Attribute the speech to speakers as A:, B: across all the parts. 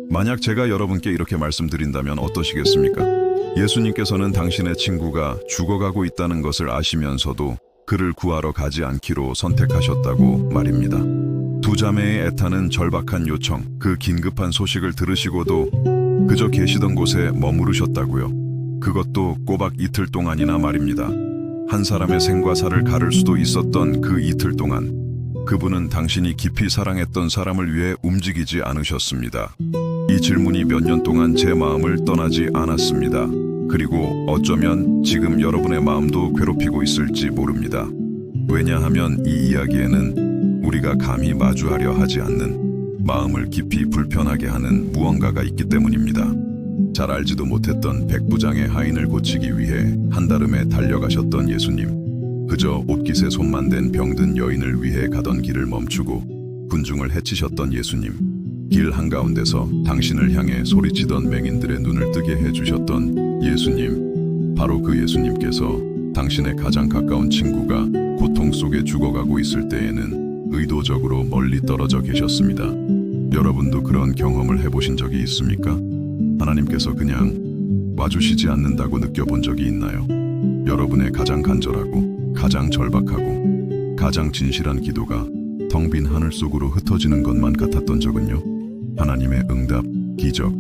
A: 만약 제가 여러분께 이렇게 말씀드린다면 어떠시겠습니까? 예수님께서는 당신의 친구가 죽어가고 있다는 것을 아시면서도 그를 구하러 가지 않기로 선택하셨다고 말입니다. 두 자매의 애타는 절박한 요청, 그 긴급한 소식을 들으시고도 그저 계시던 곳에 머무르셨다고요. 그것도 꼬박 이틀 동안이나 말입니다. 한 사람의 생과 사를 가를 수도 있었던 그 이틀 동안 그분은 당신이 깊이 사랑했던 사람을 위해 움직이지 않으셨습니다. 이 질문이 몇 년 동안 제 마음을 떠나지 않았습니다. 그리고 어쩌면 지금 여러분의 마음도 괴롭히고 있을지 모릅니다. 왜냐하면 이 이야기에는 우리가 감히 마주하려 하지 않는 마음을 깊이 불편하게 하는 무언가가 있기 때문입니다. 잘 알지도 못했던 백부장의 하인을 고치기 위해 한달음에 달려가셨던 예수님. 그저 옷깃에 손만 댄 병든 여인을 위해 가던 길을 멈추고 군중을 해치셨던 예수님. 길 한가운데서 당신을 향해 소리치던 맹인들의 눈을 뜨게 해주셨던 예수님. 바로 그 예수님께서 당신의 가장 가까운 친구가 고통 속에 죽어가고 있을 때에는 의도적으로 멀리 떨어져 계셨습니다. 여러분도 그런 경험을 해보신 적이 있습니까? 하나님께서 그냥 와주시지 않는다고 느껴본 적이 있나요? 여러분의 가장 간절하고 가장 절박하고 가장 진실한 기도가 텅 빈 하늘 속으로 흩어지는 것만 같았던 적은요? 하나님의 응답, 기적,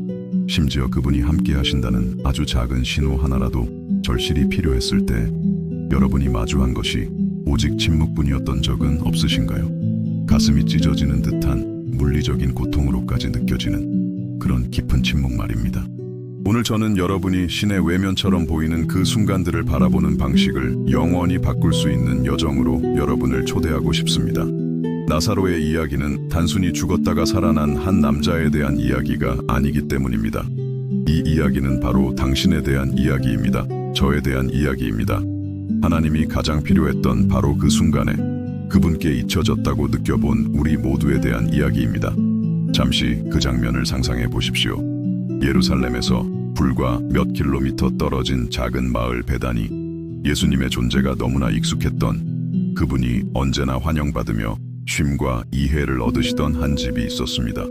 A: 심지어 그분이 함께 하신다는 아주 작은 신호 하나라도 절실히 필요했을 때 여러분이 마주한 것이 오직 침묵뿐이었던 적은 없으신가요? 가슴이 찢어지는 듯한 물리적인 고통으로까지 느껴지는 그런 깊은 침묵 말입니다. 오늘 저는 여러분이 신의 외면처럼 보이는 그 순간들을 바라보는 방식을 영원히 바꿀 수 있는 여정으로 여러분을 초대하고 싶습니다. 나사로의 이야기는 단순히 죽었다가 살아난 한 남자에 대한 이야기가 아니기 때문입니다. 이 이야기는 바로 당신에 대한 이야기입니다. 저에 대한 이야기입니다. 하나님이 가장 필요했던 바로 그 순간에 그분께 잊혀졌다고 느껴본 우리 모두에 대한 이야기입니다. 잠시 그 장면을 상상해 보십시오. 예루살렘에서 불과 몇 킬로미터 떨어진 작은 마을 베다니. 예수님의 존재가 너무나 익숙했던 그분이 언제나 환영받으며 쉼과 이해를 얻으시던 한 집이 있었습니다.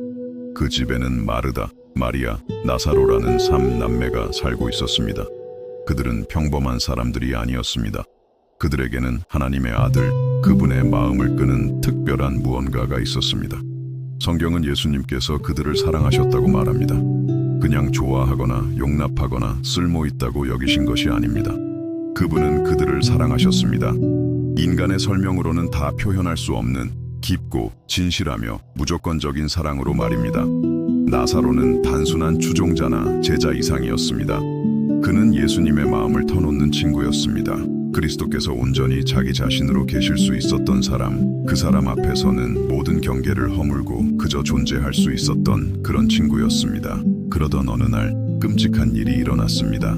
A: 그 집에는 마르다, 마리아, 나사로라는 3남매가 살고 있었습니다. 그들은 평범한 사람들이 아니었습니다. 그들에게는 하나님의 아들, 그분의 마음을 끄는 특별한 무언가가 있었습니다. 성경은 예수님께서 그들을 사랑하셨다고 말합니다. 그냥 좋아하거나 용납하거나 쓸모있다고 여기신 것이 아닙니다. 그분은 그들을 사랑하셨습니다. 인간의 설명으로는 다 표현할 수 없는 깊고 진실하며 무조건적인 사랑으로 말입니다. 나사로는 단순한 추종자나 제자 이상이었습니다. 그는 예수님의 마음을 터놓는 친구였습니다. 그리스도께서 온전히 자기 자신으로 계실 수 있었던 사람, 그 사람 앞에서는 모든 경계를 허물고 그저 존재할 수 있었던 그런 친구였습니다. 그러던 어느 날 끔찍한 일이 일어났습니다.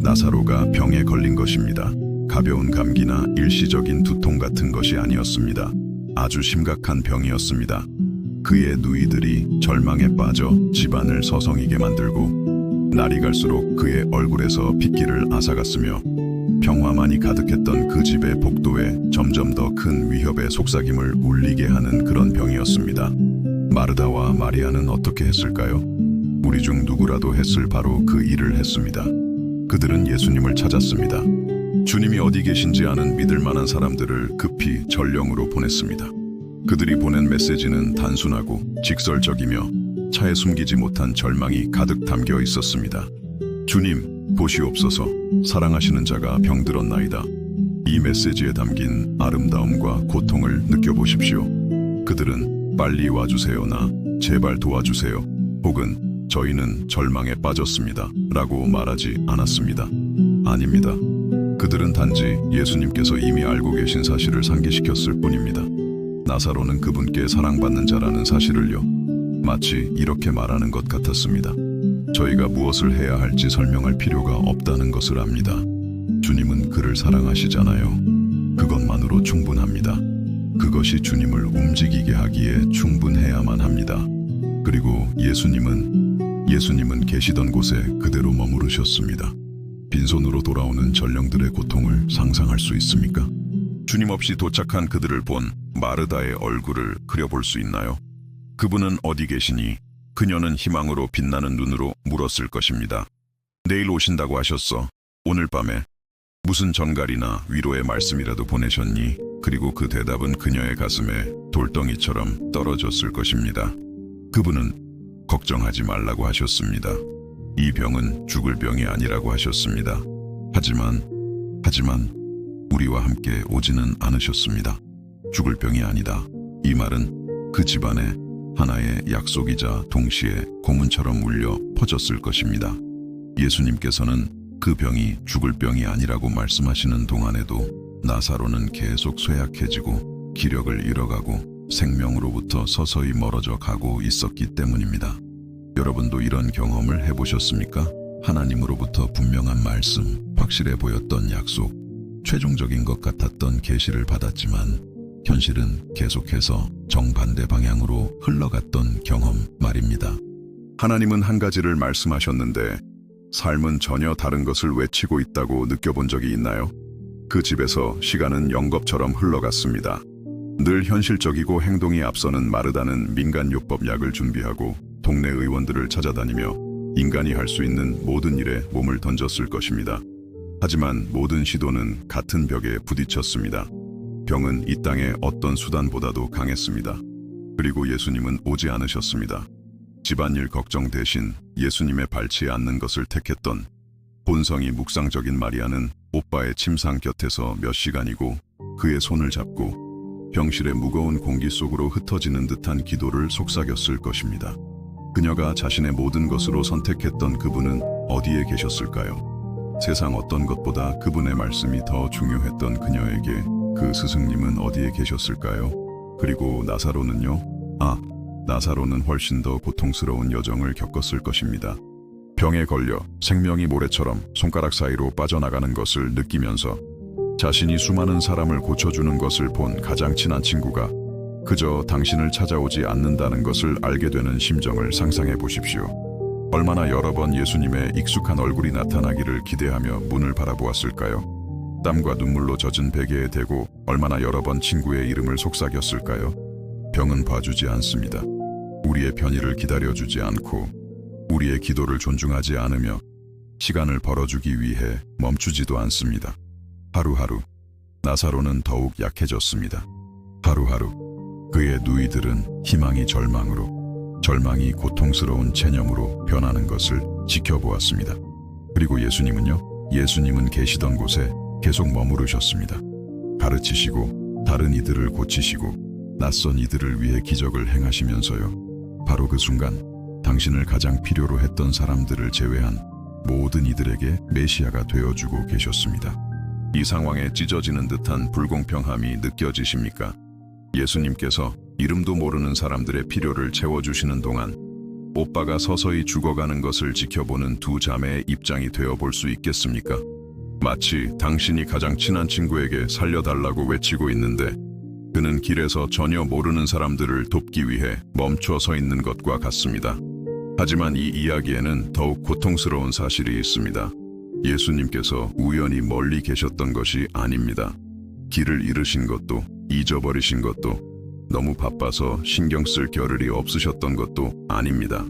A: 나사로가 병에 걸린 것입니다. 가벼운 감기나 일시적인 두통 같은 것이 아니었습니다. 아주 심각한 병이었습니다. 그의 누이들이 절망에 빠져 집안을 서성이게 만들고 날이 갈수록 그의 얼굴에서 핏기를 앗아갔으며 평화만이 가득했던 그 집의 복도에 점점 더 큰 위협의 속삭임을 울리게 하는 그런 병이었습니다. 마르다와 마리아는 어떻게 했을까요? 우리 중 누구라도 했을 바로 그 일을 했습니다. 그들은 예수님을 찾았습니다. 주님이 어디 계신지 아는 믿을 만한 사람들을 급히 전령으로 보냈습니다. 그들이 보낸 메시지는 단순하고 직설적이며 차에 숨기지 못한 절망이 가득 담겨 있었습니다. 주님, 보시옵소서. 사랑하시는 자가 병들었나이다. 이 메시지에 담긴 아름다움과 고통을 느껴보십시오. 그들은 빨리 와주세요나 제발 도와주세요 혹은 저희는 절망에 빠졌습니다 라고 말하지 않았습니다. 아닙니다. 그들은 단지 예수님께서 이미 알고 계신 사실을 상기시켰을 뿐입니다. 나사로는 그분께 사랑받는 자라는 사실을요. 마치 이렇게 말하는 것 같았습니다. 저희가 무엇을 해야 할지 설명할 필요가 없다는 것을 압니다. 주님은 그를 사랑하시잖아요. 그것만으로 충분합니다. 그것이 주님을 움직이게 하기에 충분해야만 합니다. 그리고 예수님은 계시던 곳에 그대로 머무르셨습니다. 빈손으로 돌아오는 전령들의 고통을 상상할 수 있습니까? 주님 없이 도착한 그들을 본 마르다의 얼굴을 그려볼 수 있나요? 그분은 어디 계시니? 그녀는 희망으로 빛나는 눈으로 물었을 것입니다. 내일 오신다고 하셨어. 오늘 밤에 무슨 전갈이나 위로의 말씀이라도 보내셨니? 그리고 그 대답은 그녀의 가슴에 돌덩이처럼 떨어졌을 것입니다. 그분은 걱정하지 말라고 하셨습니다. 이 병은 죽을 병이 아니라고 하셨습니다. 하지만 우리와 함께 오지는 않으셨습니다. 죽을 병이 아니다. 이 말은 그 집안에 하나의 약속이자 동시에 고문처럼 울려 퍼졌을 것입니다. 예수님께서는 그 병이 죽을 병이 아니라고 말씀하시는 동안에도 나사로는 계속 쇠약해지고 기력을 잃어가고 생명으로부터 서서히 멀어져 가고 있었기 때문입니다. 여러분도 이런 경험을 해보셨습니까? 하나님으로부터 분명한 말씀, 확실해 보였던 약속, 최종적인 것 같았던 계시를 받았지만 현실은 계속해서 정반대 방향으로 흘러갔던 경험 말입니다. 하나님은 한 가지를 말씀하셨는데 삶은 전혀 다른 것을 외치고 있다고 느껴본 적이 있나요? 그 집에서 시간은 영겁처럼 흘러갔습니다. 늘 현실적이고 행동이 앞서는 마르다는 민간요법 약을 준비하고 동네 의원들을 찾아다니며 인간이 할 수 있는 모든 일에 몸을 던졌을 것입니다. 하지만 모든 시도는 같은 벽에 부딪혔습니다. 병은 이 땅의 어떤 수단보다도 강했습니다. 그리고 예수님은 오지 않으셨습니다. 집안일 걱정 대신 예수님의 밟지 않는 것을 택했던 본성이 묵상적인 마리아는 오빠의 침상 곁에서 몇 시간이고 그의 손을 잡고 병실의 무거운 공기 속으로 흩어지는 듯한 기도를 속삭였을 것입니다. 그녀가 자신의 모든 것으로 선택했던 그분은 어디에 계셨을까요? 세상 어떤 것보다 그분의 말씀이 더 중요했던 그녀에게 그 스승님은 어디에 계셨을까요? 그리고 나사로는요? 나사로는 훨씬 더 고통스러운 여정을 겪었을 것입니다. 병에 걸려 생명이 모래처럼 손가락 사이로 빠져나가는 것을 느끼면서 자신이 수많은 사람을 고쳐주는 것을 본 가장 친한 친구가 그저 당신을 찾아오지 않는다는 것을 알게 되는 심정을 상상해 보십시오. 얼마나 여러 번 예수님의 익숙한 얼굴이 나타나기를 기대하며 문을 바라보았을까요? 땀과 눈물로 젖은 베개에 대고 얼마나 여러 번 친구의 이름을 속삭였을까요? 병은 봐주지 않습니다. 우리의 편의를 기다려주지 않고 우리의 기도를 존중하지 않으며 시간을 벌어주기 위해 멈추지도 않습니다. 하루하루 나사로는 더욱 약해졌습니다. 하루하루 그의 누이들은 희망이 절망으로, 절망이 고통스러운 체념으로 변하는 것을 지켜보았습니다. 그리고 예수님은 계시던 곳에 계속 머무르셨습니다. 가르치시고 다른 이들을 고치시고 낯선 이들을 위해 기적을 행하시면서요. 바로 그 순간 당신을 가장 필요로 했던 사람들을 제외한 모든 이들에게 메시아가 되어주고 계셨습니다. 이 상황에 찢어지는 듯한 불공평함이 느껴지십니까? 예수님께서 이름도 모르는 사람들의 필요를 채워주시는 동안 오빠가 서서히 죽어가는 것을 지켜보는 두 자매의 입장이 되어볼 수 있겠습니까? 마치 당신이 가장 친한 친구에게 살려달라고 외치고 있는데 그는 길에서 전혀 모르는 사람들을 돕기 위해 멈춰 서 있는 것과 같습니다. 하지만 이 이야기에는 더욱 고통스러운 사실이 있습니다. 예수님께서 우연히 멀리 계셨던 것이 아닙니다. 길을 잃으신 것도 잊어버리신 것도 너무 바빠서 신경 쓸 겨를이 없으셨던 것도 아닙니다.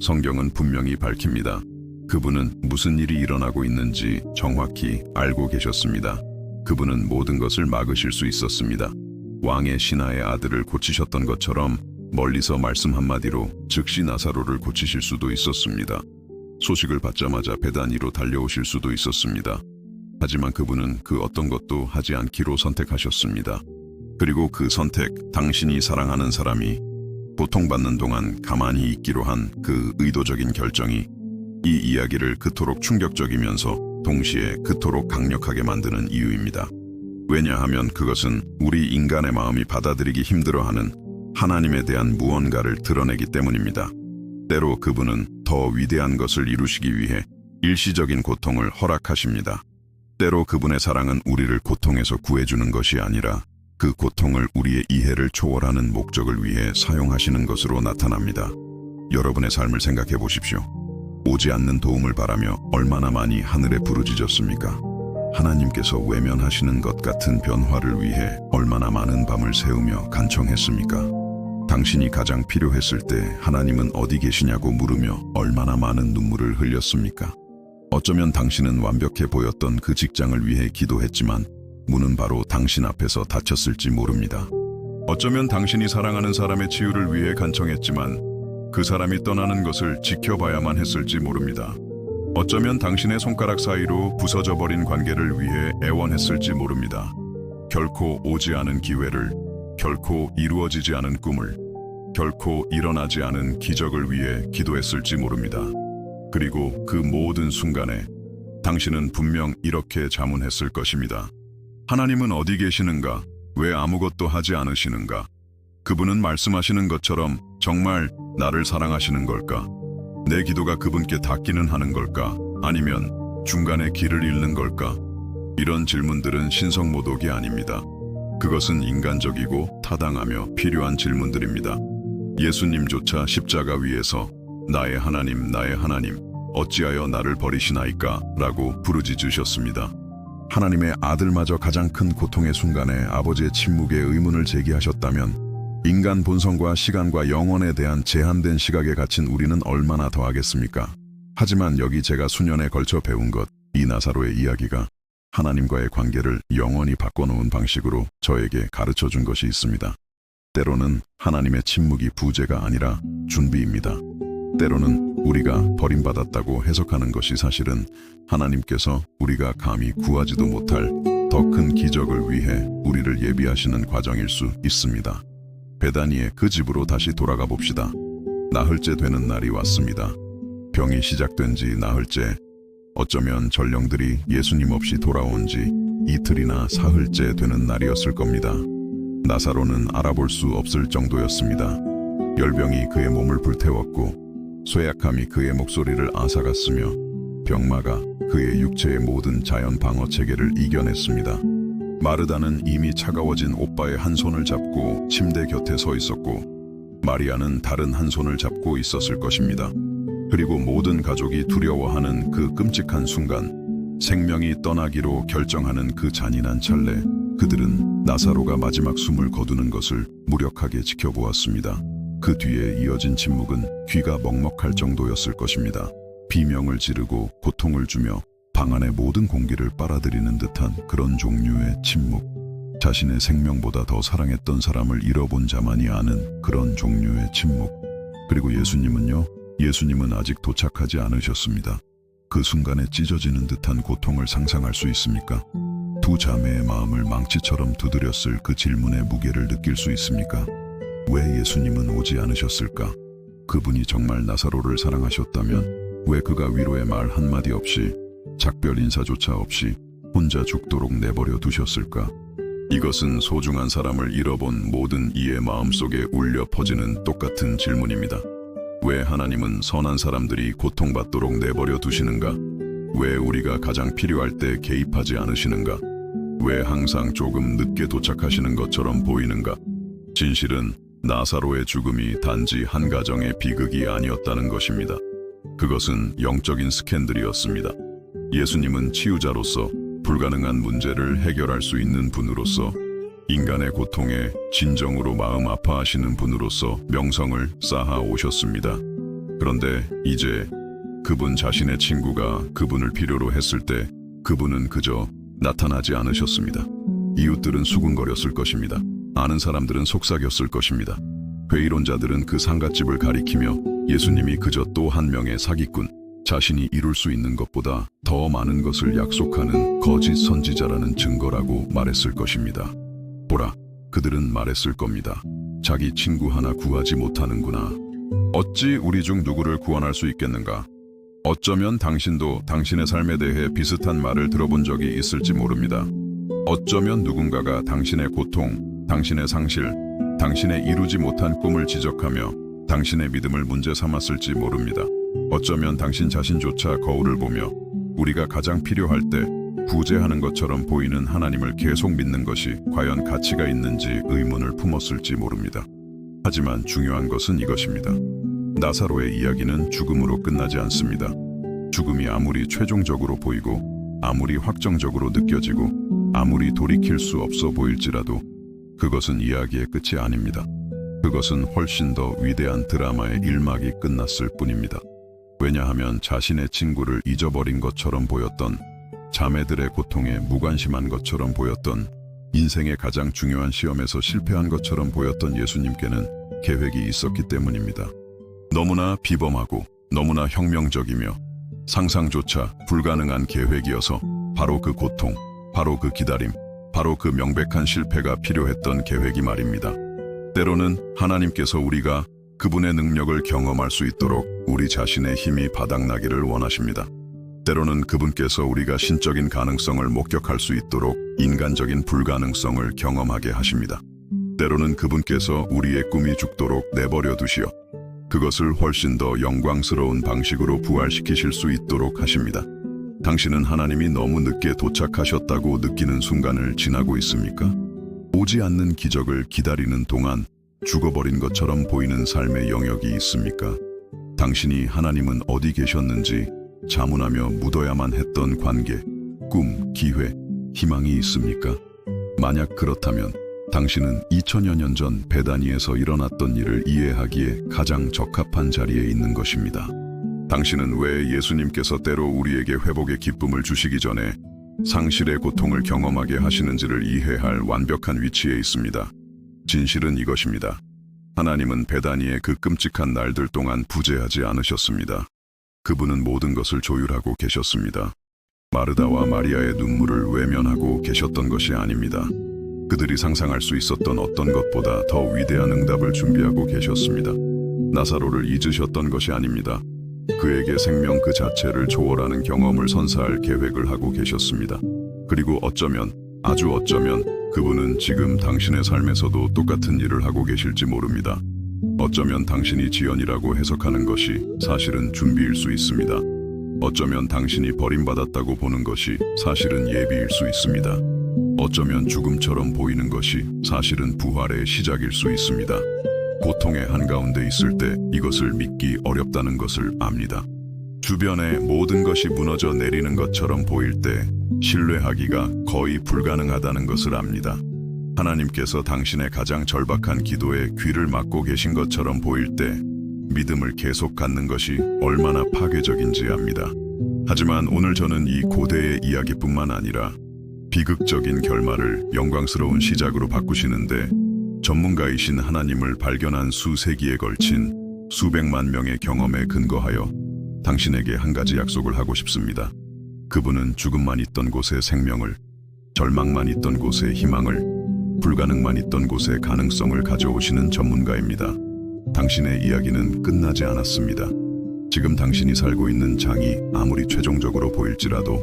A: 성경은 분명히 밝힙니다. 그분은 무슨 일이 일어나고 있는지 정확히 알고 계셨습니다. 그분은 모든 것을 막으실 수 있었습니다. 왕의 신하의 아들을 고치셨던 것처럼 멀리서 말씀 한마디로 즉시 나사로를 고치실 수도 있었습니다. 소식을 받자마자 베다니로 달려오실 수도 있었습니다. 하지만 그분은 그 어떤 것도 하지 않기로 선택하셨습니다. 그리고 그 선택, 당신이 사랑하는 사람이 고통받는 동안 가만히 있기로 한 그 의도적인 결정이 이 이야기를 그토록 충격적이면서 동시에 그토록 강력하게 만드는 이유입니다. 왜냐하면 그것은 우리 인간의 마음이 받아들이기 힘들어하는 하나님에 대한 무언가를 드러내기 때문입니다. 때로 그분은 더 위대한 것을 이루시기 위해 일시적인 고통을 허락하십니다. 때로 그분의 사랑은 우리를 고통에서 구해주는 것이 아니라 그 고통을 우리의 이해를 초월하는 목적을 위해 사용하시는 것으로 나타납니다. 여러분의 삶을 생각해 보십시오. 오지 않는 도움을 바라며 얼마나 많이 하늘에 부르짖었습니까? 하나님께서 외면하시는 것 같은 변화를 위해 얼마나 많은 밤을 새우며 간청했습니까? 당신이 가장 필요했을 때 하나님은 어디 계시냐고 물으며 얼마나 많은 눈물을 흘렸습니까? 어쩌면 당신은 완벽해 보였던 그 직장을 위해 기도했지만 문은 바로 당신 앞에서 닫혔을지 모릅니다. 어쩌면 당신이 사랑하는 사람의 치유를 위해 간청했지만 그 사람이 떠나는 것을 지켜봐야만 했을지 모릅니다. 어쩌면 당신의 손가락 사이로 부서져 버린 관계를 위해 애원했을지 모릅니다. 결코 오지 않은 기회를, 결코 이루어지지 않은 꿈을, 결코 일어나지 않은 기적을 위해 기도했을지 모릅니다. 그리고 그 모든 순간에 당신은 분명 이렇게 자문했을 것입니다. 하나님은 어디 계시는가? 왜 아무것도 하지 않으시는가? 그분은 말씀하시는 것처럼 정말 나를 사랑하시는 걸까? 내 기도가 그분께 닿기는 하는 걸까? 아니면 중간에 길을 잃는 걸까? 이런 질문들은 신성모독이 아닙니다. 그것은 인간적이고 타당하며 필요한 질문들입니다. 예수님조차 십자가 위에서 나의 하나님, 나의 하나님, 어찌하여 나를 버리시나이까? 라고 부르짖으셨습니다. 하나님의 아들마저 가장 큰 고통의 순간에 아버지의 침묵에 의문을 제기하셨다면 인간 본성과 시간과 영혼에 대한 제한된 시각에 갇힌 우리는 얼마나 더 하겠습니까? 하지만 여기 제가 수년에 걸쳐 배운 것, 이 나사로의 이야기가 하나님과의 관계를 영원히 바꿔놓은 방식으로 저에게 가르쳐준 것이 있습니다. 때로는 하나님의 침묵이 부재가 아니라 준비입니다. 때로는 우리가 버림받았다고 해석하는 것이 사실은 하나님께서 우리가 감히 구하지도 못할 더 큰 기적을 위해 우리를 예비하시는 과정일 수 있습니다. 베다니의 그 집으로 다시 돌아가 봅시다. 나흘째 되는 날이 왔습니다. 병이 시작된 지 나흘째, 어쩌면 전령들이 예수님 없이 돌아온 지 이틀이나 사흘째 되는 날이었을 겁니다. 나사로는 알아볼 수 없을 정도였습니다. 열병이 그의 몸을 불태웠고 쇠약함이 그의 목소리를 앗아갔으며 병마가 그의 육체의 모든 자연 방어 체계를 이겨냈습니다. 마르다는 이미 차가워진 오빠의 한 손을 잡고 침대 곁에 서 있었고 마리아는 다른 한 손을 잡고 있었을 것입니다. 그리고 모든 가족이 두려워하는 그 끔찍한 순간, 생명이 떠나기로 결정하는 그 잔인한 찰나, 그들은 나사로가 마지막 숨을 거두는 것을 무력하게 지켜보았습니다. 그 뒤에 이어진 침묵은 귀가 먹먹할 정도였을 것입니다. 비명을 지르고 고통을 주며 방 안의 모든 공기를 빨아들이는 듯한 그런 종류의 침묵. 자신의 생명보다 더 사랑했던 사람을 잃어본 자만이 아는 그런 종류의 침묵. 그리고 예수님은 아직 도착하지 않으셨습니다. 그 순간에 찢어지는 듯한 고통을 상상할 수 있습니까? 두 자매의 마음을 망치처럼 두드렸을 그 질문의 무게를 느낄 수 있습니까? 왜 예수님은 오지 않으셨을까? 그분이 정말 나사로를 사랑하셨다면 왜 그가 위로의 말 한마디 없이, 작별 인사조차 없이 혼자 죽도록 내버려 두셨을까? 이것은 소중한 사람을 잃어본 모든 이의 마음속에 울려 퍼지는 똑같은 질문입니다. 왜 하나님은 선한 사람들이 고통받도록 내버려 두시는가? 왜 우리가 가장 필요할 때 개입하지 않으시는가? 왜 항상 조금 늦게 도착하시는 것처럼 보이는가? 진실은 나사로의 죽음이 단지 한 가정의 비극이 아니었다는 것입니다. 그것은 영적인 스캔들이었습니다. 예수님은 치유자로서, 불가능한 문제를 해결할 수 있는 분으로서, 인간의 고통에 진정으로 마음 아파하시는 분으로서 명성을 쌓아 오셨습니다. 그런데 이제 그분 자신의 친구가 그분을 필요로 했을 때 그분은 그저 나타나지 않으셨습니다. 이웃들은 수군거렸을 것입니다. 아는 사람들은 속삭였을 것입니다. 회의론자들은 그 상갓집을 가리키며 예수님이 그저 또 한 명의 사기꾼, 자신이 이룰 수 있는 것보다 더 많은 것을 약속하는 거짓 선지자라는 증거라고 말했을 것입니다. 보라, 그들은 말했을 겁니다. 자기 친구 하나 구하지 못하는구나. 어찌 우리 중 누구를 구원할 수 있겠는가? 어쩌면 당신도 당신의 삶에 대해 비슷한 말을 들어본 적이 있을지 모릅니다. 어쩌면 누군가가 당신의 고통, 당신의 상실, 당신의 이루지 못한 꿈을 지적하며 당신의 믿음을 문제 삼았을지 모릅니다. 어쩌면 당신 자신조차 거울을 보며 우리가 가장 필요할 때 부재하는 것처럼 보이는 하나님을 계속 믿는 것이 과연 가치가 있는지 의문을 품었을지 모릅니다. 하지만 중요한 것은 이것입니다. 나사로의 이야기는 죽음으로 끝나지 않습니다. 죽음이 아무리 최종적으로 보이고 아무리 확정적으로 느껴지고 아무리 돌이킬 수 없어 보일지라도 그것은 이야기의 끝이 아닙니다. 그것은 훨씬 더 위대한 드라마의 1막이 끝났을 뿐입니다. 왜냐하면 자신의 친구를 잊어버린 것처럼 보였던, 자매들의 고통에 무관심한 것처럼 보였던, 인생의 가장 중요한 시험에서 실패한 것처럼 보였던 예수님께는 계획이 있었기 때문입니다. 너무나 비범하고 너무나 혁명적이며 상상조차 불가능한 계획이어서 바로 그 고통, 바로 그 기다림, 바로 그 명백한 실패가 필요했던 계획이 말입니다. 때로는 하나님께서 우리가 그분의 능력을 경험할 수 있도록 우리 자신의 힘이 바닥나기를 원하십니다. 때로는 그분께서 우리가 신적인 가능성을 목격할 수 있도록 인간적인 불가능성을 경험하게 하십니다. 때로는 그분께서 우리의 꿈이 죽도록 내버려 두시어 그것을 훨씬 더 영광스러운 방식으로 부활시키실 수 있도록 하십니다. 당신은 하나님이 너무 늦게 도착하셨다고 느끼는 순간을 지나고 있습니까? 오지 않는 기적을 기다리는 동안 죽어버린 것처럼 보이는 삶의 영역이 있습니까? 당신이 하나님은 어디 계셨는지 자문하며 묻어야만 했던 관계, 꿈, 기회, 희망이 있습니까? 만약 그렇다면 당신은 2000여 년 전 베다니에서 일어났던 일을 이해하기에 가장 적합한 자리에 있는 것입니다. 당신은 왜 예수님께서 때로 우리에게 회복의 기쁨을 주시기 전에 상실의 고통을 경험하게 하시는지를 이해할 완벽한 위치에 있습니다. 진실은 이것입니다. 하나님은 베다니의 그 끔찍한 날들 동안 부재하지 않으셨습니다. 그분은 모든 것을 조율하고 계셨습니다. 마르다와 마리아의 눈물을 외면하고 계셨던 것이 아닙니다. 그들이 상상할 수 있었던 어떤 것보다 더 위대한 응답을 준비하고 계셨습니다. 나사로를 잊으셨던 것이 아닙니다. 그에게 생명 그 자체를 초월하는 경험을 선사할 계획을 하고 계셨습니다. 그리고 어쩌면, 아주 어쩌면 그분은 지금 당신의 삶에서도 똑같은 일을 하고 계실지 모릅니다. 어쩌면 당신이 지연이라고 해석하는 것이 사실은 준비일 수 있습니다. 어쩌면 당신이 버림받았다고 보는 것이 사실은 예비일 수 있습니다. 어쩌면 죽음처럼 보이는 것이 사실은 부활의 시작일 수 있습니다. 고통의 한가운데 있을 때 이것을 믿기 어렵다는 것을 압니다. 주변의 모든 것이 무너져 내리는 것처럼 보일 때 신뢰하기가 거의 불가능하다는 것을 압니다. 하나님께서 당신의 가장 절박한 기도에 귀를 막고 계신 것처럼 보일 때 믿음을 계속 갖는 것이 얼마나 파괴적인지 압니다. 하지만 오늘 저는 이 고대의 이야기뿐만 아니라 비극적인 결말을 영광스러운 시작으로 바꾸시는데 전문가이신 하나님을 발견한 수세기에 걸친 수백만 명의 경험에 근거하여 당신에게 한 가지 약속을 하고 싶습니다. 그분은 죽음만 있던 곳에 생명을, 절망만 있던 곳에 희망을, 불가능만 있던 곳에 가능성을 가져오시는 전문가입니다. 당신의 이야기는 끝나지 않았습니다. 지금 당신이 살고 있는 장이 아무리 최종적으로 보일지라도,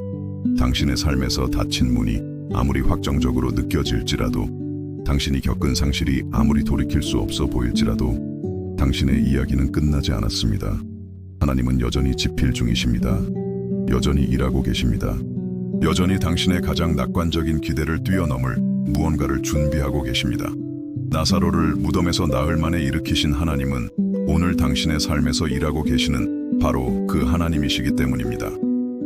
A: 당신의 삶에서 닫힌 문이 아무리 확정적으로 느껴질지라도, 당신이 겪은 상실이 아무리 돌이킬 수 없어 보일지라도 당신의 이야기는 끝나지 않았습니다. 하나님은 여전히 집필 중이십니다. 여전히 일하고 계십니다. 여전히 당신의 가장 낙관적인 기대를 뛰어넘을 무언가를 준비하고 계십니다. 나사로를 무덤에서 나흘 만에 일으키신 하나님은 오늘 당신의 삶에서 일하고 계시는 바로 그 하나님이시기 때문입니다.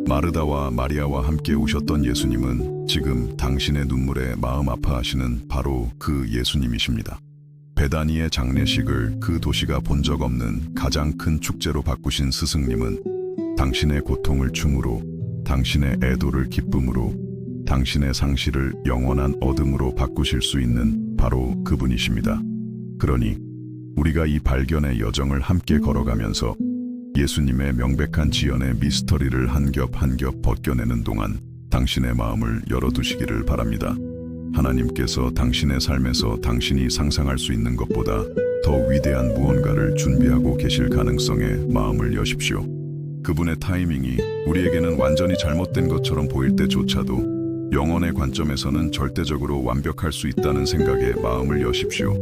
A: 마르다와 마리아와 함께 오셨던 예수님은 지금 당신의 눈물에 마음 아파하시는 바로 그 예수님이십니다. 베다니의 장례식을 그 도시가 본 적 없는 가장 큰 축제로 바꾸신 스승님은 당신의 고통을 춤으로, 당신의 애도를 기쁨으로, 당신의 상실을 영원한 어둠으로 바꾸실 수 있는 바로 그분이십니다. 그러니 우리가 이 발견의 여정을 함께 걸어가면서 예수님의 명백한 지연의 미스터리를 한 겹 한 겹 벗겨내는 동안 당신의 마음을 열어두시기를 바랍니다. 하나님께서 당신의 삶에서 당신이 상상할 수 있는 것보다 더 위대한 무언가를 준비하고 계실 가능성에 마음을 여십시오. 그분의 타이밍이 우리에게는 완전히 잘못된 것처럼 보일 때조차도 영혼의 관점에서는 절대적으로 완벽할 수 있다는 생각에 마음을 여십시오.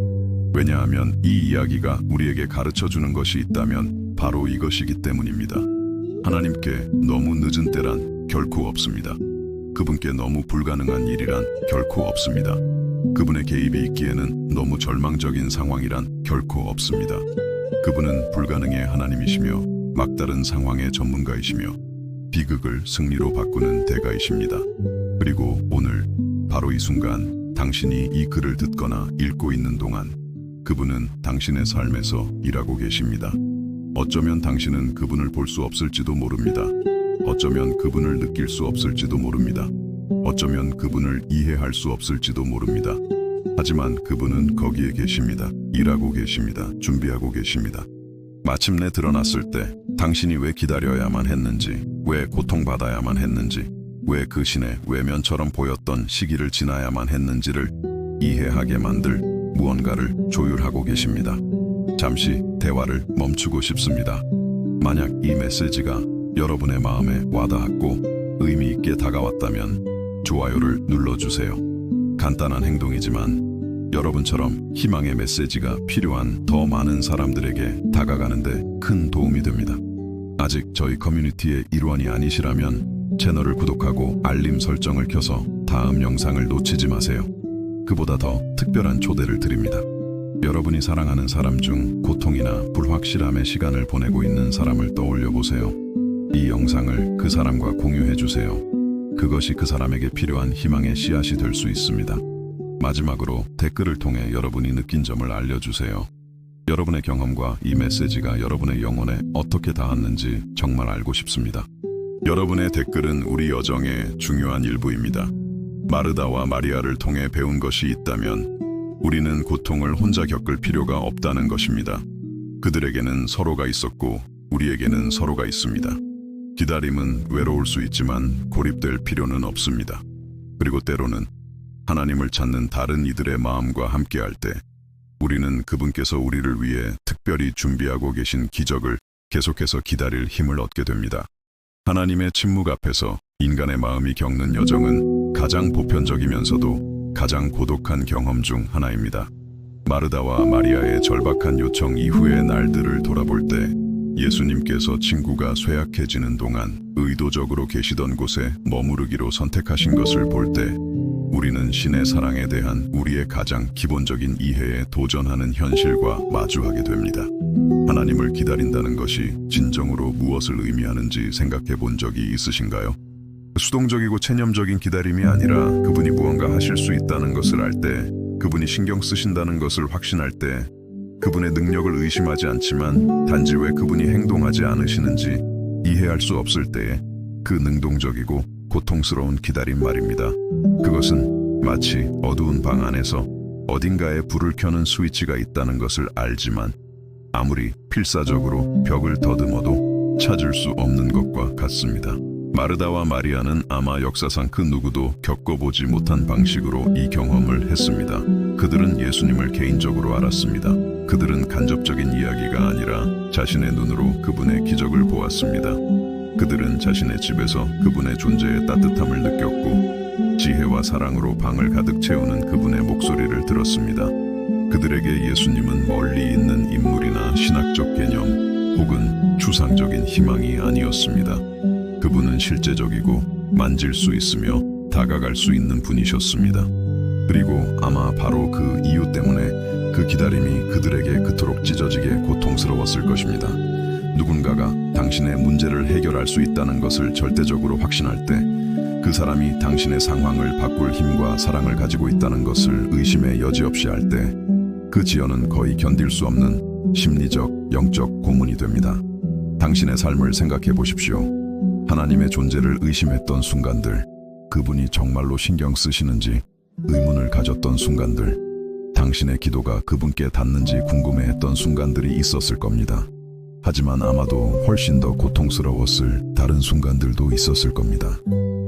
A: 왜냐하면 이 이야기가 우리에게 가르쳐주는 것이 있다면 바로 이것이기 때문입니다. 하나님께 너무 늦은 때란 결코 없습니다. 그분께 너무 불가능한 일이란 결코 없습니다. 그분의 개입이 있기에는 너무 절망적인 상황이란 결코 없습니다. 그분은 불가능의 하나님이시며 막다른 상황의 전문가이시며 비극을 승리로 바꾸는 대가이십니다. 그리고 오늘 바로 이 순간 당신이 이 글을 듣거나 읽고 있는 동안 그분은 당신의 삶에서 일하고 계십니다. 어쩌면 당신은 그분을 볼 수 없을지도 모릅니다. 어쩌면 그분을 느낄 수 없을지도 모릅니다. 어쩌면 그분을 이해할 수 없을지도 모릅니다. 하지만 그분은 거기에 계십니다. 일하고 계십니다. 준비하고 계십니다. 마침내 드러났을 때 당신이 왜 기다려야만 했는지, 왜 고통받아야만 했는지, 왜 그 신의 외면처럼 보였던 시기를 지나야만 했는지를 이해하게 만들 무언가를 조율하고 계십니다. 잠시 대화를 멈추고 싶습니다. 만약 이 메시지가 여러분의 마음에 와닿았고 의미 있게 다가왔다면 좋아요를 눌러주세요. 간단한 행동이지만 여러분처럼 희망의 메시지가 필요한 더 많은 사람들에게 다가가는데 큰 도움이 됩니다. 아직 저희 커뮤니티의 일원이 아니시라면 채널을 구독하고 알림 설정을 켜서 다음 영상을 놓치지 마세요. 그보다 더 특별한 초대를 드립니다. 여러분이 사랑하는 사람 중 고통이나 불확실함의 시간을 보내고 있는 사람을 떠올려 보세요. 이 영상을 그 사람과 공유해 주세요. 그것이 그 사람에게 필요한 희망의 씨앗이 될 수 있습니다. 마지막으로 댓글을 통해 여러분이 느낀 점을 알려주세요. 여러분의 경험과 이 메시지가 여러분의 영혼에 어떻게 닿았는지 정말 알고 싶습니다. 여러분의 댓글은 우리 여정의 중요한 일부입니다. 마르다와 마리아를 통해 배운 것이 있다면 우리는 고통을 혼자 겪을 필요가 없다는 것입니다. 그들에게는 서로가 있었고 우리에게는 서로가 있습니다. 기다림은 외로울 수 있지만 고립될 필요는 없습니다. 그리고 때로는 하나님을 찾는 다른 이들의 마음과 함께할 때 우리는 그분께서 우리를 위해 특별히 준비하고 계신 기적을 계속해서 기다릴 힘을 얻게 됩니다. 하나님의 침묵 앞에서 인간의 마음이 겪는 여정은 가장 보편적이면서도 가장 고독한 경험 중 하나입니다. 마르다와 마리아의 절박한 요청 이후의 날들을 돌아볼 때 예수님께서 친구가 쇠약해지는 동안 의도적으로 계시던 곳에 머무르기로 선택하신 것을 볼 때 우리는 신의 사랑에 대한 우리의 가장 기본적인 이해에 도전하는 현실과 마주하게 됩니다. 하나님을 기다린다는 것이 진정으로 무엇을 의미하는지 생각해 본 적이 있으신가요? 수동적이고 체념적인 기다림이 아니라 그분이 무언가 하실 수 있다는 것을 알 때, 그분이 신경 쓰신다는 것을 확신할 때, 그분의 능력을 의심하지 않지만 단지 왜 그분이 행동하지 않으시는지 이해할 수 없을 때에 그 능동적이고 고통스러운 기다림 말입니다. 그것은 마치 어두운 방 안에서 어딘가에 불을 켜는 스위치가 있다는 것을 알지만 아무리 필사적으로 벽을 더듬어도 찾을 수 없는 것과 같습니다. 마르다와 마리아는 아마 역사상 그 누구도 겪어보지 못한 방식으로 이 경험을 했습니다. 그들은 예수님을 개인적으로 알았습니다. 그들은 간접적인 이야기가 아니라 자신의 눈으로 그분의 기적을 보았습니다. 그들은 자신의 집에서 그분의 존재의 따뜻함을 느꼈고 지혜와 사랑으로 방을 가득 채우는 그분의 목소리를 들었습니다. 그들에게 예수님은 멀리 있는 인물이나 신학적 개념 혹은 추상적인 희망이 아니었습니다. 그분은 실제적이고 만질 수 있으며 다가갈 수 있는 분이셨습니다. 그리고 아마 바로 그 이유 때문에 그 기다림이 그들에게 그토록 찢어지게 고통스러웠을 것입니다. 누군가가 당신의 문제를 해결할 수 있다는 것을 절대적으로 확신할 때 그 사람이 당신의 상황을 바꿀 힘과 사랑을 가지고 있다는 것을 의심의 여지 없이 알 때 그 지연은 거의 견딜 수 없는 심리적, 영적 고문이 됩니다. 당신의 삶을 생각해 보십시오. 하나님의 존재를 의심했던 순간들, 그분이 정말로 신경 쓰시는지 의문을 가졌던 순간들, 당신의 기도가 그분께 닿는지 궁금해했던 순간들이 있었을 겁니다. 하지만 아마도 훨씬 더 고통스러웠을 다른 순간들도 있었을 겁니다.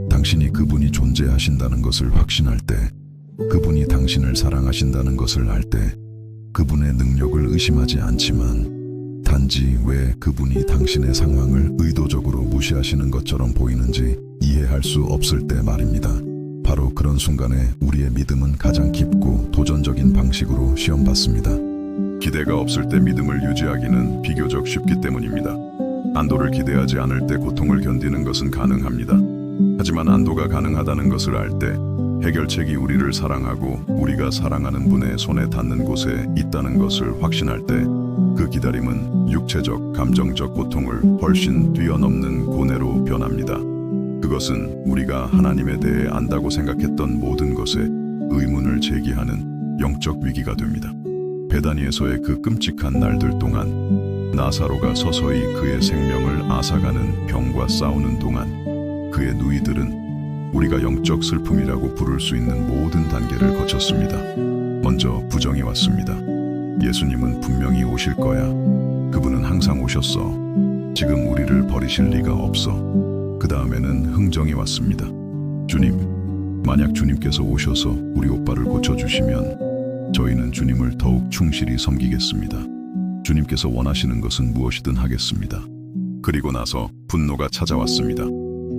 A: 당신이 그분이 존재하신다는 것을 확신할 때, 그분이 당신을 사랑하신다는 것을 알 때, 그분의 능력을 의심하지 않지만 단지 왜 그분이 당신의 상황을 의도적으로 무시하시는 것처럼 보이는지 이해할 수 없을 때 말입니다. 바로 그런 순간에 우리의 믿음은 가장 깊고 도전적인 방식으로 시험받습니다. 기대가 없을 때 믿음을 유지하기는 비교적 쉽기 때문입니다. 안도를 기대하지 않을 때 고통을 견디는 것은 가능합니다. 하지만 안도가 가능하다는 것을 알 때 해결책이 우리를 사랑하고 우리가 사랑하는 분의 손에 닿는 곳에 있다는 것을 확신할 때 그 기다림은 육체적, 감정적 고통을 훨씬 뛰어넘는 고뇌로 변합니다. 그것은 우리가 하나님에 대해 안다고 생각했던 모든 것에 의문을 제기하는 영적 위기가 됩니다. 베다니에서의 그 끔찍한 날들 동안, 나사로가 서서히 그의 생명을 앗아가는 병과 싸우는 동안, 그의 누이들은 우리가 영적 슬픔이라고 부를 수 있는 모든 단계를 거쳤습니다. 먼저 부정이 왔습니다. 예수님은 분명히 오실 거야. 그분은 항상 오셨어. 지금 우리를 버리실 리가 없어. 그 다음에는 흥정이 왔습니다. 주님, 만약 주님께서 오셔서 우리 오빠를 고쳐주시면 저희는 주님을 더욱 충실히 섬기겠습니다. 주님께서 원하시는 것은 무엇이든 하겠습니다. 그리고 나서 분노가 찾아왔습니다.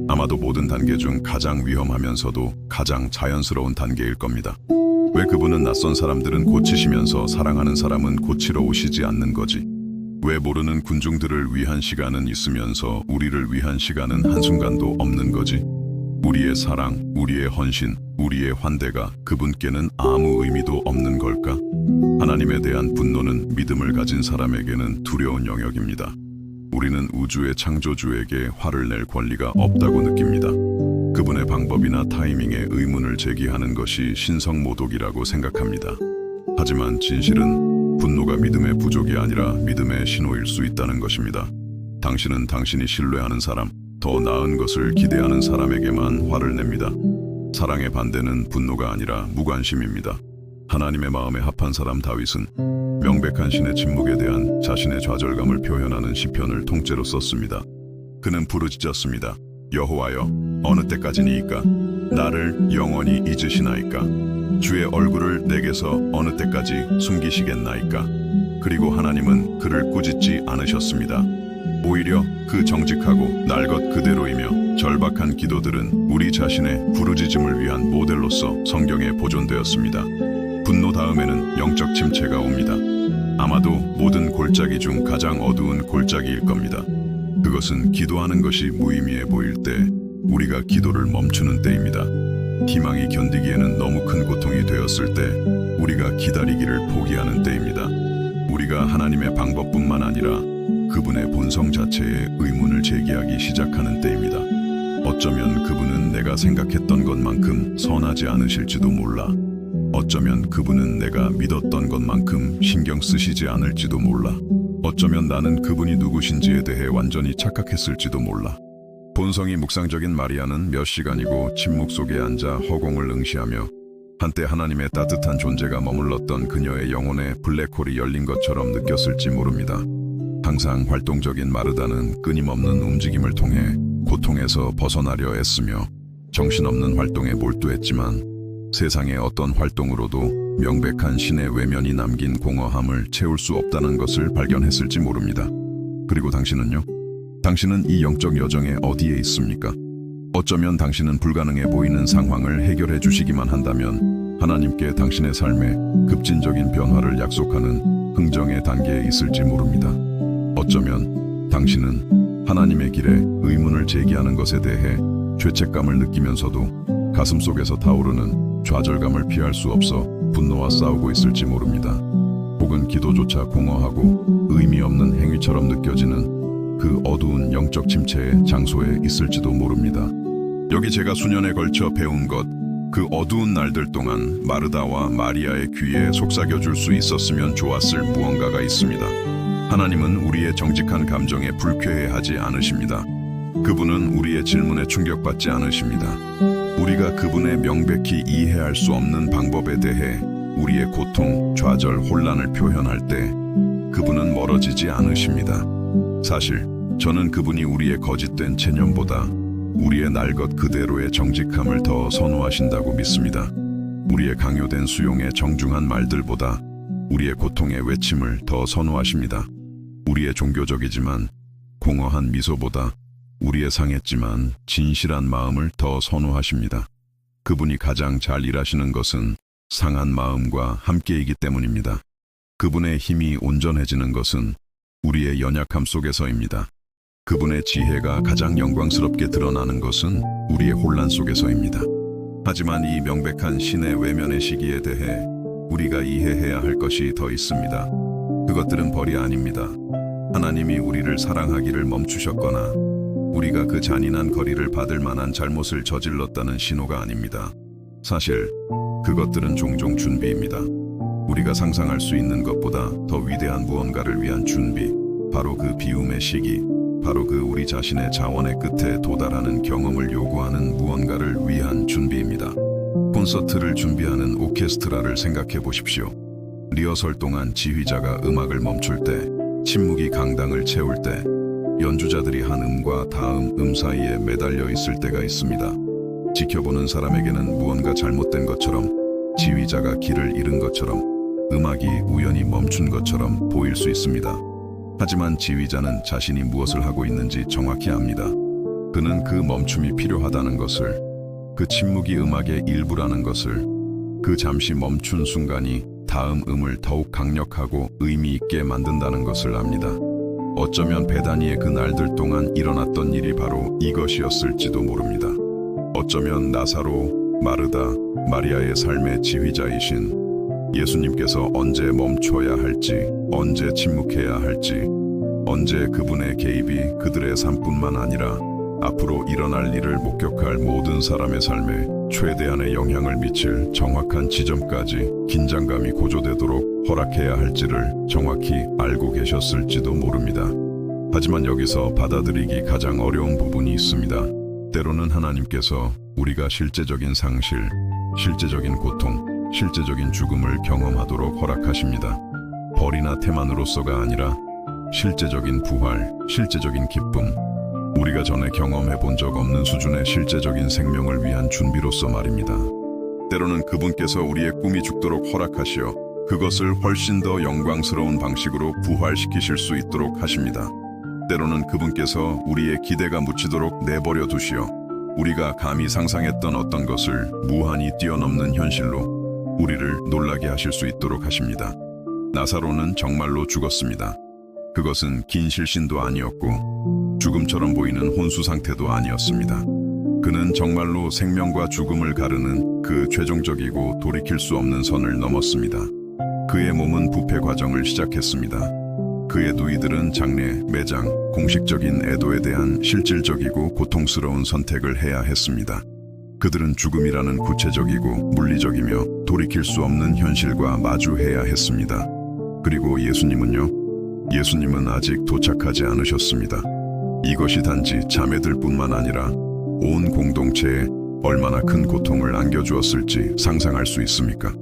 A: 아마도 모든 단계 중 가장 위험하면서도 가장 자연스러운 단계일 겁니다. 왜 그분은 낯선 사람들은 고치시면서 사랑하는 사람은 고치러 오시지 않는 거지? 왜 모르는 군중들을 위한 시간은 있으면서 우리를 위한 시간은 한순간도 없는 거지? 우리의 사랑, 우리의 헌신, 우리의 환대가 그분께는 아무 의미도 없는 걸까? 하나님에 대한 분노는 믿음을 가진 사람에게는 두려운 영역입니다. 우리는 우주의 창조주에게 화를 낼 권리가 없다고 느낍니다. 그분의 방법이나 타이밍에 의문을 제기하는 것이 신성모독이라고 생각합니다. 하지만 진실은 분노가 믿음의 부족이 아니라 믿음의 신호일 수 있다는 것입니다. 당신은 당신이 신뢰하는 사람, 더 나은 것을 기대하는 사람에게만 화를 냅니다. 사랑의 반대는 분노가 아니라 무관심입니다. 하나님의 마음에 합한 사람 다윗은 명백한 신의 침묵에 대한 자신의 좌절감을 표현하는 시편을 통째로 썼습니다. 그는 부르짖었습니다. 여호와여, 어느 때까지니이까? 나를 영원히 잊으시나이까? 주의 얼굴을 내게서 어느 때까지 숨기시겠나이까? 그리고 하나님은 그를 꾸짖지 않으셨습니다. 오히려 그 정직하고 날 것 그대로이며 절박한 기도들은 우리 자신의 부르짖음을 위한 모델로서 성경에 보존되었습니다. 분노 다음에는 영적 침체가 옵니다. 아마도 모든 골짜기 중 가장 어두운 골짜기일 겁니다. 그것은 기도하는 것이 무의미해 보일 때, 우리가 기도를 멈추는 때입니다. 희망이 견디기에는 너무 큰 고통이 되었을 때, 우리가 기다리기를 포기하는 때입니다. 우리가 하나님의 방법뿐만 아니라 그분의 본성 자체에 의문을 제기하기 시작하는 때입니다. 어쩌면 그분은 내가 생각했던 것만큼 선하지 않으실지도 몰라. 어쩌면 그분은 내가 믿었던 것만큼 신경 쓰시지 않을지도 몰라. 어쩌면 나는 그분이 누구신지에 대해 완전히 착각했을지도 몰라. 본성이 묵상적인 마리아는 몇 시간이고 침묵 속에 앉아 허공을 응시하며 한때 하나님의 따뜻한 존재가 머물렀던 그녀의 영혼에 블랙홀이 열린 것처럼 느꼈을지 모릅니다. 항상 활동적인 마르다는 끊임없는 움직임을 통해 고통에서 벗어나려 애쓰며 정신없는 활동에 몰두했지만 세상의 어떤 활동으로도 명백한 신의 외면이 남긴 공허함을 채울 수 없다는 것을 발견했을지 모릅니다. 그리고 당신은요? 당신은 이 영적 여정에 어디에 있습니까? 어쩌면 당신은 불가능해 보이는 상황을 해결해 주시기만 한다면 하나님께 당신의 삶에 급진적인 변화를 약속하는 흥정의 단계에 있을지 모릅니다. 어쩌면 당신은 하나님의 길에 의문을 제기하는 것에 대해 죄책감을 느끼면서도 가슴 속에서 타오르는 좌절감을 피할 수 없어 분노와 싸우고 있을지 모릅니다. 혹은 기도조차 공허하고 의미 없는 행위처럼 느껴지는 그 어두운 영적 침체의 장소에 있을지도 모릅니다. 여기 제가 수년에 걸쳐 배운 것, 그 어두운 날들 동안 마르다와 마리아의 귀에 속삭여줄 수 있었으면 좋았을 무언가가 있습니다. 하나님은 우리의 정직한 감정에 불쾌해하지 않으십니다. 그분은 우리의 질문에 충격받지 않으십니다. 우리가 그분의 명백히 이해할 수 없는 방법에 대해 우리의 고통, 좌절, 혼란을 표현할 때 그분은 멀어지지 않으십니다. 사실 저는 그분이 우리의 거짓된 체념보다 우리의 날 것 그대로의 정직함을 더 선호하신다고 믿습니다. 우리의 강요된 수용의 정중한 말들보다 우리의 고통의 외침을 더 선호하십니다. 우리의 종교적이지만 공허한 미소보다 우리의 상했지만 진실한 마음을 더 선호하십니다. 그분이 가장 잘 일하시는 것은 상한 마음과 함께이기 때문입니다. 그분의 힘이 온전해지는 것은 우리의 연약함 속에서입니다. 그분의 지혜가 가장 영광스럽게 드러나는 것은 우리의 혼란 속에서입니다. 하지만 이 명백한 신의 외면의 시기에 대해 우리가 이해해야 할 것이 더 있습니다. 그것들은 벌이 아닙니다. 하나님이 우리를 사랑하기를 멈추셨거나 우리가 그 잔인한 거리를 받을 만한 잘못을 저질렀다는 신호가 아닙니다. 사실 그것들은 종종 준비입니다. 우리가 상상할 수 있는 것보다 더 위대한 무언가를 위한 준비, 바로 그 비움의 시기, 바로 그 우리 자신의 자원의 끝에 도달하는 경험을 요구하는 무언가를 위한 준비입니다. 콘서트를 준비하는 오케스트라를 생각해 보십시오. 리허설 동안 지휘자가 음악을 멈출 때, 침묵이 강당을 채울 때, 연주자들이 한 음과 다음 음 사이에 매달려 있을 때가 있습니다. 지켜보는 사람에게는 무언가 잘못된 것처럼, 지휘자가 길을 잃은 것처럼, 음악이 우연히 멈춘 것처럼 보일 수 있습니다. 하지만 지휘자는 자신이 무엇을 하고 있는지 정확히 압니다. 그는 그 멈춤이 필요하다는 것을, 그 침묵이 음악의 일부라는 것을, 그 잠시 멈춘 순간이 다음 음을 더욱 강력하고 의미 있게 만든다는 것을 압니다. 어쩌면 베다니의 그 날들 동안 일어났던 일이 바로 이것이었을지도 모릅니다. 어쩌면 나사로, 마르다, 마리아의 삶의 지휘자이신 예수님께서 언제 멈춰야 할지, 언제 침묵해야 할지, 언제 그분의 개입이 그들의 삶뿐만 아니라 앞으로 일어날 일을 목격할 모든 사람의 삶에 최대한의 영향을 미칠 정확한 지점까지 긴장감이 고조되도록 허락해야 할지를 정확히 알고 계셨을지도 모릅니다. 하지만 여기서 받아들이기 가장 어려운 부분이 있습니다. 때로는 하나님께서 우리가 실제적인 상실, 실제적인 고통, 실제적인 죽음을 경험하도록 허락하십니다. 벌이나 태만으로서가 아니라 실제적인 부활, 실제적인 기쁨, 우리가 전에 경험해 본 적 없는 수준의 실제적인 생명을 위한 준비로서 말입니다. 때로는 그분께서 우리의 꿈이 죽도록 허락하시어 그것을 훨씬 더 영광스러운 방식으로 부활시키실 수 있도록 하십니다. 때로는 그분께서 우리의 기대가 묻히도록 내버려 두시어 우리가 감히 상상했던 어떤 것을 무한히 뛰어넘는 현실로 우리를 놀라게 하실 수 있도록 하십니다. 나사로는 정말로 죽었습니다. 그것은 긴 실신도 아니었고 죽음처럼 보이는 혼수 상태도 아니었습니다. 그는 정말로 생명과 죽음을 가르는 그 최종적이고 돌이킬 수 없는 선을 넘었습니다. 그의 몸은 부패 과정을 시작했습니다. 그의 누이들은 장례, 매장, 공식적인 애도에 대한 실질적이고 고통스러운 선택을 해야 했습니다. 그들은 죽음이라는 구체적이고 물리적이며 돌이킬 수 없는 현실과 마주해야 했습니다. 그리고 예수님은요? 예수님은 아직 도착하지 않으셨습니다. 이것이 단지 자매들 뿐만 아니라 온 공동체에 얼마나 큰 고통을 안겨주었을지 상상할 수 있습니까?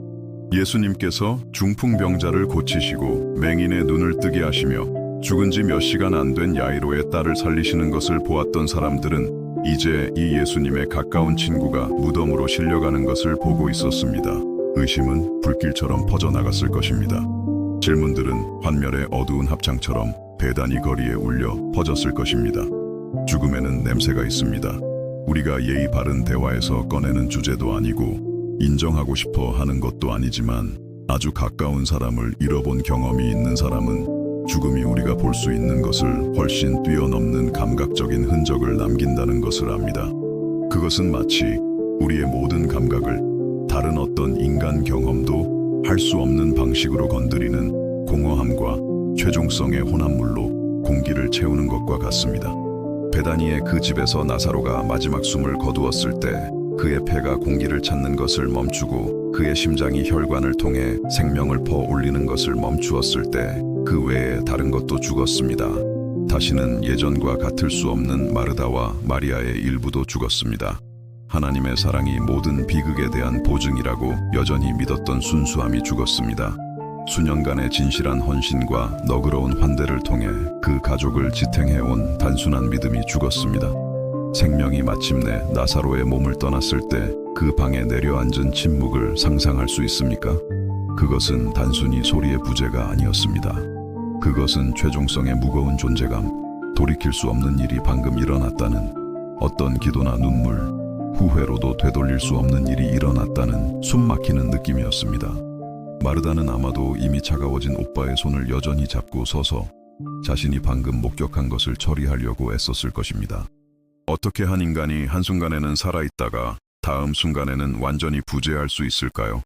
A: 예수님께서 중풍병자를 고치시고 맹인의 눈을 뜨게 하시며 죽은 지 몇 시간 안 된 야이로의 딸을 살리시는 것을 보았던 사람들은 이제 이 예수님의 가까운 친구가 무덤으로 실려가는 것을 보고 있었습니다. 의심은 불길처럼 퍼져나갔을 것입니다. 질문들은 환멸의 어두운 합창처럼 베다니 거리에 울려 퍼졌을 것입니다. 죽음에는 냄새가 있습니다. 우리가 예의 바른 대화에서 꺼내는 주제도 아니고 인정하고 싶어 하는 것도 아니지만 아주 가까운 사람을 잃어본 경험이 있는 사람은 죽음이 우리가 볼 수 있는 것을 훨씬 뛰어넘는 감각적인 흔적을 남긴다는 것을 압니다. 그것은 마치 우리의 모든 감각을 다른 어떤 인간 경험도 할 수 없는 방식으로 건드리는 공허함과 최종성의 혼합물로 공기를 채우는 것과 같습니다. 베다니의 그 집에서 나사로가 마지막 숨을 거두었을 때 그의 폐가 공기를 찾는 것을 멈추고 그의 심장이 혈관을 통해 생명을 퍼올리는 것을 멈추었을 때 그 외에 다른 것도 죽었습니다. 다시는 예전과 같을 수 없는 마르다와 마리아의 일부도 죽었습니다. 하나님의 사랑이 모든 비극에 대한 보증이라고 여전히 믿었던 순수함이 죽었습니다. 수년간의 진실한 헌신과 너그러운 환대를 통해 그 가족을 지탱해온 단순한 믿음이 죽었습니다. 생명이 마침내 나사로의 몸을 떠났을 때 그 방에 내려앉은 침묵을 상상할 수 있습니까? 그것은 단순히 소리의 부재가 아니었습니다. 그것은 최종성의 무거운 존재감, 돌이킬 수 없는 일이 방금 일어났다는, 어떤 기도나 눈물, 후회로도 되돌릴 수 없는 일이 일어났다는 숨막히는 느낌이었습니다. 마르다는 아마도 이미 차가워진 오빠의 손을 여전히 잡고 서서 자신이 방금 목격한 것을 처리하려고 애썼을 것입니다. 어떻게 한 인간이 한순간에는 살아있다가 다음 순간에는 완전히 부재할 수 있을까요?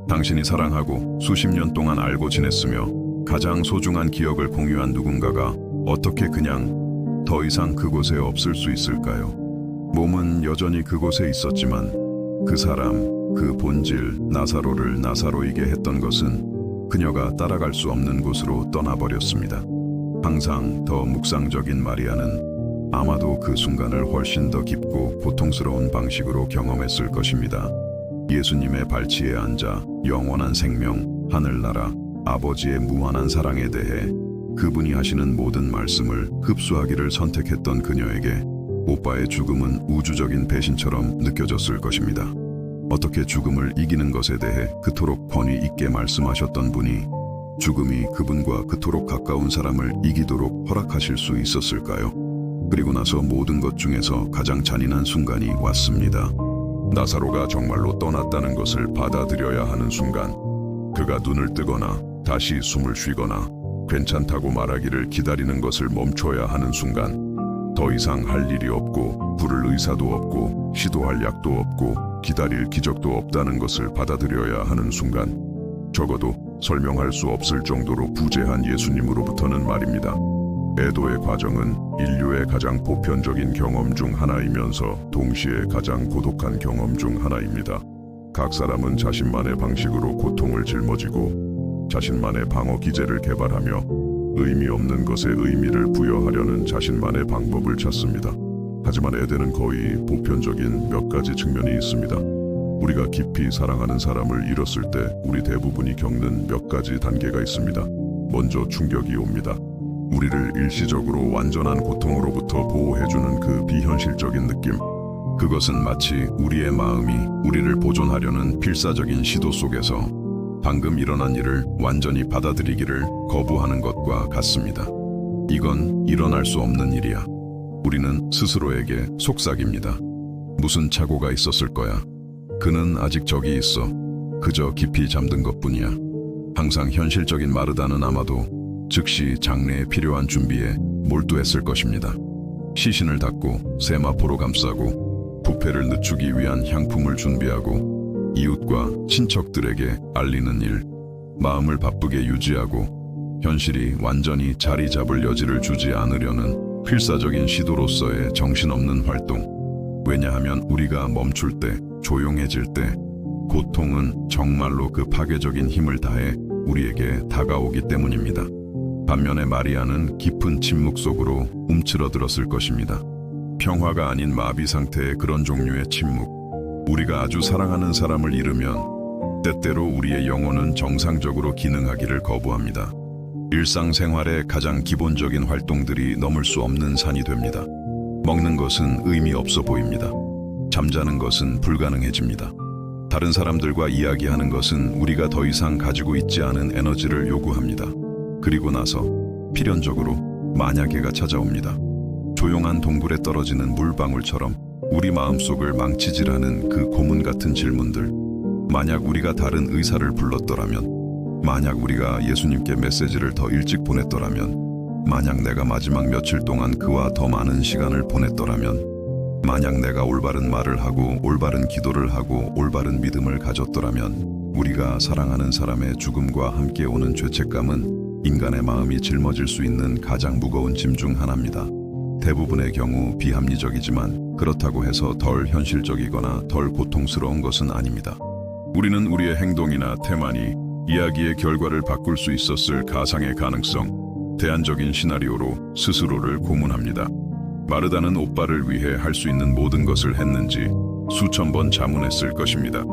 A: 당신이 사랑하고 수십 년 동안 알고 지냈으며 가장 소중한 기억을 공유한 누군가가 어떻게 그냥 더 이상 그곳에 없을 수 있을까요? 몸은 여전히 그곳에 있었지만 그 사람, 그 본질, 나사로를 나사로이게 했던 것은 그녀가 따라갈 수 없는 곳으로 떠나버렸습니다. 항상 더 묵상적인 마리아는 아마도 그 순간을 훨씬 더 깊고 고통스러운 방식으로 경험했을 것입니다. 예수님의 발치에 앉아 영원한 생명, 하늘나라, 아버지의 무한한 사랑에 대해 그분이 하시는 모든 말씀을 흡수하기를 선택했던 그녀에게 오빠의 죽음은 우주적인 배신처럼 느껴졌을 것입니다. 어떻게 죽음을 이기는 것에 대해 그토록 권위 있게 말씀하셨던 분이 죽음이 그분과 그토록 가까운 사람을 이기도록 허락하실 수 있었을까요? 그리고 나서 모든 것 중에서 가장 잔인한 순간이 왔습니다. 나사로가 정말로 떠났다는 것을 받아들여야 하는 순간, 그가 눈을 뜨거나 다시 숨을 쉬거나 괜찮다고 말하기를 기다리는 것을 멈춰야 하는 순간, 더 이상 할 일이 없고 부를 의사도 없고 시도할 약도 없고 기다릴 기적도 없다는 것을 받아들여야 하는 순간, 적어도 설명할 수 없을 정도로 부재한 예수님으로부터는 말입니다. 애도의 과정은 인류의 가장 보편적인 경험 중 하나이면서 동시에 가장 고독한 경험 중 하나입니다. 각 사람은 자신만의 방식으로 고통을 짊어지고 자신만의 방어 기제를 개발하며 의미 없는 것에 의미를 부여하려는 자신만의 방법을 찾습니다. 하지만 에덴은 거의 보편적인 몇 가지 측면이 있습니다. 우리가 깊이 사랑하는 사람을 잃었을 때 우리 대부분이 겪는 몇 가지 단계가 있습니다. 먼저 충격이 옵니다. 우리를 일시적으로 완전한 고통으로부터 보호해주는 그 비현실적인 느낌. 그것은 마치 우리의 마음이 우리를 보존하려는 필사적인 시도 속에서 방금 일어난 일을 완전히 받아들이기를 거부하는 것과 같습니다. 이건 일어날 수 없는 일이야. 우리는 스스로에게 속삭입니다. 무슨 착오가 있었을 거야. 그는 아직 저기 있어. 그저 깊이 잠든 것뿐이야. 항상 현실적인 마르다는 아마도 즉시 장례에 필요한 준비에 몰두했을 것입니다. 시신을 닦고 세마포로 감싸고 부패를 늦추기 위한 향품을 준비하고 이웃과 친척들에게 알리는 일, 마음을 바쁘게 유지하고 현실이 완전히 자리 잡을 여지를 주지 않으려는 필사적인 시도로서의 정신없는 활동. 왜냐하면 우리가 멈출 때, 조용해질 때 고통은 정말로 그 파괴적인 힘을 다해 우리에게 다가오기 때문입니다. 반면에 마리아는 깊은 침묵 속으로 움츠러들었을 것입니다. 평화가 아닌 마비 상태의 그런 종류의 침묵. 우리가 아주 사랑하는 사람을 잃으면 때때로 우리의 영혼은 정상적으로 기능하기를 거부합니다. 일상생활의 가장 기본적인 활동들이 넘을 수 없는 산이 됩니다. 먹는 것은 의미 없어 보입니다. 잠자는 것은 불가능해집니다. 다른 사람들과 이야기하는 것은 우리가 더 이상 가지고 있지 않은 에너지를 요구합니다. 그리고 나서 필연적으로 만약에가 찾아옵니다. 조용한 동굴에 떨어지는 물방울처럼 우리 마음속을 망치질하는 그 고문 같은 질문들. 만약 우리가 다른 의사를 불렀더라면, 만약 우리가 예수님께 메시지를 더 일찍 보냈더라면, 만약 내가 마지막 며칠 동안 그와 더 많은 시간을 보냈더라면, 만약 내가 올바른 말을 하고 올바른 기도를 하고 올바른 믿음을 가졌더라면, 우리가 사랑하는 사람의 죽음과 함께 오는 죄책감은 인간의 마음이 짊어질 수 있는 가장 무거운 짐 중 하나입니다. 대부분의 경우 비합리적이지만 그렇다고 해서 덜 현실적이거나 덜 고통스러운 것은 아닙니다. 우리는 우리의 행동이나 태만이 이야기의 결과를 바꿀 수 있었을 가상의 가능성, 대안적인 시나리오로 스스로를 고문합니다. 마르다는 오빠를 위해 할 수 있는 모든 것을 했는지 수천 번 자문했을 것입니다.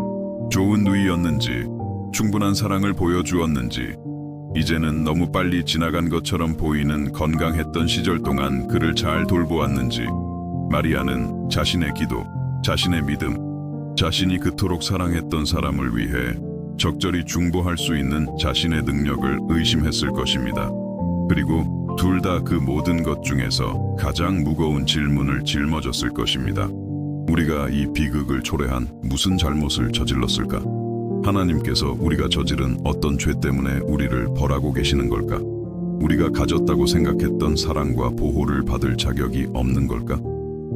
A: 좋은 누이였는지, 충분한 사랑을 보여주었는지, 이제는 너무 빨리 지나간 것처럼 보이는 건강했던 시절 동안 그를 잘 돌보았는지, 마리아는 자신의 기도, 자신의 믿음, 자신이 그토록 사랑했던 사람을 위해 적절히 중보할 수 있는 자신의 능력을 의심했을 것입니다. 그리고 둘 다 그 모든 것 중에서 가장 무거운 질문을 짊어졌을 것입니다. 우리가 이 비극을 초래한 무슨 잘못을 저질렀을까? 하나님께서 우리가 저지른 어떤 죄 때문에 우리를 벌하고 계시는 걸까? 우리가 가졌다고 생각했던 사랑과 보호를 받을 자격이 없는 걸까?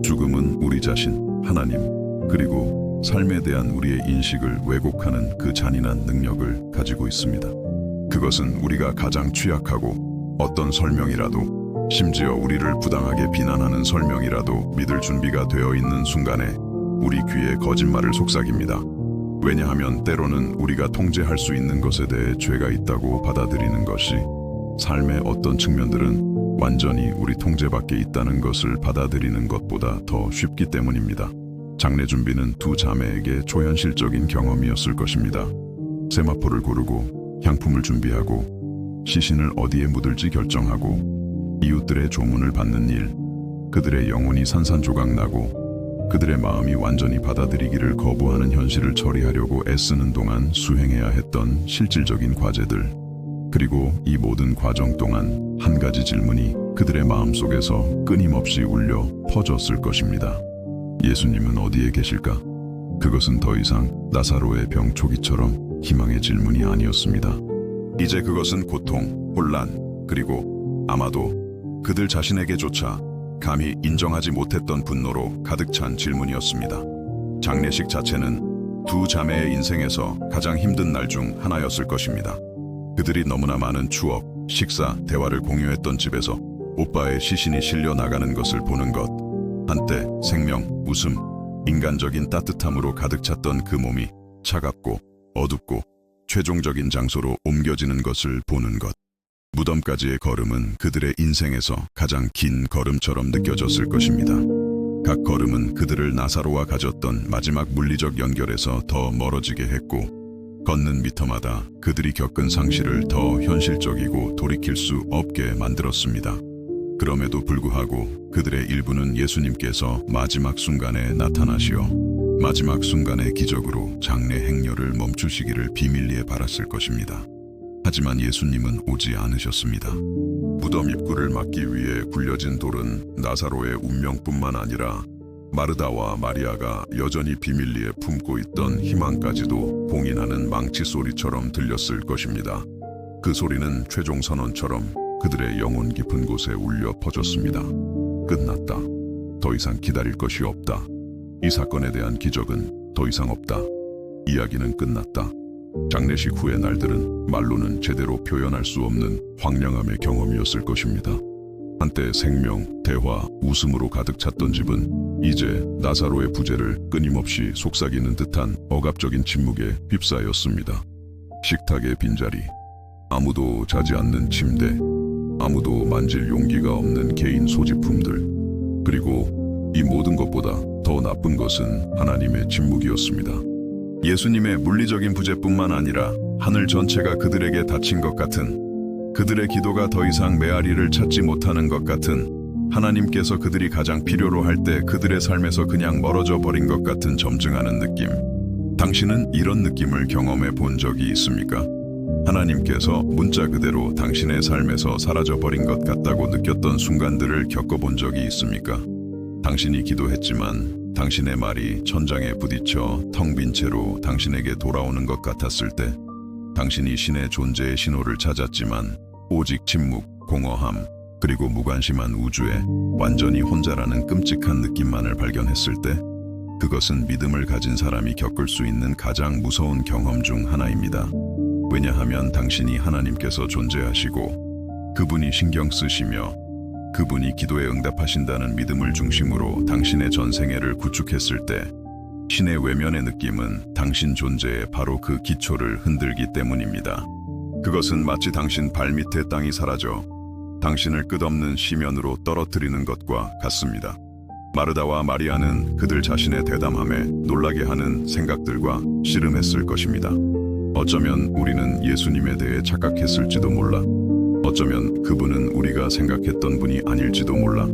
A: 죽음은 우리 자신, 하나님, 그리고 삶에 대한 우리의 인식을 왜곡하는 그 잔인한 능력을 가지고 있습니다. 그것은 우리가 가장 취약하고 어떤 설명이라도, 심지어 우리를 부당하게 비난하는 설명이라도 믿을 준비가 되어 있는 순간에 우리 귀에 거짓말을 속삭입니다. 왜냐하면 때로는 우리가 통제할 수 있는 것에 대해 죄가 있다고 받아들이는 것이 삶의 어떤 측면들은 완전히 우리 통제 밖에 있다는 것을 받아들이는 것보다 더 쉽기 때문입니다. 장례 준비는 두 자매에게 초현실적인 경험이었을 것입니다. 세마포를 고르고 향품을 준비하고 시신을 어디에 묻을지 결정하고 이웃들의 조문을 받는 일, 그들의 영혼이 산산조각나고 그들의 마음이 완전히 받아들이기를 거부하는 현실을 처리하려고 애쓰는 동안 수행해야 했던 실질적인 과제들, 그리고 이 모든 과정 동안 한 가지 질문이 그들의 마음속에서 끊임없이 울려 퍼졌을 것입니다. 예수님은 어디에 계실까? 그것은 더 이상 나사로의 병 초기처럼 희망의 질문이 아니었습니다. 이제 그것은 고통, 혼란, 그리고 아마도 그들 자신에게조차 감히 인정하지 못했던 분노로 가득 찬 질문이었습니다. 장례식 자체는 두 자매의 인생에서 가장 힘든 날 중 하나였을 것입니다. 그들이 너무나 많은 추억, 식사, 대화를 공유했던 집에서 오빠의 시신이 실려 나가는 것을 보는 것, 한때 생명, 웃음, 인간적인 따뜻함으로 가득 찼던 그 몸이 차갑고 어둡고 최종적인 장소로 옮겨지는 것을 보는 것. 무덤까지의 걸음은 그들의 인생에서 가장 긴 걸음처럼 느껴졌을 것입니다. 각 걸음은 그들을 나사로와 가졌던 마지막 물리적 연결에서 더 멀어지게 했고, 걷는 미터마다 그들이 겪은 상실을 더 현실적이고 돌이킬 수 없게 만들었습니다. 그럼에도 불구하고 그들의 일부는 예수님께서 마지막 순간에 나타나시어 마지막 순간의 기적으로 장례 행렬을 멈추시기를 비밀리에 바랐을 것입니다. 하지만 예수님은 오지 않으셨습니다. 무덤 입구를 막기 위해 굴려진 돌은 나사로의 운명뿐만 아니라 마르다와 마리아가 여전히 비밀리에 품고 있던 희망까지도 봉인하는 망치 소리처럼 들렸을 것입니다. 그 소리는 최종 선언처럼 그들의 영혼 깊은 곳에 울려 퍼졌습니다. 끝났다. 더 이상 기다릴 것이 없다. 이 사건에 대한 기적은 더 이상 없다. 이야기는 끝났다. 장례식 후의 날들은 말로는 제대로 표현할 수 없는 황량함의 경험이었을 것입니다. 한때 생명, 대화, 웃음으로 가득 찼던 집은 이제 나사로의 부재를 끊임없이 속삭이는 듯한 억압적인 침묵에 휩싸였습니다. 식탁의 빈자리, 아무도 자지 않는 침대, 아무도 만질 용기가 없는 개인 소지품들, 그리고 이 모든 것보다 더 나쁜 것은 하나님의 침묵이었습니다. 예수님의 물리적인 부재뿐만 아니라 하늘 전체가 그들에게 닫힌 것 같은, 그들의 기도가 더 이상 메아리를 찾지 못하는 것 같은, 하나님께서 그들이 가장 필요로 할 때 그들의 삶에서 그냥 멀어져 버린 것 같은 점증하는 느낌. 당신은 이런 느낌을 경험해 본 적이 있습니까? 하나님께서 문자 그대로 당신의 삶에서 사라져 버린 것 같다고 느꼈던 순간들을 겪어본 적이 있습니까? 당신이 기도했지만 당신의 말이 천장에 부딪혀 텅 빈 채로 당신에게 돌아오는 것 같았을 때, 당신이 신의 존재의 신호를 찾았지만 오직 침묵, 공허함, 그리고 무관심한 우주에 완전히 혼자라는 끔찍한 느낌만을 발견했을 때, 그것은 믿음을 가진 사람이 겪을 수 있는 가장 무서운 경험 중 하나입니다. 왜냐하면 당신이 하나님께서 존재하시고 그분이 신경 쓰시며 그분이 기도에 응답하신다는 믿음을 중심으로 당신의 전생애를 구축했을 때, 신의 외면의 느낌은 당신 존재의 바로 그 기초를 흔들기 때문입니다. 그것은 마치 당신 발밑에 땅이 사라져 당신을 끝없는 시면으로 떨어뜨리는 것과 같습니다. 마르다와 마리아는 그들 자신의 대담함에 놀라게 하는 생각들과 씨름했을 것입니다. 어쩌면 우리는 예수님에 대해 착각했을지도 몰라. 어쩌면 그분은 우리가 생각했던 분이 아닐지도 몰라.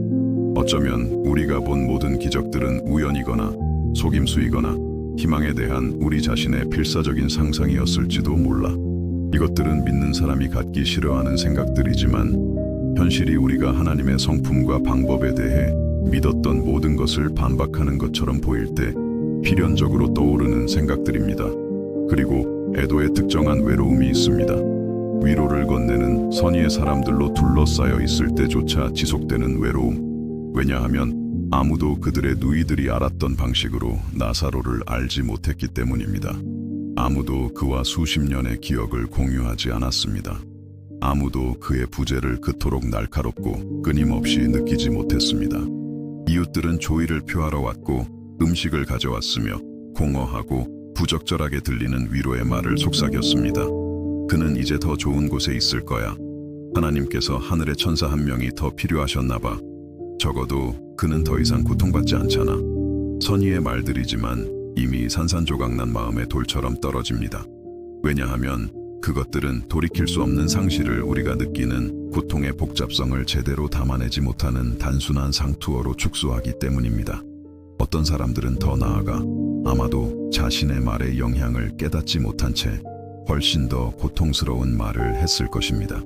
A: 어쩌면 우리가 본 모든 기적들은 우연이거나 속임수이거나 희망에 대한 우리 자신의 필사적인 상상이었을지도 몰라. 이것들은 믿는 사람이 갖기 싫어하는 생각들이지만, 현실이 우리가 하나님의 성품과 방법에 대해 믿었던 모든 것을 반박하는 것처럼 보일 때 필연적으로 떠오르는 생각들입니다. 그리고 애도의 특정한 외로움이 있습니다. 위로를 건네는 선의의 사람들로 둘러싸여 있을 때조차 지속되는 외로움. 왜냐하면 아무도 그들의 누이들이 알았던 방식으로 나사로를 알지 못했기 때문입니다. 아무도 그와 수십 년의 기억을 공유하지 않았습니다. 아무도 그의 부재를 그토록 날카롭고 끊임없이 느끼지 못했습니다. 이웃들은 조의를 표하러 왔고 음식을 가져왔으며 공허하고 부적절하게 들리는 위로의 말을 속삭였습니다. 그는 이제 더 좋은 곳에 있을 거야. 하나님께서 하늘의 천사 한 명이 더 필요하셨나 봐. 적어도 그는 더 이상 고통받지 않잖아. 선의의 말들이지만 이미 산산조각난 마음의 돌처럼 떨어집니다. 왜냐하면 그것들은 돌이킬 수 없는 상실을 우리가 느끼는 고통의 복잡성을 제대로 담아내지 못하는 단순한 상투어로 축소하기 때문입니다. 어떤 사람들은 더 나아가 아마도 자신의 말의 영향을 깨닫지 못한 채 훨씬 더 고통스러운 말을 했을 것입니다.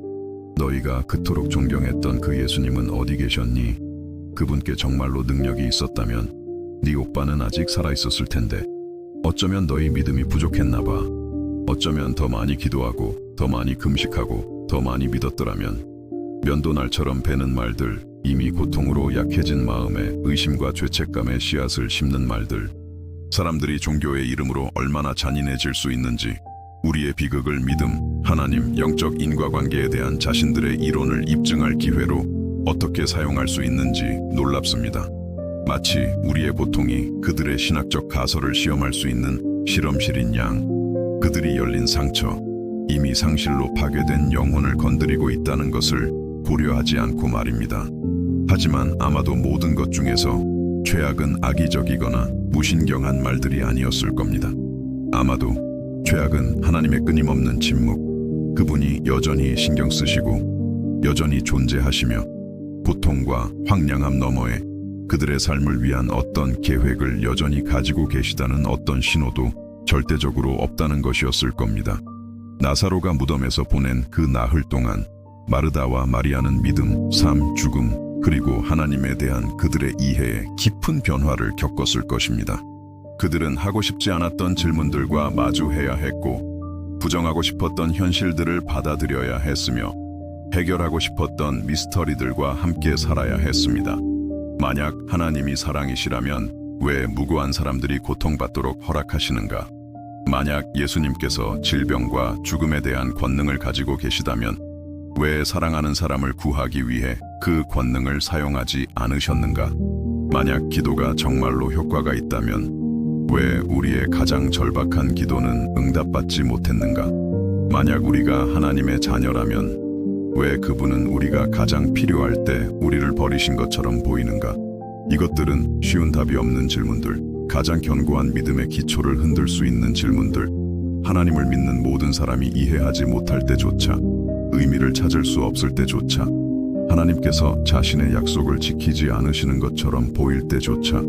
A: 너희가 그토록 존경했던 그 예수님은 어디 계셨니? 그분께 정말로 능력이 있었다면 네 오빠는 아직 살아있었을 텐데 어쩌면 너희 믿음이 부족했나 봐. 어쩌면 더 많이 기도하고 더 많이 금식하고 더 많이 믿었더라면. 면도날처럼 베는 말들, 이미 고통으로 약해진 마음에 의심과 죄책감의 씨앗을 심는 말들. 사람들이 종교의 이름으로 얼마나 잔인해질 수 있는지, 우리의 비극을 믿음, 하나님, 영적 인과관계에 대한 자신들의 이론을 입증할 기회로 어떻게 사용할 수 있는지 놀랍습니다. 마치 우리의 고통이 그들의 신학적 가설을 시험할 수 있는 실험실인 양, 그들이 열린 상처, 이미 상실로 파괴된 영혼을 건드리고 있다는 것을 고려하지 않고 말입니다. 하지만 아마도 모든 것 중에서 최악은 악의적이거나 무신경한 말들이 아니었을 겁니다. 아마도 최악은 하나님의 끊임없는 침묵, 그분이 여전히 신경 쓰시고 여전히 존재하시며 고통과 황량함 너머에 그들의 삶을 위한 어떤 계획을 여전히 가지고 계시다는 어떤 신호도 절대적으로 없다는 것이었을 겁니다. 나사로가 무덤에서 보낸 그 나흘 동안 마르다와 마리아는 믿음, 삶, 죽음, 그리고 하나님에 대한 그들의 이해에 깊은 변화를 겪었을 것입니다. 그들은 하고 싶지 않았던 질문들과 마주해야 했고, 부정하고 싶었던 현실들을 받아들여야 했으며, 해결하고 싶었던 미스터리들과 함께 살아야 했습니다. 만약 하나님이 사랑이시라면 왜 무고한 사람들이 고통받도록 허락하시는가? 만약 예수님께서 질병과 죽음에 대한 권능을 가지고 계시다면 왜 사랑하는 사람을 구하기 위해 그 권능을 사용하지 않으셨는가? 만약 기도가 정말로 효과가 있다면 왜 우리의 가장 절박한 기도는 응답받지 못했는가? 만약 우리가 하나님의 자녀라면 왜 그분은 우리가 가장 필요할 때 우리를 버리신 것처럼 보이는가? 이것들은 쉬운 답이 없는 질문들, 가장 견고한 믿음의 기초를 흔들 수 있는 질문들, 하나님을 믿는 모든 사람이 이해하지 못할 때조차, 의미를 찾을 수 없을 때조차, 하나님께서 자신의 약속을 지키지 않으시는 것처럼 보일 때조차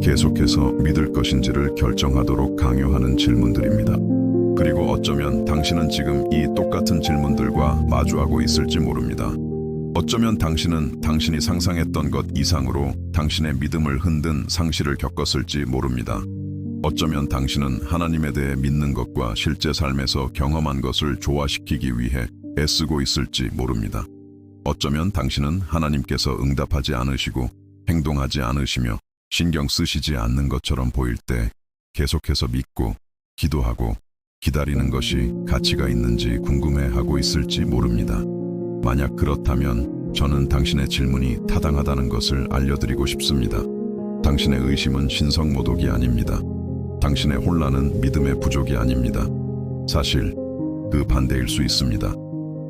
A: 계속해서 믿을 것인지를 결정하도록 강요하는 질문들입니다. 그리고 어쩌면 당신은 지금 이 똑같은 질문들과 마주하고 있을지 모릅니다. 어쩌면 당신은 당신이 상상했던 것 이상으로 당신의 믿음을 흔든 상실을 겪었을지 모릅니다. 어쩌면 당신은 하나님에 대해 믿는 것과 실제 삶에서 경험한 것을 조화시키기 위해 애쓰고 있을지 모릅니다. 어쩌면 당신은 하나님께서 응답하지 않으시고 행동하지 않으시며 신경 쓰시지 않는 것처럼 보일 때 계속해서 믿고 기도하고 기다리는 것이 가치가 있는지 궁금해하고 있을지 모릅니다. 만약 그렇다면 저는 당신의 질문이 타당하다는 것을 알려드리고 싶습니다. 당신의 의심은 신성모독이 아닙니다. 당신의 혼란은 믿음의 부족이 아닙니다. 사실 그 반대일 수 있습니다.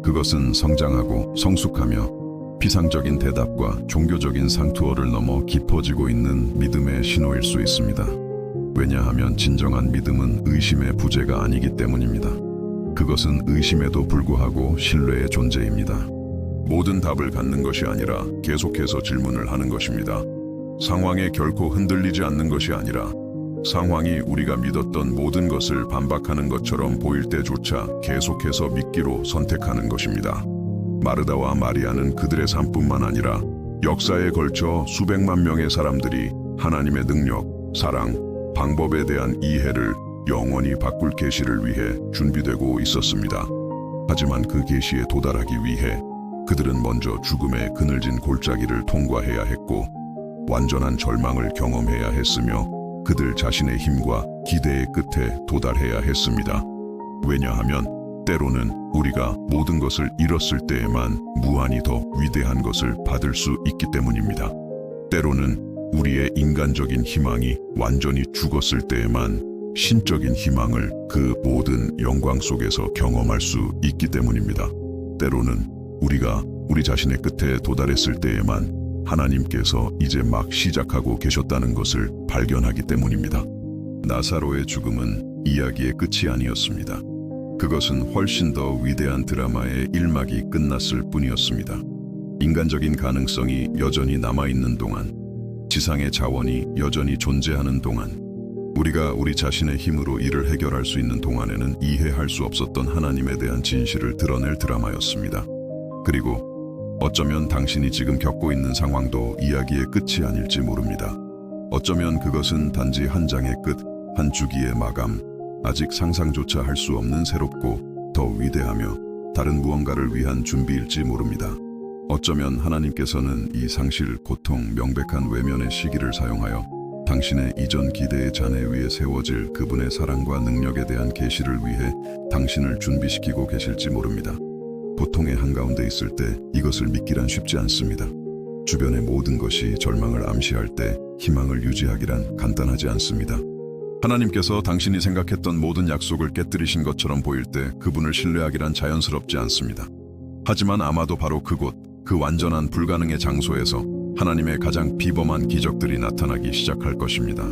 A: 그것은 성장하고 성숙하며 피상적인 대답과 종교적인 상투어를 넘어 깊어지고 있는 믿음의 신호일 수 있습니다. 왜냐하면 진정한 믿음은 의심의 부재가 아니기 때문입니다. 그것은 의심에도 불구하고 신뢰의 존재입니다. 모든 답을 갖는 것이 아니라 계속해서 질문을 하는 것입니다. 상황에 결코 흔들리지 않는 것이 아니라 상황이 우리가 믿었던 모든 것을 반박하는 것처럼 보일 때조차 계속해서 믿기로 선택하는 것입니다. 마르다와 마리아는 그들의 삶뿐만 아니라 역사에 걸쳐 수백만 명의 사람들이 하나님의 능력, 사랑, 방법에 대한 이해를 영원히 바꿀 계시를 위해 준비되고 있었습니다. 하지만 그 계시에 도달하기 위해 그들은 먼저 죽음의 그늘진 골짜기를 통과해야 했고 완전한 절망을 경험해야 했으며 그들 자신의 힘과 기대의 끝에 도달해야 했습니다. 왜냐하면 때로는 우리가 모든 것을 잃었을 때에만 무한히 더 위대한 것을 받을 수 있기 때문입니다. 때로는 우리의 인간적인 희망이 완전히 죽었을 때에만 신적인 희망을 그 모든 영광 속에서 경험할 수 있기 때문입니다. 때로는 우리가 우리 자신의 끝에 도달했을 때에만 하나님께서 이제 막 시작하고 계셨다는 것을 발견하기 때문입니다. 나사로의 죽음은 이야기의 끝이 아니었습니다. 그것은 훨씬 더 위대한 드라마의 1막이 끝났을 뿐이었습니다. 인간적인 가능성이 여전히 남아있는 동안, 지상의 자원이 여전히 존재하는 동안, 우리가 우리 자신의 힘으로 이를 해결할 수 있는 동안에는 이해할 수 없었던 하나님에 대한 진실을 드러낼 드라마였습니다. 그리고 어쩌면 당신이 지금 겪고 있는 상황도 이야기의 끝이 아닐지 모릅니다. 어쩌면 그것은 단지 한 장의 끝, 한 주기의 마감, 아직 상상조차 할 수 없는 새롭고 더 위대하며 다른 무언가를 위한 준비일지 모릅니다. 어쩌면 하나님께서는 이 상실, 고통, 명백한 외면의 시기를 사용하여 당신의 이전 기대의 잔해 위에 세워질 그분의 사랑과 능력에 대한 계시를 위해 당신을 준비시키고 계실지 모릅니다. 고통의 한가운데 있을 때 이것을 믿기란 쉽지 않습니다. 주변의 모든 것이 절망을 암시할 때 희망을 유지하기란 간단하지 않습니다. 하나님께서 당신이 생각했던 모든 약속을 깨뜨리신 것처럼 보일 때 그분을 신뢰하기란 자연스럽지 않습니다. 하지만 아마도 바로 그곳, 그 완전한 불가능의 장소에서 하나님의 가장 비범한 기적들이 나타나기 시작할 것입니다.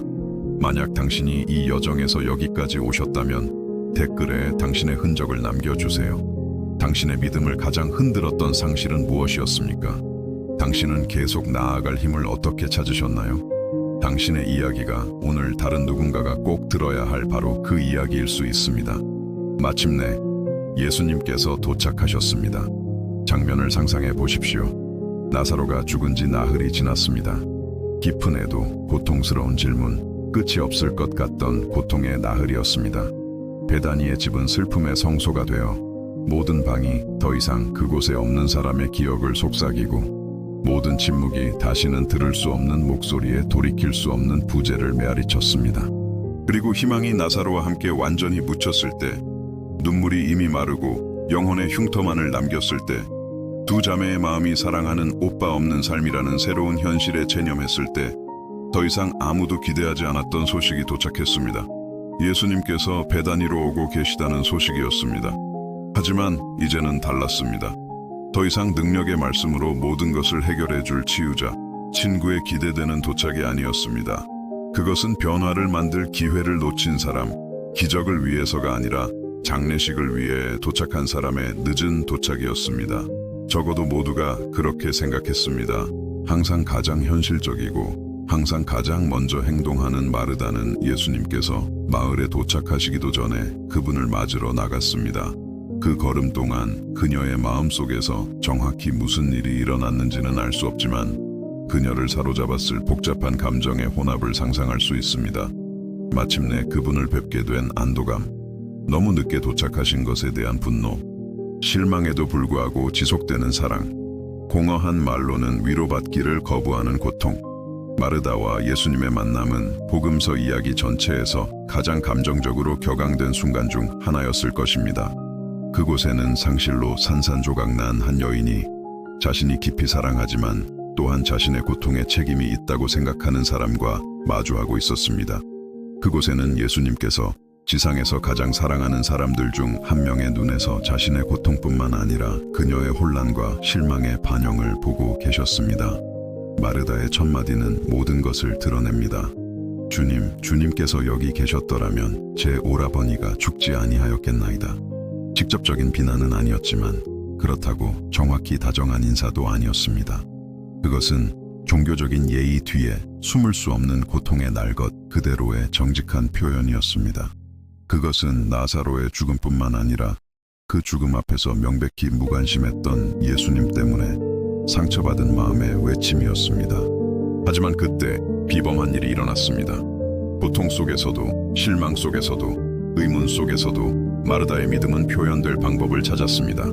A: 만약 당신이 이 여정에서 여기까지 오셨다면 댓글에 당신의 흔적을 남겨주세요. 당신의 믿음을 가장 흔들었던 상실은 무엇이었습니까? 당신은 계속 나아갈 힘을 어떻게 찾으셨나요? 당신의 이야기가 오늘 다른 누군가가 꼭 들어야 할 바로 그 이야기일 수 있습니다. 마침내 예수님께서 도착하셨습니다. 장면을 상상해 보십시오. 나사로가 죽은 지 나흘이 지났습니다. 깊은 애도 고통스러운 질문, 끝이 없을 것 같던 고통의 나흘이었습니다. 베다니의 집은 슬픔의 성소가 되어 모든 방이 더 이상 그곳에 없는 사람의 기억을 속삭이고 모든 침묵이 다시는 들을 수 없는 목소리에 돌이킬 수 없는 부재를 메아리쳤습니다. 그리고 희망이 나사로와 함께 완전히 묻혔을 때, 눈물이 이미 마르고 영혼의 흉터만을 남겼을 때, 두 자매의 마음이 사랑하는 오빠 없는 삶이라는 새로운 현실에 체념했을 때, 더 이상 아무도 기대하지 않았던 소식이 도착했습니다. 예수님께서 베다니로 오고 계시다는 소식이었습니다. 하지만 이제는 달랐습니다. 더 이상 능력의 말씀으로 모든 것을 해결해 줄 치유자, 친구의 기대되는 도착이 아니었습니다. 그것은 변화를 만들 기회를 놓친 사람, 기적을 위해서가 아니라 장례식을 위해 도착한 사람의 늦은 도착이었습니다. 적어도 모두가 그렇게 생각했습니다. 항상 가장 현실적이고 항상 가장 먼저 행동하는 마르다는 예수님께서 마을에 도착하시기도 전에 그분을 맞으러 나갔습니다. 그 걸음 동안 그녀의 마음속에서 정확히 무슨 일이 일어났는지는 알 수 없지만 그녀를 사로잡았을 복잡한 감정의 혼합을 상상할 수 있습니다. 마침내 그분을 뵙게 된 안도감, 너무 늦게 도착하신 것에 대한 분노, 실망에도 불구하고 지속되는 사랑, 공허한 말로는 위로받기를 거부하는 고통. 마르다와 예수님의 만남은 복음서 이야기 전체에서 가장 감정적으로 격앙된 순간 중 하나였을 것입니다. 그곳에는 상실로 산산조각난 한 여인이 자신이 깊이 사랑하지만 또한 자신의 고통에 책임이 있다고 생각하는 사람과 마주하고 있었습니다. 그곳에는 예수님께서 지상에서 가장 사랑하는 사람들 중 한 명의 눈에서 자신의 고통뿐만 아니라 그녀의 혼란과 실망의 반영을 보고 계셨습니다. 마르다의 첫마디는 모든 것을 드러냅니다. 주님께서 여기 계셨더라면 제 오라버니가 죽지 아니하였겠나이다. 직접적인 비난은 아니었지만 그렇다고 정확히 다정한 인사도 아니었습니다. 그것은 종교적인 예의 뒤에 숨을 수 없는 고통의 날 것 그대로의 정직한 표현이었습니다. 그것은 나사로의 죽음뿐만 아니라 그 죽음 앞에서 명백히 무관심했던 예수님 때문에 상처받은 마음의 외침이었습니다. 하지만 그때 비범한 일이 일어났습니다. 고통 속에서도 실망 속에서도 의문 속에서도 마르다의 믿음은 표현될 방법을 찾았습니다.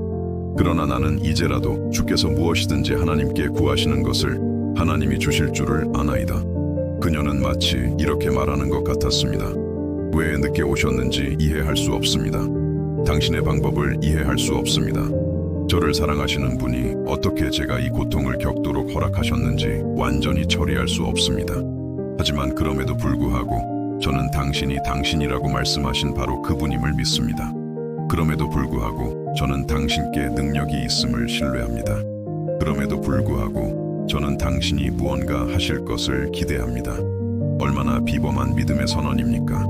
A: 그러나 나는 이제라도 주께서 무엇이든지 하나님께 구하시는 것을 하나님이 주실 줄을 아나이다. 그녀는 마치 이렇게 말하는 것 같았습니다. 왜 늦게 오셨는지 이해할 수 없습니다. 당신의 방법을 이해할 수 없습니다. 저를 사랑하시는 분이 어떻게 제가 이 고통을 겪도록 허락하셨는지 완전히 처리할 수 없습니다. 하지만 그럼에도 불구하고 저는 당신이 당신이라고 말씀하신 바로 그분임을 믿습니다. 그럼에도 불구하고 저는 당신께 능력이 있음을 신뢰합니다. 그럼에도 불구하고 저는 당신이 무언가 하실 것을 기대합니다. 얼마나 비범한 믿음의 선언입니까?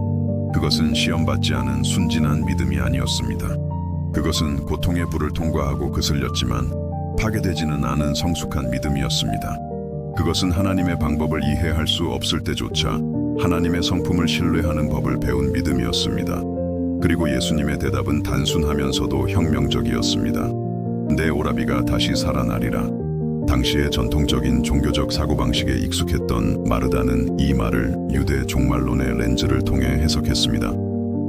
A: 그것은 시험받지 않은 순진한 믿음이 아니었습니다. 그것은 고통의 불을 통과하고 그슬렸지만 파괴되지는 않은 성숙한 믿음이었습니다. 그것은 하나님의 방법을 이해할 수 없을 때조차 하나님의 성품을 신뢰하는 법을 배운 믿음이었습니다. 그리고 예수님의 대답은 단순하면서도 혁명적이었습니다. 내 오라비가 다시 살아나리라. 당시의 전통적인 종교적 사고방식에 익숙했던 마르다는 이 말을 유대 종말론의 렌즈를 통해 해석했습니다.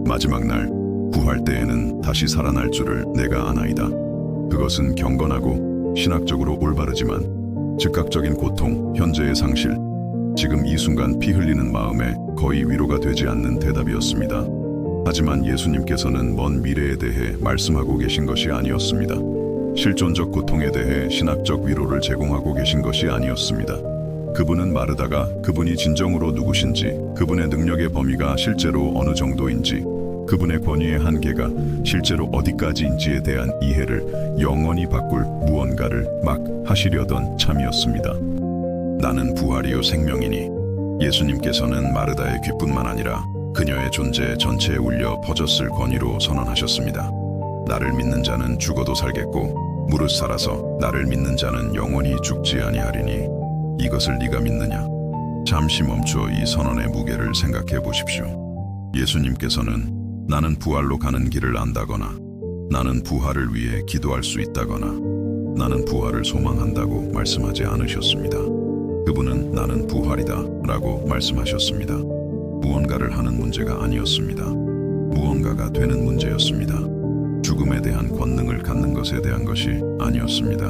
A: 마지막 날 부활 때에는 다시 살아날 줄을 내가 아나이다. 그것은 경건하고 신학적으로 올바르지만 즉각적인 고통, 현재의 상실, 지금 이 순간 피 흘리는 마음에 거의 위로가 되지 않는 대답이었습니다. 하지만 예수님께서는 먼 미래에 대해 말씀하고 계신 것이 아니었습니다. 실존적 고통에 대해 신학적 위로를 제공하고 계신 것이 아니었습니다. 그분은 마르다가 그분이 진정으로 누구신지, 그분의 능력의 범위가 실제로 어느 정도인지, 그분의 권위의 한계가 실제로 어디까지인지에 대한 이해를 영원히 바꿀 무언가를 막 하시려던 참이었습니다. 나는 부활이요 생명이니. 예수님께서는 마르다의 귀뿐만 아니라 그녀의 존재 전체에 울려 퍼졌을 권위로 선언하셨습니다. 나를 믿는 자는 죽어도 살겠고 무릇 살아서 나를 믿는 자는 영원히 죽지 아니하리니 이것을 네가 믿느냐? 잠시 멈춰 이 선언의 무게를 생각해 보십시오. 예수님께서는 나는 부활로 가는 길을 안다거나 나는 부활을 위해 기도할 수 있다거나 나는 부활을 소망한다고 말씀하지 않으셨습니다. 그분은 나는 부활이다 라고 말씀하셨습니다. 무언가를 하는 문제가 아니었습니다. 무언가가 되는 문제였습니다. 죽음에 대한 권능을 갖는 것에 대한 것이 아니었습니다.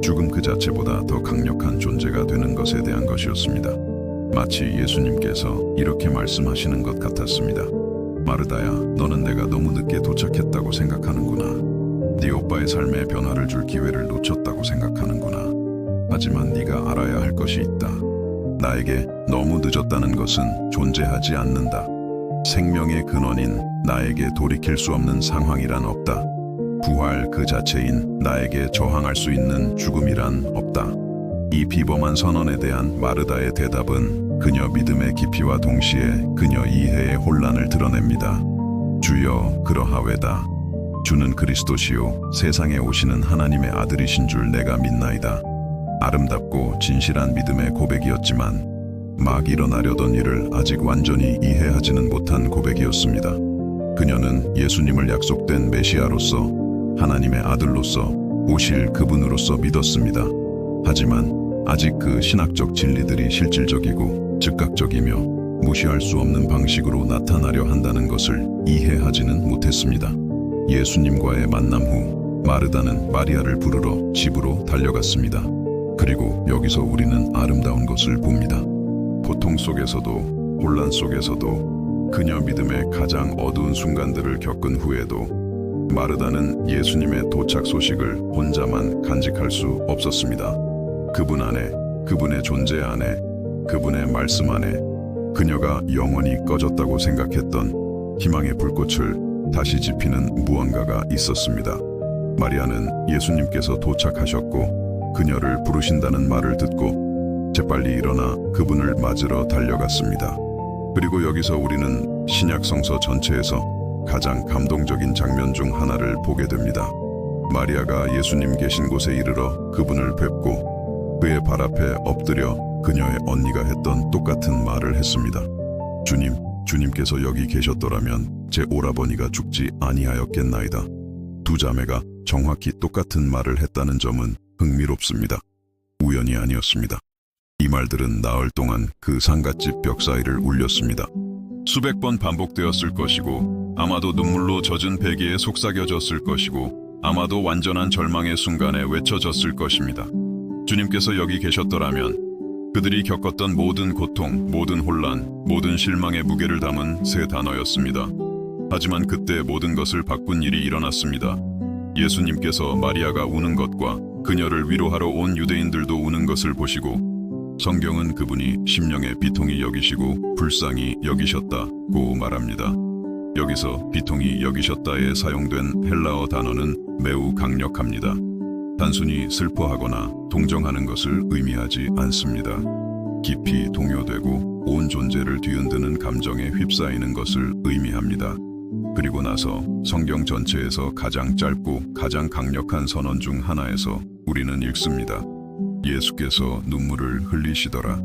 A: 죽음 그 자체보다 더 강력한 존재가 되는 것에 대한 것이었습니다. 마치 예수님께서 이렇게 말씀하시는 것 같았습니다. 마르다야, 너는 내가 너무 늦게 도착했다고 생각하는구나. 네 오빠의 삶에 변화를 줄 기회를 놓쳤다고 생각하는구나. 하지만 네가 알아야 할 것이 있다. 나에게 너무 늦었다는 것은 존재하지 않는다. 생명의 근원인 나에게 돌이킬 수 없는 상황이란 없다. 부활 그 자체인 나에게 저항할 수 있는 죽음이란 없다. 이 비범한 선언에 대한 마르다의 대답은 그녀 믿음의 깊이와 동시에 그녀 이해의 혼란을 드러냅니다. 주여 그러하외다. 주는 그리스도시요 세상에 오시는 하나님의 아들이신 줄 내가 믿나이다. 아름답고 진실한 믿음의 고백이었지만 막 일어나려던 일을 아직 완전히 이해하지는 못한 고백이었습니다. 그녀는 예수님을 약속된 메시아로서 하나님의 아들로서 오실 그분으로서 믿었습니다. 하지만 아직 그 신학적 진리들이 실질적이고 즉각적이며 무시할 수 없는 방식으로 나타나려 한다는 것을 이해하지는 못했습니다. 예수님과의 만남 후 마르다는 마리아를 부르러 집으로 달려갔습니다. 그리고 여기서 우리는 아름다운 것을 봅니다. 고통 속에서도 혼란 속에서도 그녀 믿음의 가장 어두운 순간들을 겪은 후에도 마르다는 예수님의 도착 소식을 혼자만 간직할 수 없었습니다. 그분 안에, 그분의 존재 안에, 그분의 말씀 안에 그녀가 영원히 꺼졌다고 생각했던 희망의 불꽃을 다시 지피는 무언가가 있었습니다. 마리아는 예수님께서 도착하셨고 그녀를 부르신다는 말을 듣고 재빨리 일어나 그분을 맞으러 달려갔습니다. 그리고 여기서 우리는 신약 성서 전체에서 가장 감동적인 장면 중 하나를 보게 됩니다. 마리아가 예수님 계신 곳에 이르러 그분을 뵙고 그의 발 앞에 엎드려 그녀의 언니가 했던 똑같은 말을 했습니다. 주님께서 여기 계셨더라면 제 오라버니가 죽지 아니하였겠나이다. 두 자매가 정확히 똑같은 말을 했다는 점은 흥미롭습니다. 우연이 아니었습니다. 이 말들은 나흘 동안 그 상갓집 벽 사이를 울렸습니다. 수백 번 반복되었을 것이고 아마도 눈물로 젖은 베개에 속삭여졌을 것이고 아마도 완전한 절망의 순간에 외쳐졌을 것입니다. 주님께서 여기 계셨더라면 그들이 겪었던 모든 고통, 모든 혼란, 모든 실망의 무게를 담은 세 단어였습니다. 하지만 그때 모든 것을 바꾼 일이 일어났습니다. 예수님께서 마리아가 우는 것과 그녀를 위로하러 온 유대인들도 우는 것을 보시고 성경은 그분이 심령의 비통히 여기시고 불쌍히 여기셨다고 말합니다. 여기서 비통히 여기셨다에 사용된 헬라어 단어는 매우 강력합니다. 단순히 슬퍼하거나 동정하는 것을 의미하지 않습니다. 깊이 동요되고 온 존재를 뒤흔드는 감정에 휩싸이는 것을 의미합니다. 그리고 나서 성경 전체에서 가장 짧고 가장 강력한 선언 중 하나에서 우리는 읽습니다. 예수께서 눈물을 흘리시더라.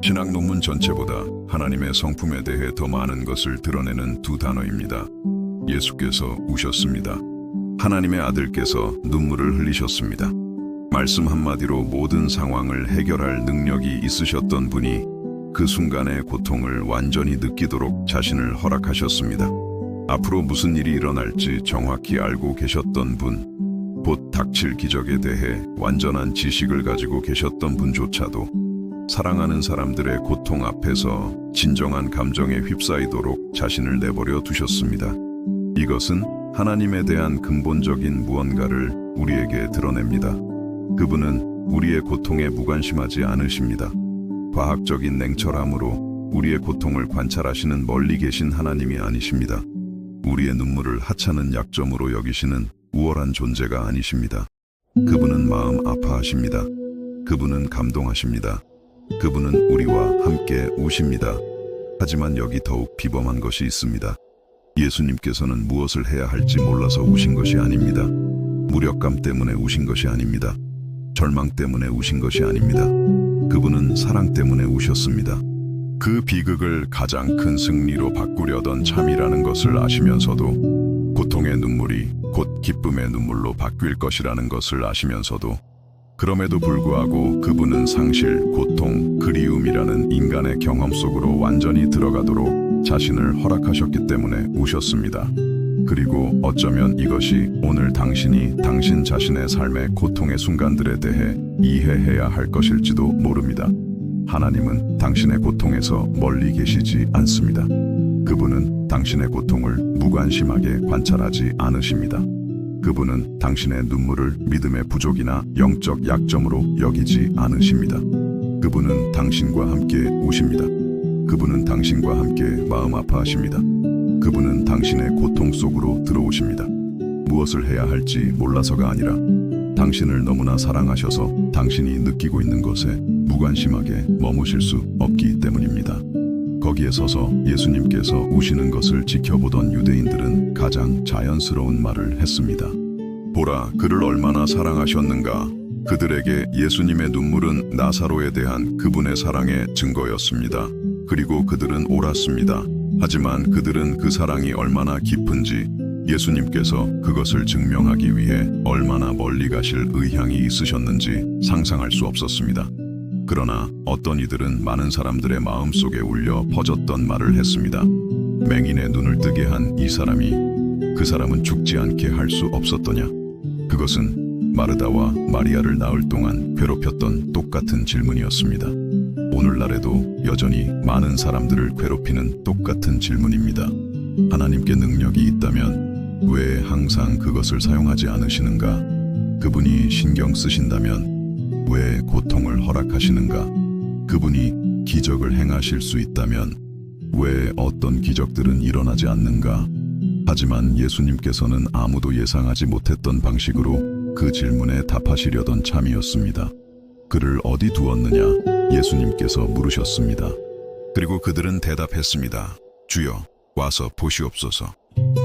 A: 신학 논문 전체보다 하나님의 성품에 대해 더 많은 것을 드러내는 두 단어입니다. 예수께서 우셨습니다. 하나님의 아들께서 눈물을 흘리셨습니다. 말씀 한마디로 모든 상황을 해결할 능력이 있으셨던 분이 그 순간의 고통을 완전히 느끼도록 자신을 허락하셨습니다. 앞으로 무슨 일이 일어날지 정확히 알고 계셨던 분, 곧 닥칠 기적에 대해 완전한 지식을 가지고 계셨던 분조차도 사랑하는 사람들의 고통 앞에서 진정한 감정에 휩싸이도록 자신을 내버려 두셨습니다. 이것은 하나님에 대한 근본적인 무언가를 우리에게 드러냅니다. 그분은 우리의 고통에 무관심하지 않으십니다. 과학적인 냉철함으로 우리의 고통을 관찰하시는 멀리 계신 하나님이 아니십니다. 우리의 눈물을 하찮은 약점으로 여기시는 우월한 존재가 아니십니다. 그분은 마음 아파하십니다. 그분은 감동하십니다. 그분은 우리와 함께 우십니다. 하지만 여기 더욱 비범한 것이 있습니다. 예수님께서는 무엇을 해야 할지 몰라서 우신 것이 아닙니다. 무력감 때문에 우신 것이 아닙니다. 절망 때문에 우신 것이 아닙니다. 그분은 사랑 때문에 우셨습니다. 그 비극을 가장 큰 승리로 바꾸려던 참이라는 것을 아시면서도 고통의 눈물이 곧 기쁨의 눈물로 바뀔 것이라는 것을 아시면서도 그럼에도 불구하고 그분은 상실, 고통, 그리움이라는 인간의 경험 속으로 완전히 들어가도록 자신을 허락하셨기 때문에 우셨습니다. 그리고 어쩌면 이것이 오늘 당신이 당신 자신의 삶의 고통의 순간들에 대해 이해해야 할 것일지도 모릅니다. 하나님은 당신의 고통에서 멀리 계시지 않습니다. 그분은 당신의 고통을 무관심하게 관찰하지 않으십니다. 그분은 당신의 눈물을 믿음의 부족이나 영적 약점으로 여기지 않으십니다. 그분은 당신과 함께 우십니다. 그분은 당신과 함께 마음 아파하십니다. 그분은 당신의 고통 속으로 들어오십니다. 무엇을 해야 할지 몰라서가 아니라 당신을 너무나 사랑하셔서 당신이 느끼고 있는 것에 무관심하게 머무실 수 없기 때문입니다. 거기에 서서 예수님께서 우시는 것을 지켜보던 유대인들은 가장 자연스러운 말을 했습니다. 보라, 그를 얼마나 사랑하셨는가. 그들에게 예수님의 눈물은 나사로에 대한 그분의 사랑의 증거였습니다. 그리고 그들은 옳았습니다. 하지만 그들은 그 사랑이 얼마나 깊은지, 예수님께서 그것을 증명하기 위해 얼마나 멀리 가실 의향이 있으셨는지 상상할 수 없었습니다. 그러나 어떤 이들은 많은 사람들의 마음속에 울려 퍼졌던 말을 했습니다. 맹인의 눈을 뜨게 한 이 사람이 그 사람은 죽지 않게 할 수 없었더냐? 그것은 마르다와 마리아를 낳을 동안 괴롭혔던 똑같은 질문이었습니다. 오늘날에도 여전히 많은 사람들을 괴롭히는 똑같은 질문입니다. 하나님께 능력이 있다면 왜 항상 그것을 사용하지 않으시는가? 그분이 신경 쓰신다면 왜 고통을 허락하시는가? 그분이 기적을 행하실 수 있다면 왜 어떤 기적들은 일어나지 않는가? 하지만 예수님께서는 아무도 예상하지 못했던 방식으로 그 질문에 답하시려던 참이었습니다. 그를 어디 두었느냐? 예수님께서 물으셨습니다. 그리고 그들은 대답했습니다. 주여, 와서 보시옵소서.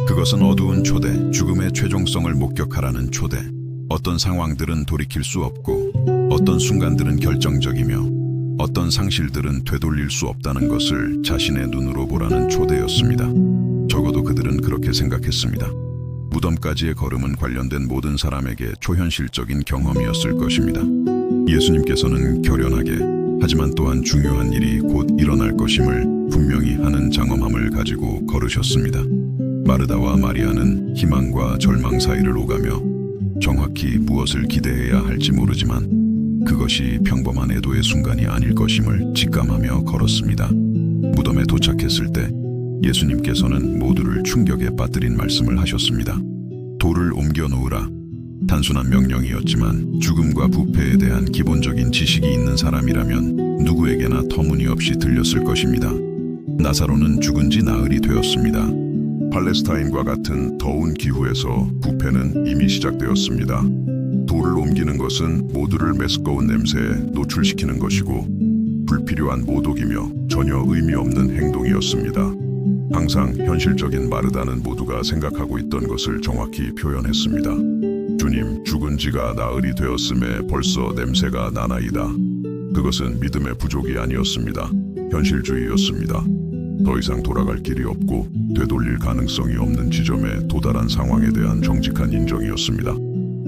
A: 그것은 어두운 초대, 죽음의 최종성을 목격하라는 초대. 어떤 상황들은 돌이킬 수 없고 어떤 순간들은 결정적이며 어떤 상실들은 되돌릴 수 없다는 것을 자신의 눈으로 보라는 초대였습니다. 적어도 그들은 그렇게 생각했습니다. 무덤까지의 걸음은 관련된 모든 사람에게 초현실적인 경험이었을 것입니다. 예수님께서는 결연하게 하지만 또한 중요한 일이 곧 일어날 것임을 분명히 하는 장엄함을 가지고 걸으셨습니다. 마르다와 마리아는 희망과 절망 사이를 오가며 정확히 무엇을 기대해야 할지 모르지만 그것이 평범한 애도의 순간이 아닐 것임을 직감하며 걸었습니다. 무덤에 도착했을 때 예수님께서는 모두를 충격에 빠뜨린 말씀을 하셨습니다. 돌을 옮겨 놓으라. 단순한 명령이었지만 죽음과 부패에 대한 기본적인 지식이 있는 사람이라면 누구에게나 터무니없이 들렸을 것입니다. 나사로는 죽은 지 나흘이 되었습니다. 팔레스타인과 같은 더운 기후에서 부패는 이미 시작되었습니다. 돌을 옮기는 것은 모두를 메스꺼운 냄새에 노출시키는 것이고 불필요한 모독이며 전혀 의미 없는 행동이었습니다. 항상 현실적인 마르다는 모두가 생각하고 있던 것을 정확히 표현했습니다. 주님, 죽은 지가 나흘이 되었음에 벌써 냄새가 나나이다. 그것은 믿음의 부족이 아니었습니다. 현실주의였습니다. 더 이상 돌아갈 길이 없고 되돌릴 가능성이 없는 지점에 도달한 상황에 대한 정직한 인정이었습니다.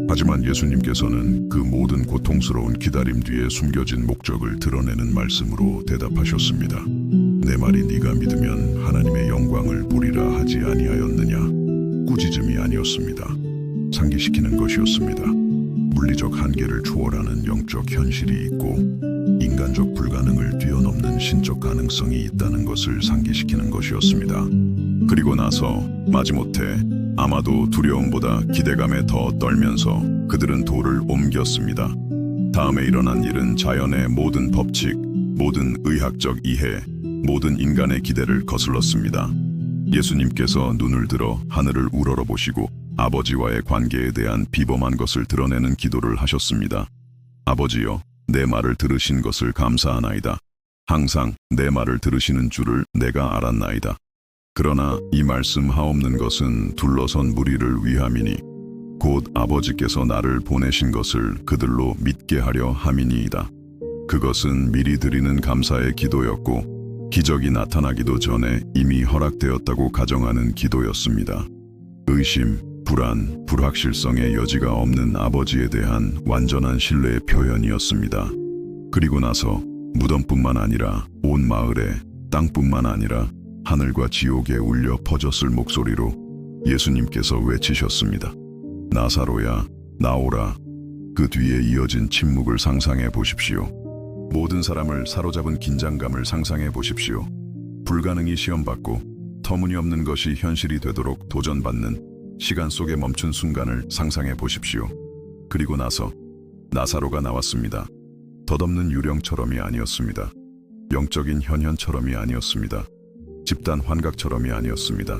A: 하지만 예수님께서는 그 모든 고통스러운 기다림 뒤에 숨겨진 목적을 드러내는 말씀으로 대답하셨습니다. 내 말이 네가 믿으면 하나님의 영광을 보리라 하지 아니하였느냐. 꾸짖음이 아니었습니다. 상기시키는 것이었습니다. 물리적 한계를 초월하는 영적 현실이 있고 인간적 불가능을 뛰어넘는 신적 가능성이 있다는 것을 상기시키는 것이었습니다. 그리고 나서 마지못해 아마도 두려움보다 기대감에 더 떨면서 그들은 돌을 옮겼습니다. 다음에 일어난 일은 자연의 모든 법칙, 모든 의학적 이해, 모든 인간의 기대를 거슬렀습니다. 예수님께서 눈을 들어 하늘을 우러러보시고 아버지와의 관계에 대한 비범한 것을 드러내는 기도를 하셨습니다. 아버지여, 내 말을 들으신 것을 감사하나이다. 항상 내 말을 들으시는 줄을 내가 알았나이다. 그러나 이 말씀 하옵는 것은 둘러선 무리를 위함이니 곧 아버지께서 나를 보내신 것을 그들로 믿게 하려 함이니이다. 그것은 미리 드리는 감사의 기도였고 기적이 나타나기도 전에 이미 허락되었다고 가정하는 기도였습니다. 의심, 불안, 불확실성의 여지가 없는 아버지에 대한 완전한 신뢰의 표현이었습니다. 그리고 나서 무덤뿐만 아니라 온 마을에, 땅뿐만 아니라 하늘과 지옥에 울려 퍼졌을 목소리로 예수님께서 외치셨습니다. 나사로야, 나오라. 그 뒤에 이어진 침묵을 상상해 보십시오. 모든 사람을 사로잡은 긴장감을 상상해 보십시오. 불가능이 시험받고 터무니없는 것이 현실이 되도록 도전받는 시간 속에 멈춘 순간을 상상해 보십시오. 그리고 나서 나사로가 나왔습니다. 덧없는 유령처럼이 아니었습니다. 영적인 현현처럼이 아니었습니다. 집단 환각처럼이 아니었습니다.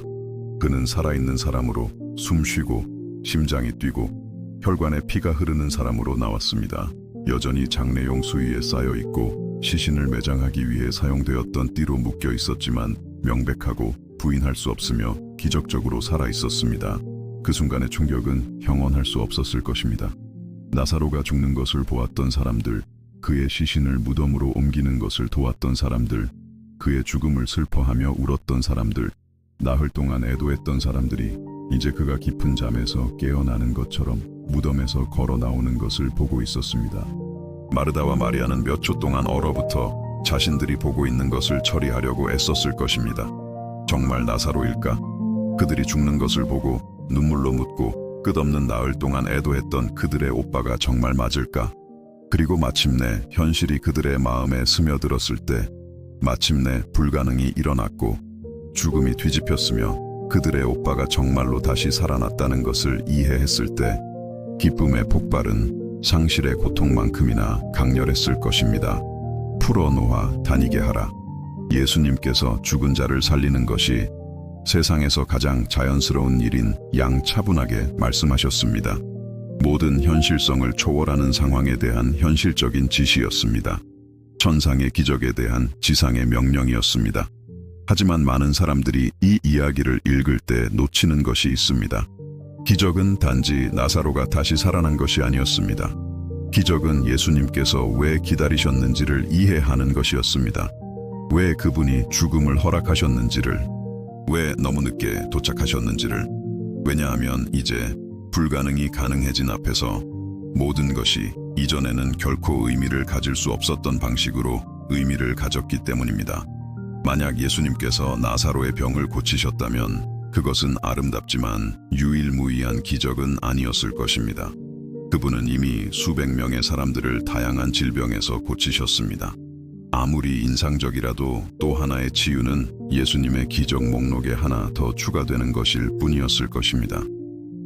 A: 그는 살아있는 사람으로 숨쉬고 심장이 뛰고 혈관에 피가 흐르는 사람으로 나왔습니다. 여전히 장례용 수위에 쌓여 있고 시신을 매장하기 위해 사용되었던 띠로 묶여 있었지만 명백하고 부인할 수 없으며 기적적으로 살아 있었습니다. 그 순간의 충격은 형언할 수 없었을 것입니다. 나사로가 죽는 것을 보았던 사람들, 그의 시신을 무덤으로 옮기는 것을 도왔던 사람들, 그의 죽음을 슬퍼하며 울었던 사람들, 나흘 동안 애도했던 사람들이 이제 그가 깊은 잠에서 깨어나는 것처럼 무덤에서 걸어 나오는 것을 보고 있었습니다. 마르다와 마리아는 몇 초 동안 얼어붙어 자신들이 보고 있는 것을 처리하려고 애썼을 것입니다. 정말 나사로일까? 그들이 죽는 것을 보고 눈물로 묻고 끝없는 나흘 동안 애도했던 그들의 오빠가 정말 맞을까? 그리고 마침내 현실이 그들의 마음에 스며들었을 때 마침내 불가능이 일어났고 죽음이 뒤집혔으며 그들의 오빠가 정말로 다시 살아났다는 것을 이해했을 때 기쁨의 폭발은 상실의 고통만큼이나 강렬했을 것입니다. 풀어놓아 다니게 하라. 예수님께서 죽은 자를 살리는 것이 세상에서 가장 자연스러운 일인 양 차분하게 말씀하셨습니다. 모든 현실성을 초월하는 상황에 대한 현실적인 지시였습니다. 천상의 기적에 대한 지상의 명령이었습니다. 하지만 많은 사람들이 이 이야기를 읽을 때 놓치는 것이 있습니다. 기적은 단지 나사로가 다시 살아난 것이 아니었습니다. 기적은 예수님께서 왜 기다리셨는지를 이해하는 것이었습니다. 왜 그분이 죽음을 허락하셨는지를, 왜 너무 늦게 도착하셨는지를. 왜냐하면 이제 불가능이 가능해진 앞에서 모든 것이 이전에는 결코 의미를 가질 수 없었던 방식으로 의미를 가졌기 때문입니다. 만약 예수님께서 나사로의 병을 고치셨다면 그것은 아름답지만 유일무이한 기적은 아니었을 것입니다. 그분은 이미 수백 명의 사람들을 다양한 질병에서 고치셨습니다. 아무리 인상적이라도 또 하나의 치유는 예수님의 기적 목록에 하나 더 추가되는 것일 뿐이었을 것입니다.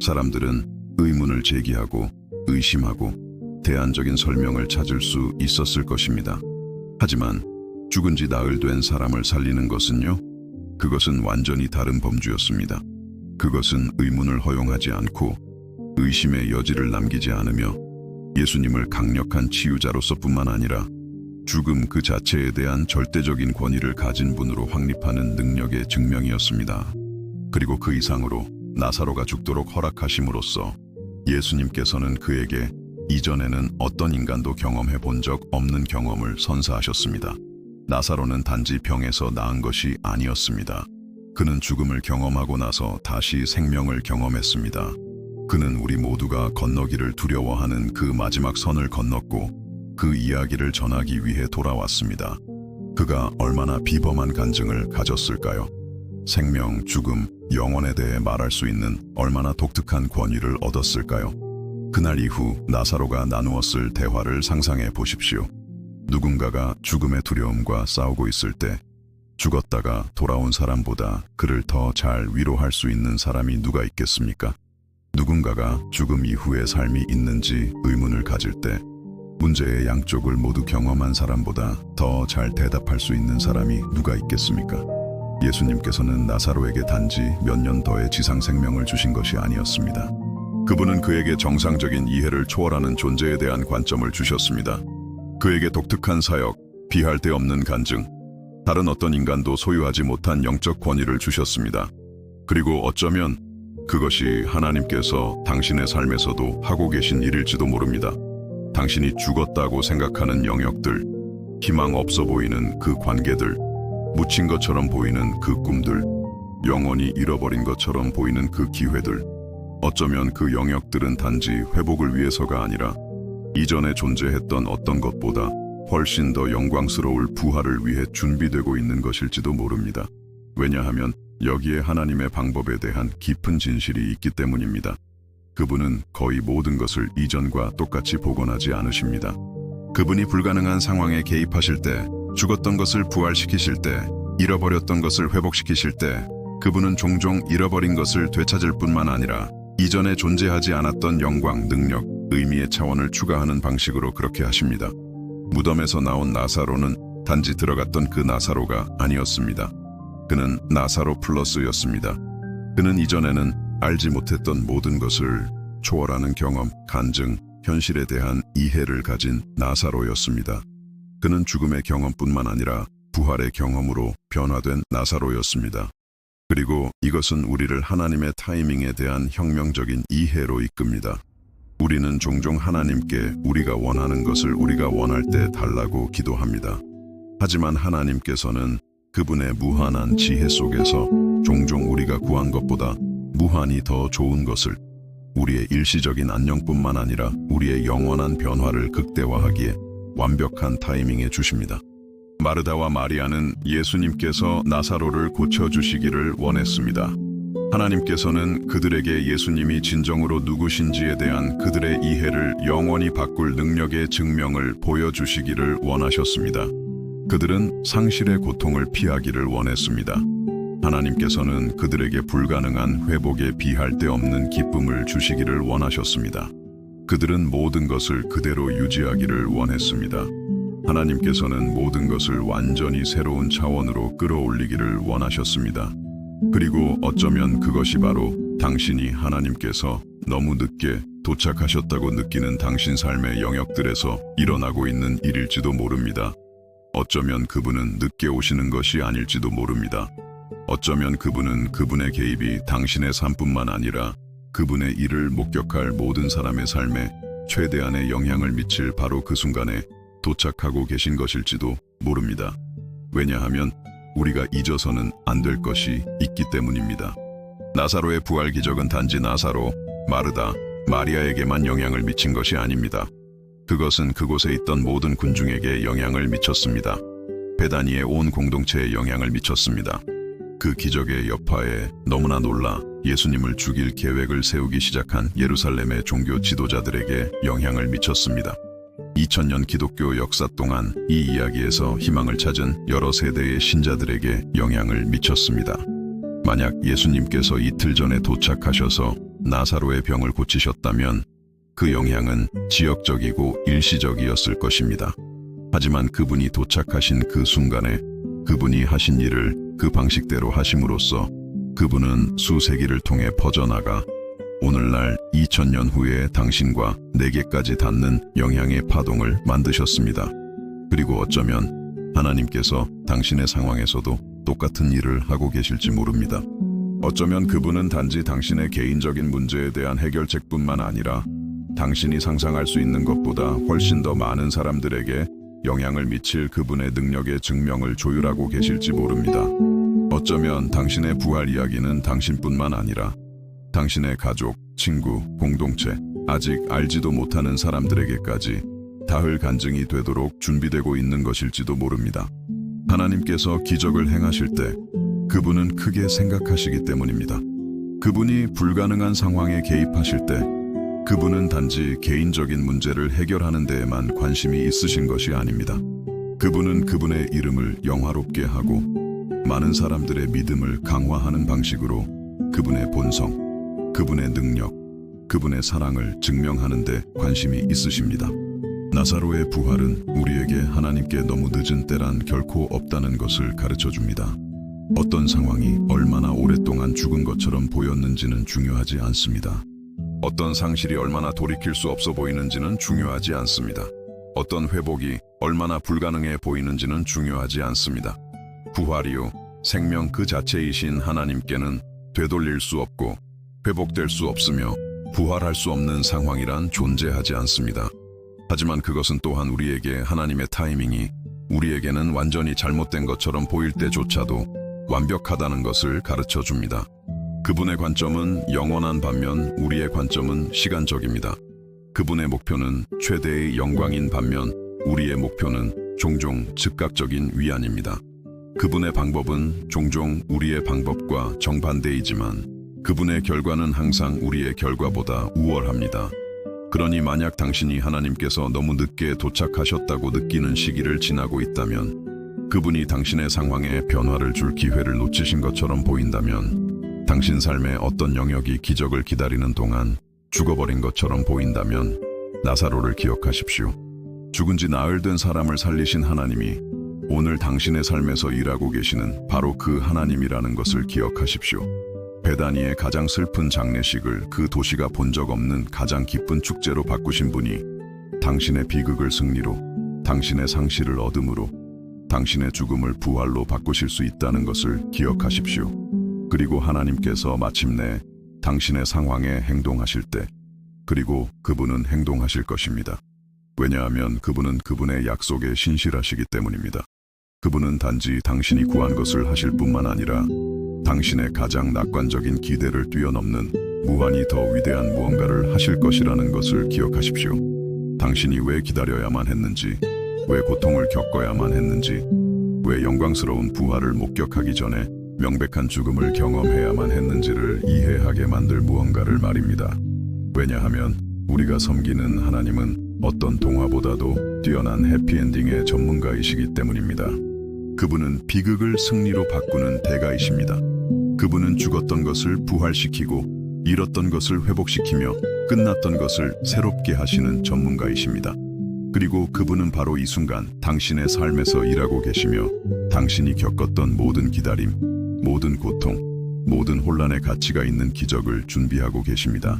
A: 사람들은 의문을 제기하고 의심하고 대안적인 설명을 찾을 수 있었을 것입니다. 하지만 죽은 지 나흘 된 사람을 살리는 것은요? 그것은 완전히 다른 범주였습니다. 그것은 의문을 허용하지 않고 의심의 여지를 남기지 않으며 예수님을 강력한 치유자로서 뿐만 아니라 죽음 그 자체에 대한 절대적인 권위를 가진 분으로 확립하는 능력의 증명이었습니다. 그리고 그 이상으로 나사로가 죽도록 허락하심으로써 예수님께서는 그에게 이전에는 어떤 인간도 경험해 본 적 없는 경험을 선사하셨습니다. 나사로는 단지 병에서 나은 것이 아니었습니다. 그는 죽음을 경험하고 나서 다시 생명을 경험했습니다. 그는 우리 모두가 건너기를 두려워하는 그 마지막 선을 건넜고 그 이야기를 전하기 위해 돌아왔습니다. 그가 얼마나 비범한 간증을 가졌을까요? 생명, 죽음, 영혼에 대해 말할 수 있는 얼마나 독특한 권위를 얻었을까요? 그날 이후 나사로가 나누었을 대화를 상상해 보십시오. 누군가가 죽음의 두려움과 싸우고 있을 때 죽었다가 돌아온 사람보다 그를 더 잘 위로할 수 있는 사람이 누가 있겠습니까? 누군가가 죽음 이후의 삶이 있는지 의문을 가질 때 문제의 양쪽을 모두 경험한 사람보다 더 잘 대답할 수 있는 사람이 누가 있겠습니까? 예수님께서는 나사로에게 단지 몇 년 더의 지상 생명을 주신 것이 아니었습니다. 그분은 그에게 정상적인 이해를 초월하는 존재에 대한 관점을 주셨습니다. 그에게 독특한 사역, 비할 데 없는 간증, 다른 어떤 인간도 소유하지 못한 영적 권위를 주셨습니다. 그리고 어쩌면 그것이 하나님께서 당신의 삶에서도 하고 계신 일일지도 모릅니다. 당신이 죽었다고 생각하는 영역들, 희망 없어 보이는 그 관계들, 묻힌 것처럼 보이는 그 꿈들, 영원히 잃어버린 것처럼 보이는 그 기회들, 어쩌면 그 영역들은 단지 회복을 위해서가 아니라 이전에 존재했던 어떤 것보다 훨씬 더 영광스러울 부활을 위해 준비되고 있는 것일지도 모릅니다. 왜냐하면 여기에 하나님의 방법에 대한 깊은 진실이 있기 때문입니다. 그분은 거의 모든 것을 이전과 똑같이 복원하지 않으십니다. 그분이 불가능한 상황에 개입하실 때, 죽었던 것을 부활시키실 때, 잃어버렸던 것을 회복시키실 때, 그분은 종종 잃어버린 것을 되찾을 뿐만 아니라 이전에 존재하지 않았던 영광, 능력, 의미의 차원을 추가하는 방식으로 그렇게 하십니다. 무덤에서 나온 나사로는 단지 들어갔던 그 나사로가 아니었습니다. 그는 나사로 플러스였습니다. 그는 이전에는 알지 못했던 모든 것을 초월하는 경험, 간증, 현실에 대한 이해를 가진 나사로였습니다. 그는 죽음의 경험뿐만 아니라 부활의 경험으로 변화된 나사로였습니다. 그리고 이것은 우리를 하나님의 타이밍에 대한 혁명적인 이해로 이끕니다. 우리는 종종 하나님께 우리가 원하는 것을 우리가 원할 때 달라고 기도합니다. 하지만 하나님께서는 그분의 무한한 지혜 속에서 종종 우리가 구한 것보다 무한히 더 좋은 것을, 우리의 일시적인 안녕뿐만 아니라 우리의 영원한 변화를 극대화하기에 완벽한 타이밍에 주십니다. 마르다와 마리아는 예수님께서 나사로를 고쳐주시기를 원했습니다. 하나님께서는 그들에게 예수님이 진정으로 누구신지에 대한 그들의 이해를 영원히 바꿀 능력의 증명을 보여주시기를 원하셨습니다. 그들은 상실의 고통을 피하기를 원했습니다. 하나님께서는 그들에게 불가능한 회복에 비할 데 없는 기쁨을 주시기를 원하셨습니다. 그들은 모든 것을 그대로 유지하기를 원했습니다. 하나님께서는 모든 것을 완전히 새로운 차원으로 끌어올리기를 원하셨습니다. 그리고 어쩌면 그것이 바로 당신이 하나님께서 너무 늦게 도착하셨다고 느끼는 당신 삶의 영역들에서 일어나고 있는 일일지도 모릅니다. 어쩌면 그분은 늦게 오시는 것이 아닐지도 모릅니다. 어쩌면 그분은 그분의 개입이 당신의 삶뿐만 아니라 그분의 일을 목격할 모든 사람의 삶에 최대한의 영향을 미칠 바로 그 순간에 도착하고 계신 것일지도 모릅니다. 왜냐하면 우리가 잊어서는 안 될 것이 있기 때문입니다. 나사로의 부활 기적은 단지 나사로, 마르다, 마리아에게만 영향을 미친 것이 아닙니다. 그것은 그곳에 있던 모든 군중에게 영향을 미쳤습니다. 베다니의 온 공동체에 영향을 미쳤습니다. 그 기적의 여파에 너무나 놀라 예수님을 죽일 계획을 세우기 시작한 예루살렘의 종교 지도자들에게 영향을 미쳤습니다. 2000년 기독교 역사 동안 이 이야기에서 희망을 찾은 여러 세대의 신자들에게 영향을 미쳤습니다. 만약 예수님께서 이틀 전에 도착하셔서 나사로의 병을 고치셨다면 그 영향은 지역적이고 일시적이었을 것입니다. 하지만 그분이 도착하신 그 순간에 그분이 하신 일을 그 방식대로 하심으로써 그분은 수세기를 통해 퍼져나가 오늘날 2000년 후에 당신과 내게까지 닿는 영향의 파동을 만드셨습니다. 그리고 어쩌면 하나님께서 당신의 상황에서도 똑같은 일을 하고 계실지 모릅니다. 어쩌면 그분은 단지 당신의 개인적인 문제에 대한 해결책뿐만 아니라 당신이 상상할 수 있는 것보다 훨씬 더 많은 사람들에게 영향을 미칠 그분의 능력의 증명을 조율하고 계실지 모릅니다. 어쩌면 당신의 부활 이야기는 당신뿐만 아니라 당신의 가족, 친구, 공동체, 아직 알지도 못하는 사람들에게까지 닿을 간증이 되도록 준비되고 있는 것일지도 모릅니다. 하나님께서 기적을 행하실 때 그분은 크게 생각하시기 때문입니다. 그분이 불가능한 상황에 개입하실 때 그분은 단지 개인적인 문제를 해결하는 데에만 관심이 있으신 것이 아닙니다. 그분은 그분의 이름을 영화롭게 하고 많은 사람들의 믿음을 강화하는 방식으로 그분의 본성, 그분의 능력, 그분의 사랑을 증명하는 데 관심이 있으십니다. 나사로의 부활은 우리에게 하나님께 너무 늦은 때란 결코 없다는 것을 가르쳐줍니다. 어떤 상황이 얼마나 오랫동안 죽은 것처럼 보였는지는 중요하지 않습니다. 어떤 상실이 얼마나 돌이킬 수 없어 보이는지는 중요하지 않습니다. 어떤 회복이 얼마나 불가능해 보이는지는 중요하지 않습니다. 부활이요, 생명 그 자체이신 하나님께는 되돌릴 수 없고 회복될 수 없으며 부활할 수 없는 상황이란 존재하지 않습니다. 하지만 그것은 또한 우리에게 하나님의 타이밍이 우리에게는 완전히 잘못된 것처럼 보일 때조차도 완벽하다는 것을 가르쳐 줍니다. 그분의 관점은 영원한 반면 우리의 관점은 시간적입니다. 그분의 목표는 최대의 영광인 반면 우리의 목표는 종종 즉각적인 위안입니다. 그분의 방법은 종종 우리의 방법과 정반대이지만 그분의 결과는 항상 우리의 결과보다 우월합니다. 그러니 만약 당신이 하나님께서 너무 늦게 도착하셨다고 느끼는 시기를 지나고 있다면, 그분이 당신의 상황에 변화를 줄 기회를 놓치신 것처럼 보인다면, 당신 삶의 어떤 영역이 기적을 기다리는 동안 죽어버린 것처럼 보인다면 나사로를 기억하십시오. 죽은 지 나흘 된 사람을 살리신 하나님이 오늘 당신의 삶에서 일하고 계시는 바로 그 하나님이라는 것을 기억하십시오. 베다니의 가장 슬픈 장례식을 그 도시가 본 적 없는 가장 기쁜 축제로 바꾸신 분이 당신의 비극을 승리로, 당신의 상실을 얻음으로, 당신의 죽음을 부활로 바꾸실 수 있다는 것을 기억하십시오. 그리고 하나님께서 마침내 당신의 상황에 행동하실 때, 그리고 그분은 행동하실 것입니다. 왜냐하면 그분은 그분의 약속에 신실하시기 때문입니다. 그분은 단지 당신이 구한 것을 하실 뿐만 아니라 당신의 가장 낙관적인 기대를 뛰어넘는 무한히 더 위대한 무언가를 하실 것이라는 것을 기억하십시오. 당신이 왜 기다려야만 했는지, 왜 고통을 겪어야만 했는지, 왜 영광스러운 부활을 목격하기 전에 명백한 죽음을 경험해야만 했는지를 이해하게 만들 무언가를 말입니다. 왜냐하면 우리가 섬기는 하나님은 어떤 동화보다도 뛰어난 해피엔딩의 전문가이시기 때문입니다. 그분은 비극을 승리로 바꾸는 대가이십니다. 그분은 죽었던 것을 부활시키고 잃었던 것을 회복시키며 끝났던 것을 새롭게 하시는 전문가이십니다. 그리고 그분은 바로 이 순간 당신의 삶에서 일하고 계시며 당신이 겪었던 모든 기다림, 모든 고통, 모든 혼란의 가치가 있는 기적을 준비하고 계십니다.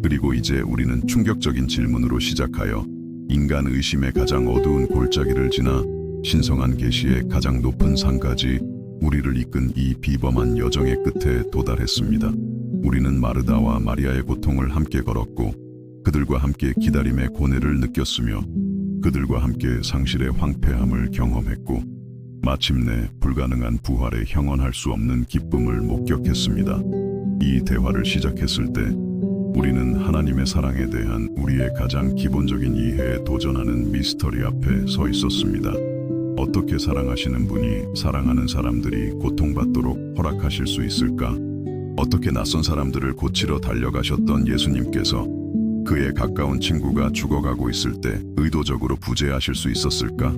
A: 그리고 이제 우리는 충격적인 질문으로 시작하여 인간 의심의 가장 어두운 골짜기를 지나 신성한 계시의 가장 높은 산까지 우리를 이끈 이 비범한 여정의 끝에 도달했습니다. 우리는 마르다와 마리아의 고통을 함께 걸었고 그들과 함께 기다림의 고뇌를 느꼈으며 그들과 함께 상실의 황폐함을 경험했고 마침내 불가능한 부활에 형언할 수 없는 기쁨을 목격했습니다. 이 대화를 시작했을 때 우리는 하나님의 사랑에 대한 우리의 가장 기본적인 이해에 도전하는 미스터리 앞에 서 있었습니다. 어떻게 사랑하시는 분이 사랑하는 사람들이 고통받도록 허락하실 수 있을까? 어떻게 낯선 사람들을 고치러 달려가셨던 예수님께서 그의 가까운 친구가 죽어가고 있을 때 의도적으로 부재하실 수 있었을까?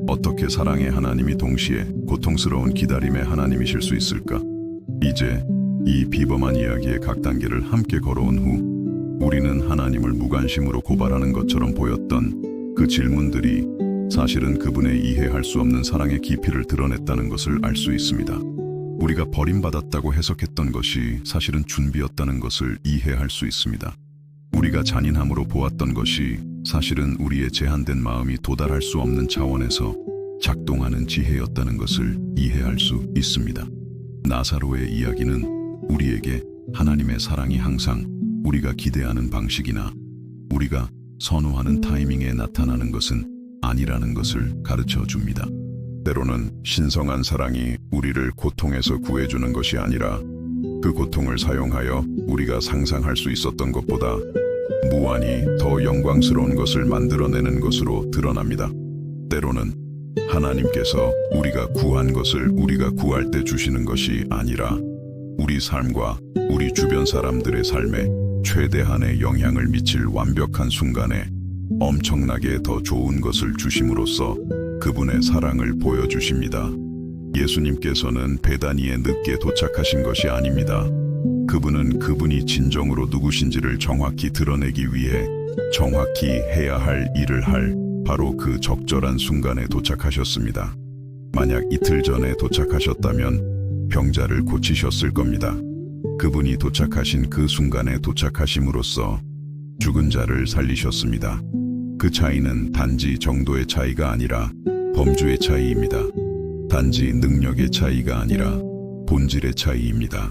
A: 어떻게 사랑의 하나님이 동시에 고통스러운 기다림의 하나님이실 수 있을까? 이제 이 비범한 이야기의 각 단계를 함께 걸어온 후 우리는 하나님을 무관심으로 고발하는 것처럼 보였던 그 질문들이 사실은 그분의 이해할 수 없는 사랑의 깊이를 드러냈다는 것을 알 수 있습니다. 우리가 버림받았다고 해석했던 것이 사실은 준비였다는 것을 이해할 수 있습니다. 우리가 잔인함으로 보았던 것이 사실은 우리의 제한된 마음이 도달할 수 없는 차원에서 작동하는 지혜였다는 것을 이해할 수 있습니다. 나사로의 이야기는 우리에게 하나님의 사랑이 항상 우리가 기대하는 방식이나 우리가 선호하는 타이밍에 나타나는 것은 아니라는 것을 가르쳐 줍니다. 때로는 신성한 사랑이 우리를 고통에서 구해주는 것이 아니라 그 고통을 사용하여 우리가 상상할 수 있었던 것보다 무한히 더 영광스러운 것을 만들어내는 것으로 드러납니다. 때로는 하나님께서 우리가 구한 것을 우리가 구할 때 주시는 것이 아니라 우리 삶과 우리 주변 사람들의 삶에 최대한의 영향을 미칠 완벽한 순간에 엄청나게 더 좋은 것을 주심으로써 그분의 사랑을 보여주십니다. 예수님께서는 베다니에 늦게 도착하신 것이 아닙니다. 그분은 그분이 진정으로 누구신지를 정확히 드러내기 위해 정확히 해야 할 일을 할 바로 그 적절한 순간에 도착하셨습니다. 만약 이틀 전에 도착하셨다면 병자를 고치셨을 겁니다. 그분이 도착하신 그 순간에 도착하심으로써 죽은 자를 살리셨습니다. 그 차이는 단지 정도의 차이가 아니라 범주의 차이입니다. 단지 능력의 차이가 아니라 본질의 차이입니다.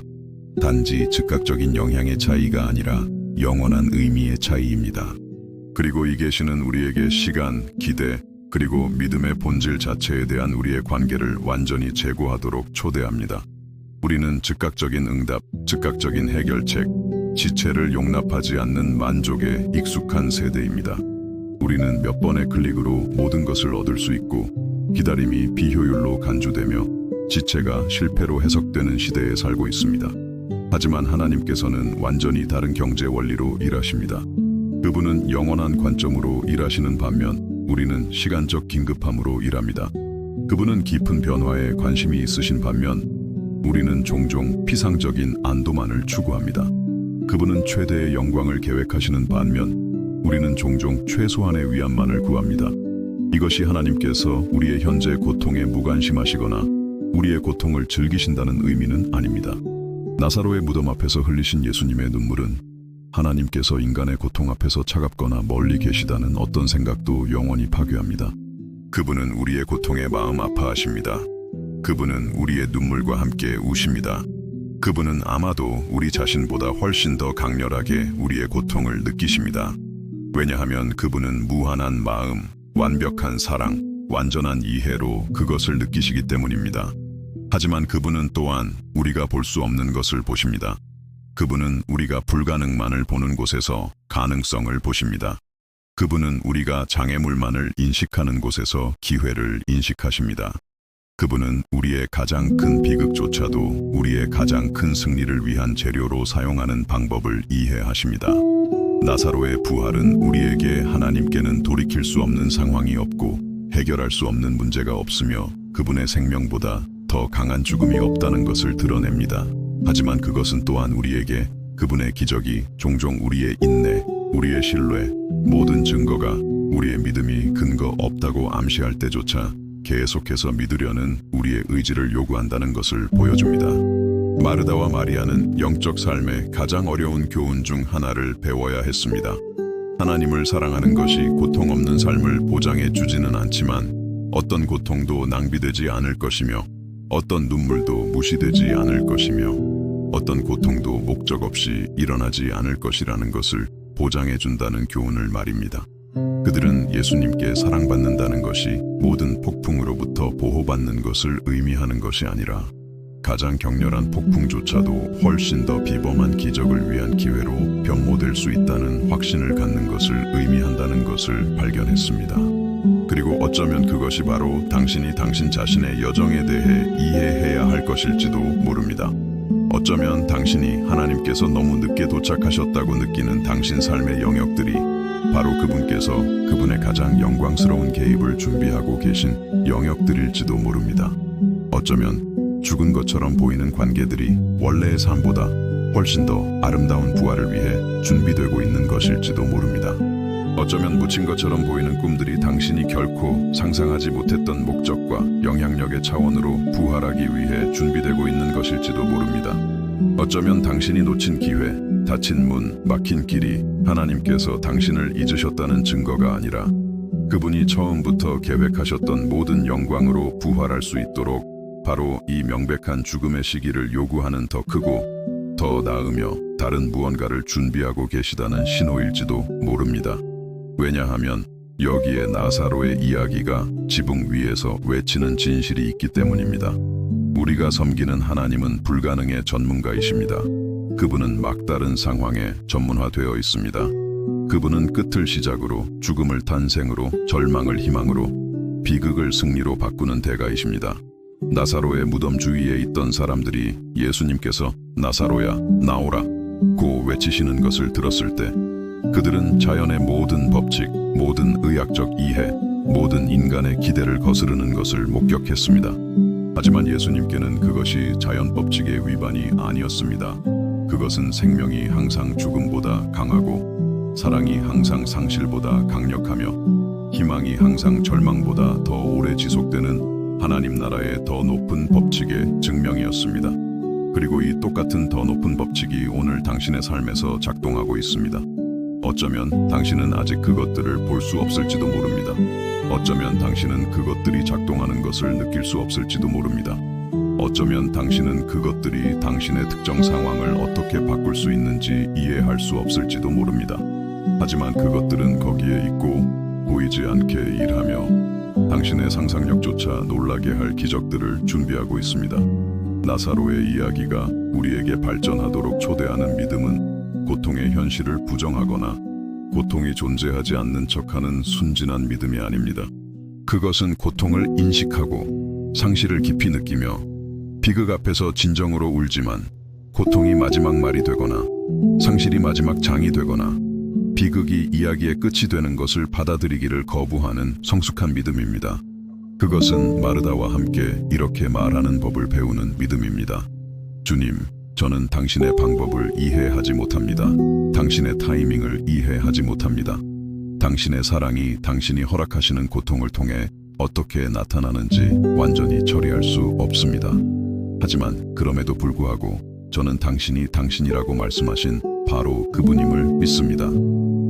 A: 단지 즉각적인 영향의 차이가 아니라 영원한 의미의 차이입니다. 그리고 이 계시는 우리에게 시간, 기대, 그리고 믿음의 본질 자체에 대한 우리의 관계를 완전히 제고하도록 초대합니다. 우리는 즉각적인 응답, 즉각적인 해결책, 지체를 용납하지 않는 만족에 익숙한 세대입니다. 우리는 몇 번의 클릭으로 모든 것을 얻을 수 있고 기다림이 비효율로 간주되며 지체가 실패로 해석되는 시대에 살고 있습니다. 하지만 하나님께서는 완전히 다른 경제 원리로 일하십니다. 그분은 영원한 관점으로 일하시는 반면 우리는 시간적 긴급함으로 일합니다. 그분은 깊은 변화에 관심이 있으신 반면 우리는 종종 피상적인 안도만을 추구합니다. 그분은 최대의 영광을 계획하시는 반면 우리는 종종 최소한의 위안만을 구합니다. 이것이 하나님께서 우리의 현재 고통에 무관심하시거나 우리의 고통을 즐기신다는 의미는 아닙니다. 나사로의 무덤 앞에서 흘리신 예수님의 눈물은 하나님께서 인간의 고통 앞에서 차갑거나 멀리 계시다는 어떤 생각도 영원히 파괴합니다. 그분은 우리의 고통에 마음 아파하십니다. 그분은 우리의 눈물과 함께 우십니다. 그분은 아마도 우리 자신보다 훨씬 더 강렬하게 우리의 고통을 느끼십니다. 왜냐하면 그분은 무한한 마음, 완벽한 사랑, 완전한 이해로 그것을 느끼시기 때문입니다. 하지만 그분은 또한 우리가 볼 수 없는 것을 보십니다. 그분은 우리가 불가능만을 보는 곳에서 가능성을 보십니다. 그분은 우리가 장애물만을 인식하는 곳에서 기회를 인식하십니다. 그분은 우리의 가장 큰 비극조차도 우리의 가장 큰 승리를 위한 재료로 사용하는 방법을 이해하십니다. 나사로의 부활은 우리에게 하나님께는 돌이킬 수 없는 상황이 없고 해결할 수 없는 문제가 없으며 그분의 생명보다 더 강한 죽음이 없다는 것을 드러냅니다. 하지만 그것은 또한 우리에게 그분의 기적이 종종 우리의 인내, 우리의 신뢰, 모든 증거가 우리의 믿음이 근거 없다고 암시할 때조차 계속해서 믿으려는 우리의 의지를 요구한다는 것을 보여줍니다. 마르다와 마리아는 영적 삶의 가장 어려운 교훈 중 하나를 배워야 했습니다. 하나님을 사랑하는 것이 고통 없는 삶을 보장해 주지는 않지만 어떤 고통도 낭비되지 않을 것이며 어떤 눈물도 무시되지 않을 것이며 어떤 고통도 목적 없이 일어나지 않을 것이라는 것을 보장해 준다는 교훈을 말입니다. 그들은 예수님께 사랑받는다는 것이 모든 폭풍으로부터 보호받는 것을 의미하는 것이 아니라 가장 격렬한 폭풍조차도 훨씬 더 비범한 기적을 위한 기회로 변모될 수 있다는 확신을 갖는 것을 의미한다는 것을 발견했습니다. 그리고 어쩌면 그것이 바로 당신이 당신 자신의 여정에 대해 이해해야 할 것일지도 모릅니다. 어쩌면 당신이 하나님께서 너무 늦게 도착하셨다고 느끼는 당신 삶의 영역들이 바로 그분께서 그분의 가장 영광스러운 개입을 준비하고 계신 영역들일지도 모릅니다. 어쩌면 죽은 것처럼 보이는 관계들이 원래의 삶보다 훨씬 더 아름다운 부활을 위해 준비되고 있는 것일지도 모릅니다. 어쩌면 묻힌 것처럼 보이는 꿈들이 당신이 결코 상상하지 못했던 목적과 영향력의 차원으로 부활하기 위해 준비되고 있는 것일지도 모릅니다. 어쩌면 당신이 놓친 기회, 닫힌 문, 막힌 길이 하나님께서 당신을 잊으셨다는 증거가 아니라 그분이 처음부터 계획하셨던 모든 영광으로 부활할 수 있도록 바로 이 명백한 죽음의 시기를 요구하는 더 크고 더 나으며 다른 무언가를 준비하고 계시다는 신호일지도 모릅니다. 왜냐하면 여기에 나사로의 이야기가 지붕 위에서 외치는 진실이 있기 때문입니다. 우리가 섬기는 하나님은 불가능의 전문가이십니다. 그분은 막다른 상황에 전문화되어 있습니다. 그분은 끝을 시작으로, 죽음을 탄생으로, 절망을 희망으로, 비극을 승리로 바꾸는 대가이십니다. 나사로의 무덤 주위에 있던 사람들이 예수님께서 나사로야 나오라 고 외치시는 것을 들었을 때 그들은 자연의 모든 법칙, 모든 의학적 이해, 모든 인간의 기대를 거스르는 것을 목격했습니다. 하지만 예수님께는 그것이 자연 법칙의 위반이 아니었습니다. 그것은 생명이 항상 죽음보다 강하고 사랑이 항상 상실보다 강력하며 희망이 항상 절망보다 더 오래 지속되는 하나님 나라의 더 높은 법칙의 증명이었습니다. 그리고 이 똑같은 더 높은 법칙이 오늘 당신의 삶에서 작동하고 있습니다. 어쩌면 당신은 아직 그것들을 볼 수 없을지도 모릅니다. 어쩌면 당신은 그것들이 작동하는 것을 느낄 수 없을지도 모릅니다. 어쩌면 당신은 그것들이 당신의 특정 상황을 어떻게 바꿀 수 있는지 이해할 수 없을지도 모릅니다. 하지만 그것들은 거기에 있고 보이지 않게 일하며 당신의 상상력조차 놀라게 할 기적들을 준비하고 있습니다. 나사로의 이야기가 우리에게 발전하도록 초대하는 믿음은 고통의 현실을 부정하거나 고통이 존재하지 않는 척하는 순진한 믿음이 아닙니다. 그것은 고통을 인식하고 상실을 깊이 느끼며 비극 앞에서 진정으로 울지만 고통이 마지막 말이 되거나 상실이 마지막 장이 되거나 비극이 이야기의 끝이 되는 것을 받아들이기를 거부하는 성숙한 믿음입니다. 그것은 마르다와 함께 이렇게 말하는 법을 배우는 믿음입니다. 주님, 저는 당신의 방법을 이해하지 못합니다. 당신의 타이밍을 이해하지 못합니다. 당신의 사랑이 당신이 허락하시는 고통을 통해 어떻게 나타나는지 완전히 처리할 수 없습니다. 하지만 그럼에도 불구하고 저는 당신이 당신이라고 말씀하신 바로 그분임을 믿습니다.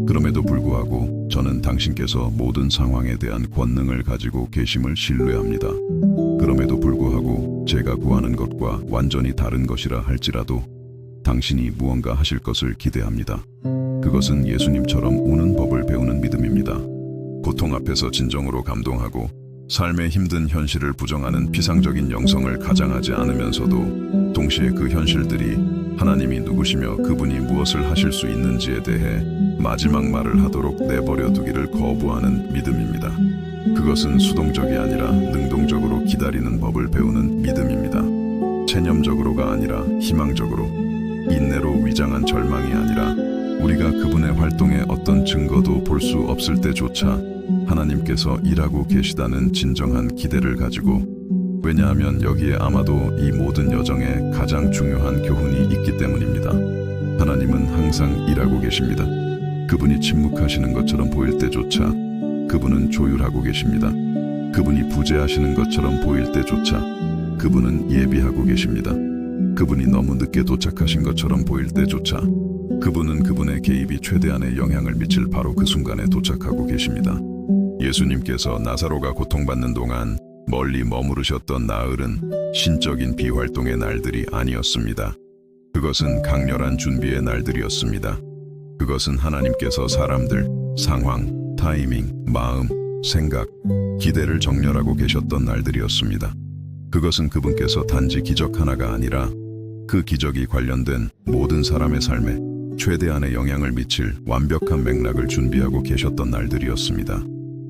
A: 그럼에도 불구하고 저는 당신께서 모든 상황에 대한 권능을 가지고 계심을 신뢰합니다. 그럼에도 불구하고 제가 구하는 것과 완전히 다른 것이라 할지라도 당신이 무언가 하실 것을 기대합니다. 그것은 예수님처럼 우는 법을 배우는 믿음입니다. 고통 앞에서 진정으로 감동하고 삶의 힘든 현실을 부정하는 피상적인 영성을 가장하지 않으면서도 동시에 그 현실들이 하나님이 누구시며 그분이 무엇을 하실 수 있는지에 대해 마지막 말을 하도록 내버려 두기를 거부하는 믿음입니다. 그것은 수동적이 아니라 능동적으로 기다리는 법을 배우는 믿음입니다. 체념적으로가 아니라 희망적으로, 인내로 위장한 절망이 아니라 우리가 그분의 활동에 어떤 증거도 볼 수 없을 때조차 하나님께서 일하고 계시다는 진정한 기대를 가지고, 왜냐하면 여기에 아마도 이 모든 여정에 가장 중요한 교훈이 있기 때문입니다. 하나님은 항상 일하고 계십니다. 그분이 침묵하시는 것처럼 보일 때조차 그분은 조율하고 계십니다. 그분이 부재하시는 것처럼 보일 때조차 그분은 예비하고 계십니다. 그분이 너무 늦게 도착하신 것처럼 보일 때조차 그분은 그분의 개입이 최대한의 영향을 미칠 바로 그 순간에 도착하고 계십니다. 예수님께서 나사로가 고통받는 동안 멀리 머무르셨던 나흘은 신적인 비활동의 날들이 아니었습니다. 그것은 강렬한 준비의 날들이었습니다. 그것은 하나님께서 사람들, 상황, 타이밍, 마음, 생각, 기대를 정렬하고 계셨던 날들이었습니다. 그것은 그분께서 단지 기적 하나가 아니라 그 기적이 관련된 모든 사람의 삶에 최대한의 영향을 미칠 완벽한 맥락을 준비하고 계셨던 날들이었습니다.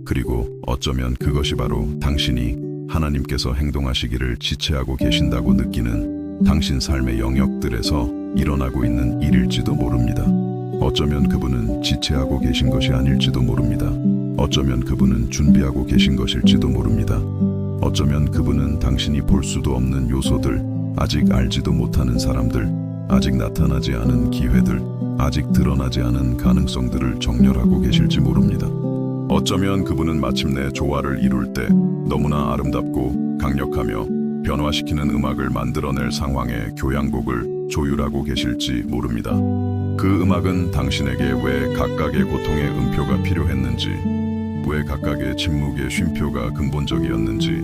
A: 그리고 어쩌면 그것이 바로 당신이 하나님께서 행동하시기를 지체하고 계신다고 느끼는 당신 삶의 영역들에서 일어나고 있는 일일지도 모릅니다. 어쩌면 그분은 지체하고 계신 것이 아닐지도 모릅니다. 어쩌면 그분은 준비하고 계신 것일지도 모릅니다. 어쩌면 그분은 당신이 볼 수도 없는 요소들, 아직 알지도 못하는 사람들, 아직 나타나지 않은 기회들, 아직 드러나지 않은 가능성들을 정렬하고 계실지 모릅니다. 어쩌면 그분은 마침내 조화를 이룰 때 너무나 아름답고 강력하며 변화시키는 음악을 만들어낼 상황의 교향곡을 조율하고 계실지 모릅니다. 그 음악은 당신에게 왜 각각의 고통의 음표가 필요했는지, 왜 각각의 침묵의 쉼표가 근본적이었는지,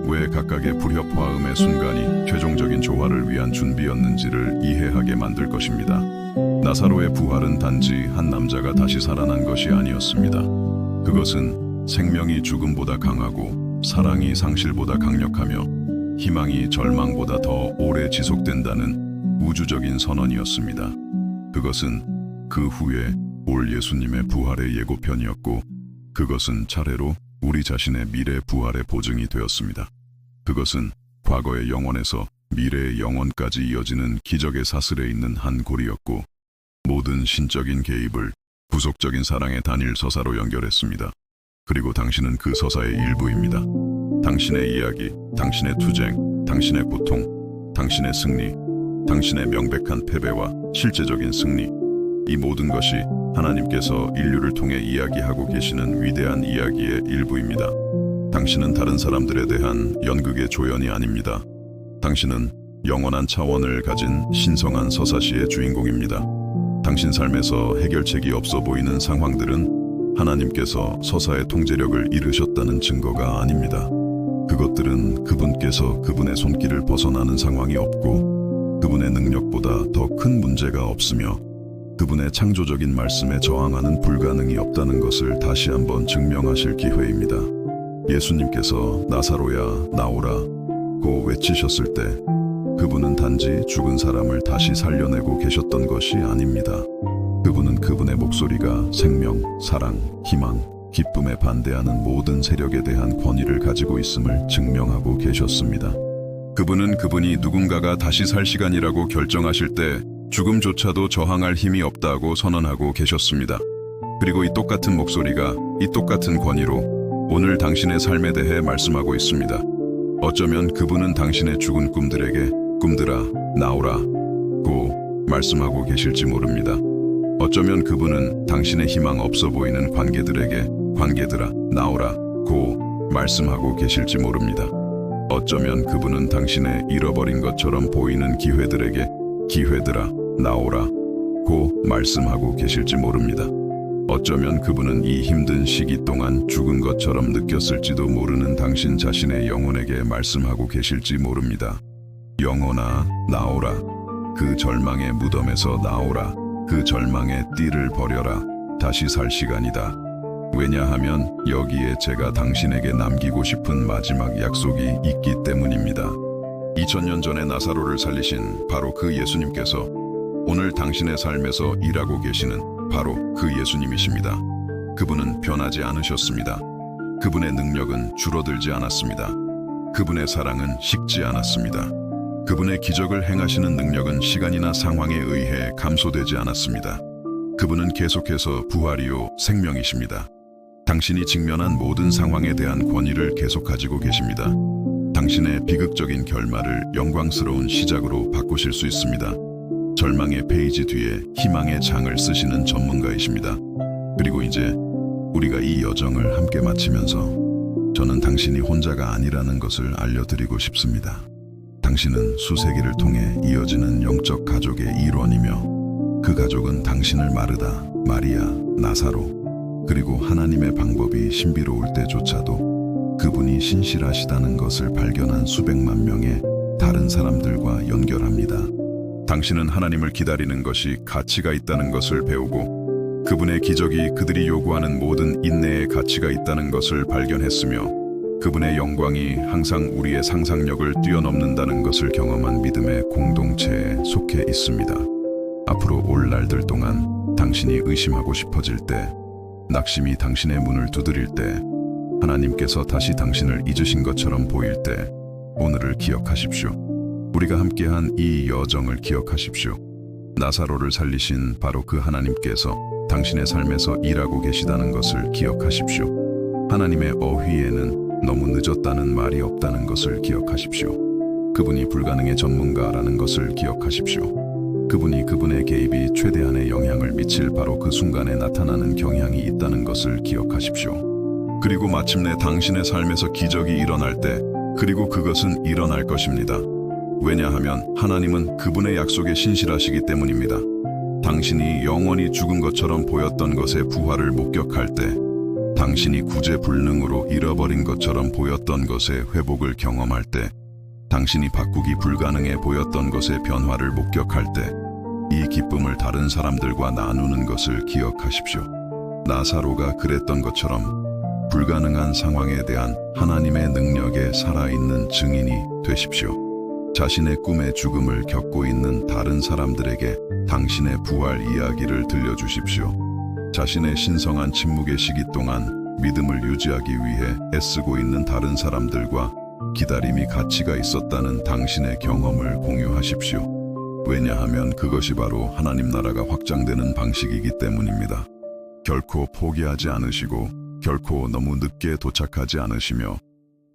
A: 왜 각각의 불협화음의 순간이 최종적인 조화를 위한 준비였는지를 이해하게 만들 것입니다. 나사로의 부활은 단지 한 남자가 다시 살아난 것이 아니었습니다. 그것은 생명이 죽음보다 강하고 사랑이 상실보다 강력하며 희망이 절망보다 더 오래 지속된다는 우주적인 선언이었습니다. 그것은 그 후에 올 예수님의 부활의 예고편이었고, 그것은 차례로 우리 자신의 미래 부활의 보증이 되었습니다. 그것은 과거의 영혼에서 미래의 영혼까지 이어지는 기적의 사슬에 있는 한 고리였고, 모든 신적인 개입을 구속적인 사랑의 단일 서사로 연결했습니다. 그리고 당신은 그 서사의 일부입니다. 당신의 이야기, 당신의 투쟁, 당신의 고통, 당신의 승리, 당신의 명백한 패배와 실제적인 승리, 이 모든 것이 하나님께서 인류를 통해 이야기하고 계시는 위대한 이야기의 일부입니다. 당신은 다른 사람들에 대한 연극의 조연이 아닙니다. 당신은 영원한 차원을 가진 신성한 서사시의 주인공입니다. 당신 삶에서 해결책이 없어 보이는 상황들은 하나님께서 서사의 통제력을 잃으셨다는 증거가 아닙니다. 그것들은 그분께서 그분의 손길을 벗어나는 상황이 없고, 그분의 능력보다 더 큰 문제가 없으며, 그분의 창조적인 말씀에 저항하는 불가능이 없다는 것을 다시 한번 증명하실 기회입니다. 예수님께서 나사로야 나오라 고 외치셨을 때 그분은 단지 죽은 사람을 다시 살려내고 계셨던 것이 아닙니다. 그분은 그분의 목소리가 생명, 사랑, 희망, 기쁨에 반대하는 모든 세력에 대한 권위를 가지고 있음을 증명하고 계셨습니다. 그분은 그분이 누군가가 다시 살 시간이라고 결정하실 때 죽음조차도 저항할 힘이 없다고 선언하고 계셨습니다. 그리고 이 똑같은 목소리가 이 똑같은 권위로 오늘 당신의 삶에 대해 말씀하고 있습니다. 어쩌면 그분은 당신의 죽은 꿈들에게 꿈들아 나오라 고 말씀하고 계실지 모릅니다. 어쩌면 그분은 당신의 희망 없어 보이는 관계들에게 관계들아 나오라 고 말씀하고 계실지 모릅니다. 어쩌면 그분은 당신의 잃어버린 것처럼 보이는 기회들에게 기회들아 나오라 고 말씀하고 계실지 모릅니다. 어쩌면 그분은 이 힘든 시기 동안 죽은 것처럼 느꼈을지도 모르는 당신 자신의 영혼에게 말씀하고 계실지 모릅니다. 영혼아 나오라. 그 절망의 무덤에서 나오라. 그 절망의 띠를 버려라. 다시 살 시간이다. 왜냐하면 여기에 제가 당신에게 남기고 싶은 마지막 약속이 있기 때문입니다. 2000년 전에 나사로를 살리신 바로 그 예수님께서 오늘 당신의 삶에서 일하고 계시는 바로 그 예수님이십니다. 그분은 변하지 않으셨습니다. 그분의 능력은 줄어들지 않았습니다. 그분의 사랑은 식지 않았습니다. 그분의 기적을 행하시는 능력은 시간이나 상황에 의해 감소되지 않았습니다. 그분은 계속해서 부활이요 생명이십니다. 당신이 직면한 모든 상황에 대한 권위를 계속 가지고 계십니다. 당신의 비극적인 결말을 영광스러운 시작으로 바꾸실 수 있습니다. 절망의 페이지 뒤에 희망의 장을 쓰시는 전문가이십니다. 그리고 이제 우리가 이 여정을 함께 마치면서 저는 당신이 혼자가 아니라는 것을 알려드리고 싶습니다. 당신은 수세기를 통해 이어지는 영적 가족의 일원이며 그 가족은 당신을 마르다, 마리아, 나사로 그리고 하나님의 방법이 신비로울 때조차도 그분이 신실하시다는 것을 발견한 수백만 명의 다른 사람들과 연결합니다. 당신은 하나님을 기다리는 것이 가치가 있다는 것을 배우고 그분의 기적이 그들이 요구하는 모든 인내의 가치가 있다는 것을 발견했으며 그분의 영광이 항상 우리의 상상력을 뛰어넘는다는 것을 경험한 믿음의 공동체에 속해 있습니다. 앞으로 올 날들 동안 당신이 의심하고 싶어질 때, 낙심이 당신의 문을 두드릴 때, 하나님께서 다시 당신을 잊으신 것처럼 보일 때 오늘을 기억하십시오. 우리가 함께한 이 여정을 기억하십시오. 나사로를 살리신 바로 그 하나님께서 당신의 삶에서 일하고 계시다는 것을 기억하십시오. 하나님의 어휘에는 너무 늦었다는 말이 없다는 것을 기억하십시오. 그분이 불가능의 전문가라는 것을 기억하십시오. 그분이 그분의 개입이 최대한의 영향을 미칠 바로 그 순간에 나타나는 경향이 있다는 것을 기억하십시오. 그리고 마침내 당신의 삶에서 기적이 일어날 때, 그리고 그것은 일어날 것입니다. 왜냐하면 하나님은 그분의 약속에 신실하시기 때문입니다. 당신이 영원히 죽은 것처럼 보였던 것의 부활을 목격할 때, 당신이 구제불능으로 잃어버린 것처럼 보였던 것의 회복을 경험할 때, 당신이 바꾸기 불가능해 보였던 것의 변화를 목격할 때, 이 기쁨을 다른 사람들과 나누는 것을 기억하십시오. 나사로가 그랬던 것처럼 불가능한 상황에 대한 하나님의 능력에 살아있는 증인이 되십시오. 자신의 꿈의 죽음을 겪고 있는 다른 사람들에게 당신의 부활 이야기를 들려주십시오. 자신의 신성한 침묵의 시기 동안 믿음을 유지하기 위해 애쓰고 있는 다른 사람들과 기다림이 가치가 있었다는 당신의 경험을 공유하십시오. 왜냐하면 그것이 바로 하나님 나라가 확장되는 방식이기 때문입니다. 결코 포기하지 않으시고, 결코 너무 늦게 도착하지 않으시며,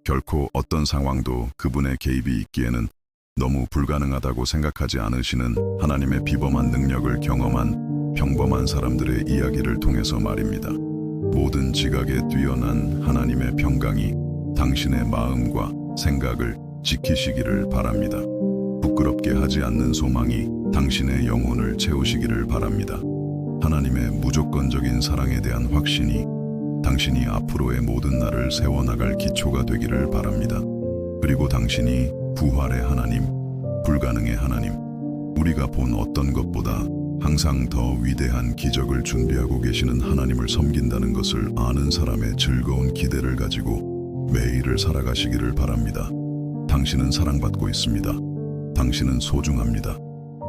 A: 결코 어떤 상황도 그분의 개입이 있기에는 너무 불가능하다고 생각하지 않으시는 하나님의 비범한 능력을 경험한 평범한 사람들의 이야기를 통해서 말입니다. 모든 지각에 뛰어난 하나님의 평강이 당신의 마음과 생각을 지키시기를 바랍니다. 부끄럽게 하지 않는 소망이 당신의 영혼을 채우시기를 바랍니다. 하나님의 무조건적인 사랑에 대한 확신이 당신이 앞으로의 모든 날을 세워나갈 기초가 되기를 바랍니다. 그리고 당신이 부활의 하나님, 불가능의 하나님, 우리가 본 어떤 것보다 항상 더 위대한 기적을 준비하고 계시는 하나님을 섬긴다는 것을 아는 사람의 즐거운 기대를 가지고 매일을 살아가시기를 바랍니다. 당신은 사랑받고 있습니다. 당신은 소중합니다.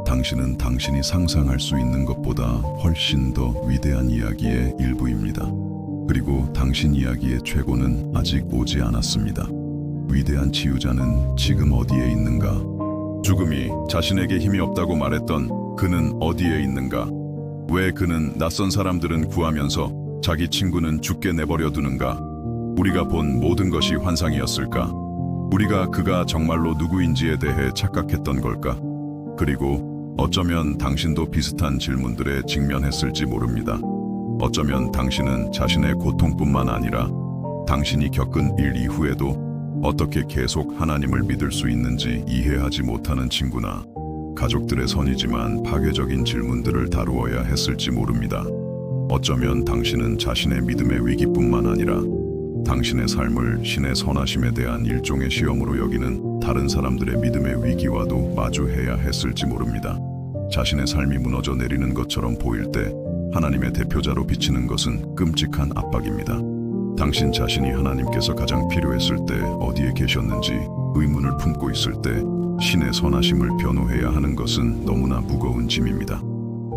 A: 당신은 당신이 상상할 수 있는 것보다 훨씬 더 위대한 이야기의 일부입니다. 그리고 당신 이야기의 최고는 아직 오지 않았습니다. 위대한 치유자는 지금 어디에 있는가? 죽음이 자신에게 힘이 없다고 말했던 그는 어디에 있는가? 왜 그는 낯선 사람들은 구하면서 자기 친구는 죽게 내버려 두는가? 우리가 본 모든 것이 환상이었을까? 우리가 그가 정말로 누구인지에 대해 착각했던 걸까? 그리고 어쩌면 당신도 비슷한 질문들에 직면했을지 모릅니다. 어쩌면 당신은 자신의 고통뿐만 아니라 당신이 겪은 일 이후에도 어떻게 계속 하나님을 믿을 수 있는지 이해하지 못하는 친구나 가족들의 선이지만 파괴적인 질문들을 다루어야 했을지 모릅니다. 어쩌면 당신은 자신의 믿음의 위기뿐만 아니라 당신의 삶을 신의 선하심에 대한 일종의 시험으로 여기는 다른 사람들의 믿음의 위기와도 마주해야 했을지 모릅니다. 자신의 삶이 무너져 내리는 것처럼 보일 때 하나님의 대표자로 비치는 것은 끔찍한 압박입니다. 당신 자신이 하나님께서 가장 필요했을 때 어디에 계셨는지 의문을 품고 있을 때 신의 선하심을 변호해야 하는 것은 너무나 무거운 짐입니다.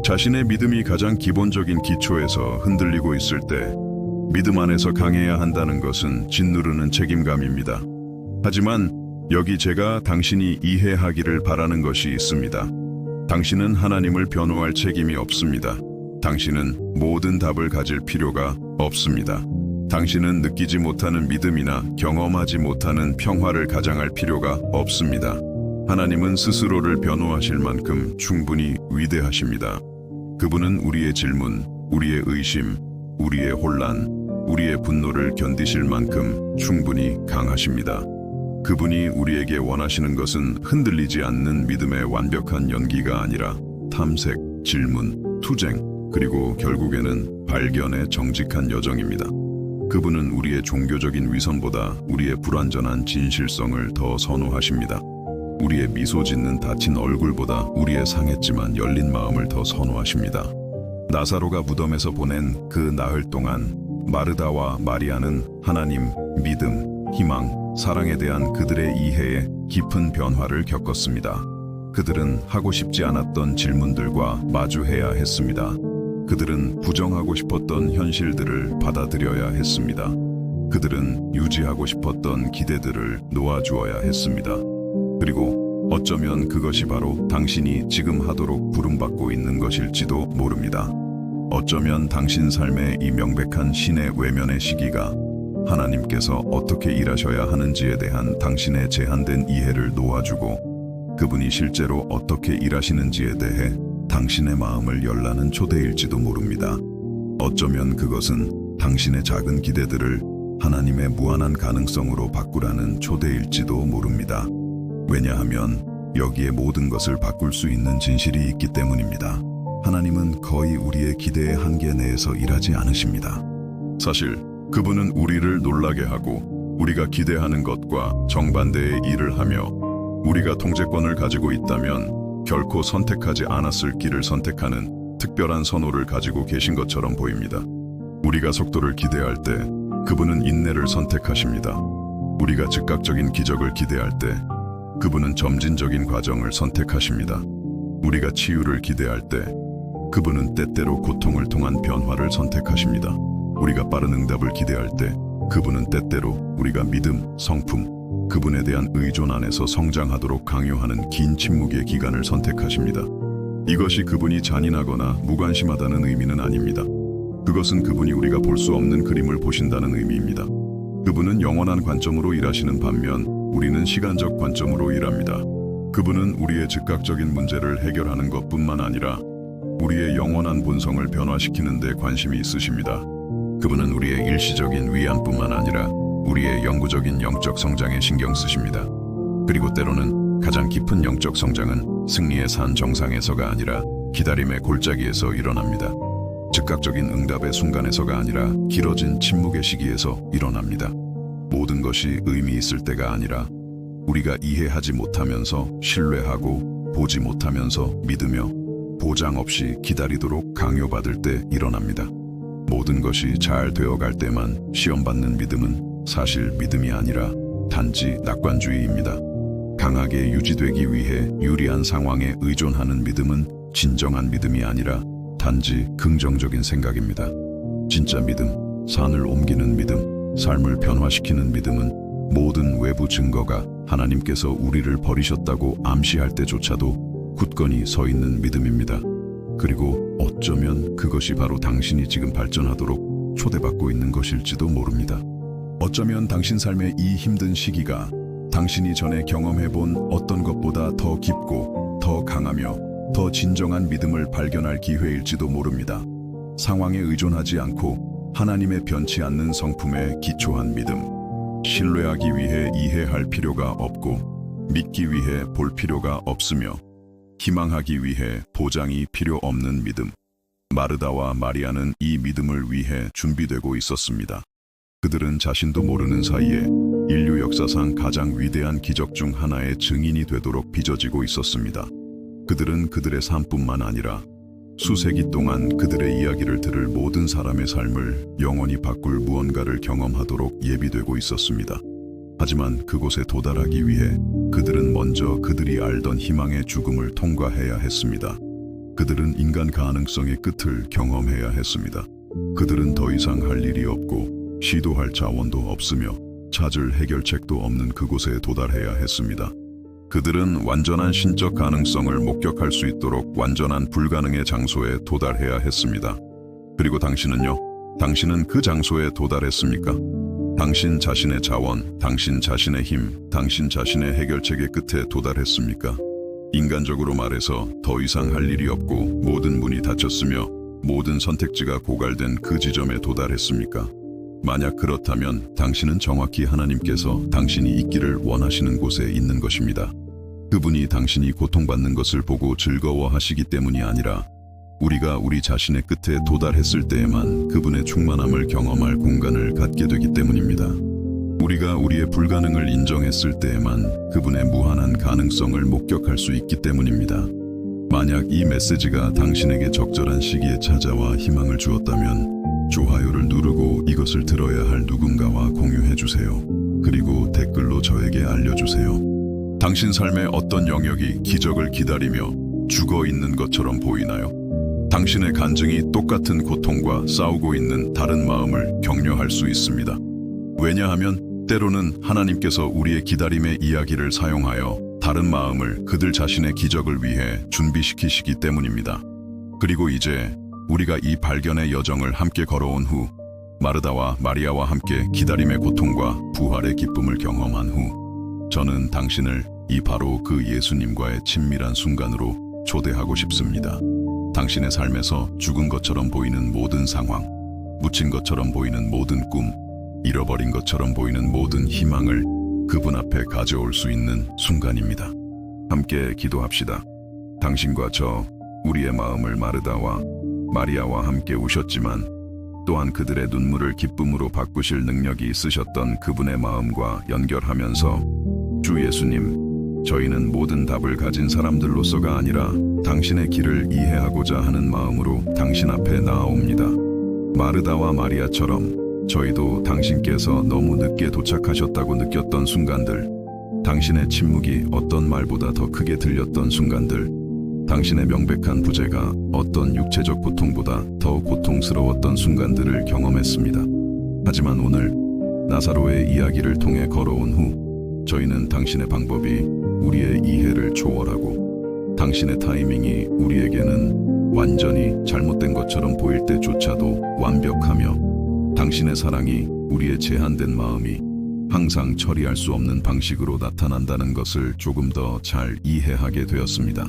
A: 자신의 믿음이 가장 기본적인 기초에서 흔들리고 있을 때 믿음 안에서 강해야 한다는 것은 짓누르는 책임감입니다. 하지만 여기 제가 당신이 이해하기를 바라는 것이 있습니다. 당신은 하나님을 변호할 책임이 없습니다. 당신은 모든 답을 가질 필요가 없습니다. 당신은 느끼지 못하는 믿음이나 경험하지 못하는 평화를 가장할 필요가 없습니다. 하나님은 스스로를 변호하실 만큼 충분히 위대하십니다. 그분은 우리의 질문, 우리의 의심, 우리의 혼란, 우리의 분노를 견디실 만큼 충분히 강하십니다. 그분이 우리에게 원하시는 것은 흔들리지 않는 믿음의 완벽한 연기가 아니라 탐색, 질문, 투쟁, 그리고 결국에는 발견의 정직한 여정입니다. 그분은 우리의 종교적인 위선보다 우리의 불완전한 진실성을 더 선호하십니다. 우리의 미소 짓는 다친 얼굴보다 우리의 상했지만 열린 마음을 더 선호하십니다. 나사로가 무덤에서 보낸 그 나흘 동안 마르다와 마리아는 하나님, 믿음, 희망, 사랑에 대한 그들의 이해에 깊은 변화를 겪었습니다. 그들은 하고 싶지 않았던 질문들과 마주해야 했습니다. 그들은 부정하고 싶었던 현실들을 받아들여야 했습니다. 그들은 유지하고 싶었던 기대들을 놓아주어야 했습니다. 그리고 어쩌면 그것이 바로 당신이 지금 하도록 부름받고 있는 것일지도 모릅니다. 어쩌면 당신 삶의 이 명백한 신의 외면의 시기가 하나님께서 어떻게 일하셔야 하는지에 대한 당신의 제한된 이해를 놓아주고 그분이 실제로 어떻게 일하시는지에 대해 당신의 마음을 열라는 초대일지도 모릅니다. 어쩌면 그것은 당신의 작은 기대들을 하나님의 무한한 가능성으로 바꾸라는 초대일지도 모릅니다. 왜냐하면 여기에 모든 것을 바꿀 수 있는 진실이 있기 때문입니다. 하나님은 거의 우리의 기대의 한계 내에서 일하지 않으십니다. 사실 그분은 우리를 놀라게 하고 우리가 기대하는 것과 정반대의 일을 하며 우리가 통제권을 가지고 있다면 결코 선택하지 않았을 길을 선택하는 특별한 선호를 가지고 계신 것처럼 보입니다. 우리가 속도를 기대할 때 그분은 인내를 선택하십니다. 우리가 즉각적인 기적을 기대할 때 그분은 점진적인 과정을 선택하십니다. 우리가 치유를 기대할 때 그분은 때때로 고통을 통한 변화를 선택하십니다. 우리가 빠른 응답을 기대할 때 그분은 때때로 우리가 믿음, 성품, 그분에 대한 의존 안에서 성장하도록 강요하는 긴 침묵의 기간을 선택하십니다. 이것이 그분이 잔인하거나 무관심하다는 의미는 아닙니다. 그것은 그분이 우리가 볼 수 없는 그림을 보신다는 의미입니다. 그분은 영원한 관점으로 일하시는 반면 우리는 시간적 관점으로 일합니다. 그분은 우리의 즉각적인 문제를 해결하는 것뿐만 아니라 우리의 영원한 본성을 변화시키는 데 관심이 있으십니다. 그분은 우리의 일시적인 위안뿐만 아니라 우리의 영구적인 영적 성장에 신경 쓰십니다. 그리고 때로는 가장 깊은 영적 성장은 승리의 산 정상에서가 아니라 기다림의 골짜기에서 일어납니다. 즉각적인 응답의 순간에서가 아니라 길어진 침묵의 시기에서 일어납니다. 모든 것이 의미 있을 때가 아니라 우리가 이해하지 못하면서 신뢰하고 보지 못하면서 믿으며 보장 없이 기다리도록 강요받을 때 일어납니다. 모든 것이 잘 되어갈 때만 시험받는 믿음은 사실 믿음이 아니라 단지 낙관주의입니다. 강하게 유지되기 위해 유리한 상황에 의존하는 믿음은 진정한 믿음이 아니라 단지 긍정적인 생각입니다. 진짜 믿음, 산을 옮기는 믿음, 삶을 변화시키는 믿음은 모든 외부 증거가 하나님께서 우리를 버리셨다고 암시할 때조차도 굳건히 서 있는 믿음입니다. 그리고 어쩌면 그것이 바로 당신이 지금 발전하도록 초대받고 있는 것일지도 모릅니다. 어쩌면 당신 삶의 이 힘든 시기가 당신이 전에 경험해본 어떤 것보다 더 깊고 더 강하며 더 진정한 믿음을 발견할 기회일지도 모릅니다. 상황에 의존하지 않고 하나님의 변치 않는 성품에 기초한 믿음. 신뢰하기 위해 이해할 필요가 없고 믿기 위해 볼 필요가 없으며 희망하기 위해 보장이 필요 없는 믿음. 마르다와 마리아는 이 믿음을 위해 준비되고 있었습니다. 그들은 자신도 모르는 사이에 인류 역사상 가장 위대한 기적 중 하나의 증인이 되도록 빚어지고 있었습니다. 그들은 그들의 삶뿐만 아니라 수세기 동안 그들의 이야기를 들을 모든 사람의 삶을 영원히 바꿀 무언가를 경험하도록 예비되고 있었습니다. 하지만 그곳에 도달하기 위해 그들은 먼저 그들이 알던 희망의 죽음을 통과해야 했습니다. 그들은 인간 가능성의 끝을 경험해야 했습니다. 그들은 더 이상 할 일이 없고 시도할 자원도 없으며 찾을 해결책도 없는 그곳에 도달해야 했습니다. 그들은 완전한 신적 가능성을 목격할 수 있도록 완전한 불가능의 장소에 도달해야 했습니다. 그리고 당신은요? 당신은 그 장소에 도달했습니까? 당신 자신의 자원, 당신 자신의 힘, 당신 자신의 해결책의 끝에 도달했습니까? 인간적으로 말해서 더 이상 할 일이 없고 모든 문이 닫혔으며 모든 선택지가 고갈된 그 지점에 도달했습니까? 만약 그렇다면 당신은 정확히 하나님께서 당신이 있기를 원하시는 곳에 있는 것입니다. 그분이 당신이 고통받는 것을 보고 즐거워하시기 때문이 아니라 우리가 우리 자신의 끝에 도달했을 때에만 그분의 충만함을 경험할 공간을 갖게 되기 때문입니다. 우리가 우리의 불가능을 인정했을 때에만 그분의 무한한 가능성을 목격할 수 있기 때문입니다. 만약 이 메시지가 당신에게 적절한 시기에 찾아와 희망을 주었다면 좋아요를 누르고 이것을 들어야 할 누군가와 공유해주세요. 그리고 댓글로 저에게 알려주세요. 당신 삶의 어떤 영역이 기적을 기다리며 죽어 있는 것처럼 보이나요? 당신의 간증이 똑같은 고통과 싸우고 있는 다른 마음을 격려할 수 있습니다. 왜냐하면 때로는 하나님께서 우리의 기다림의 이야기를 사용하여 다른 마음을 그들 자신의 기적을 위해 준비시키시기 때문입니다. 그리고 이제 우리가 이 발견의 여정을 함께 걸어온 후 마르다와 마리아와 함께 기다림의 고통과 부활의 기쁨을 경험한 후 저는 당신을 이 바로 그 예수님과의 친밀한 순간으로 초대하고 싶습니다. 당신의 삶에서 죽은 것처럼 보이는 모든 상황, 묻힌 것처럼 보이는 모든 꿈, 잃어버린 것처럼 보이는 모든 희망을 그분 앞에 가져올 수 있는 순간입니다. 함께 기도합시다. 당신과 저, 우리의 마음을 마르다와 마리아와 함께 우셨지만 또한 그들의 눈물을 기쁨으로 바꾸실 능력이 있으셨던 그분의 마음과 연결하면서 주 예수님, 저희는 모든 답을 가진 사람들로서가 아니라 당신의 길을 이해하고자 하는 마음으로 당신 앞에 나아옵니다. 마르다와 마리아처럼 저희도 당신께서 너무 늦게 도착하셨다고 느꼈던 순간들, 당신의 침묵이 어떤 말보다 더 크게 들렸던 순간들, 당신의 명백한 부재가 어떤 육체적 고통보다 더 고통스러웠던 순간들을 경험했습니다. 하지만 오늘 나사로의 이야기를 통해 걸어온 후 저희는 당신의 방법이 우리의 이해를 초월하고 당신의 타이밍이 우리에게는 완전히 잘못된 것처럼 보일 때조차도 완벽하며 당신의 사랑이 우리의 제한된 마음이 항상 처리할 수 없는 방식으로 나타난다는 것을 조금 더 잘 이해하게 되었습니다.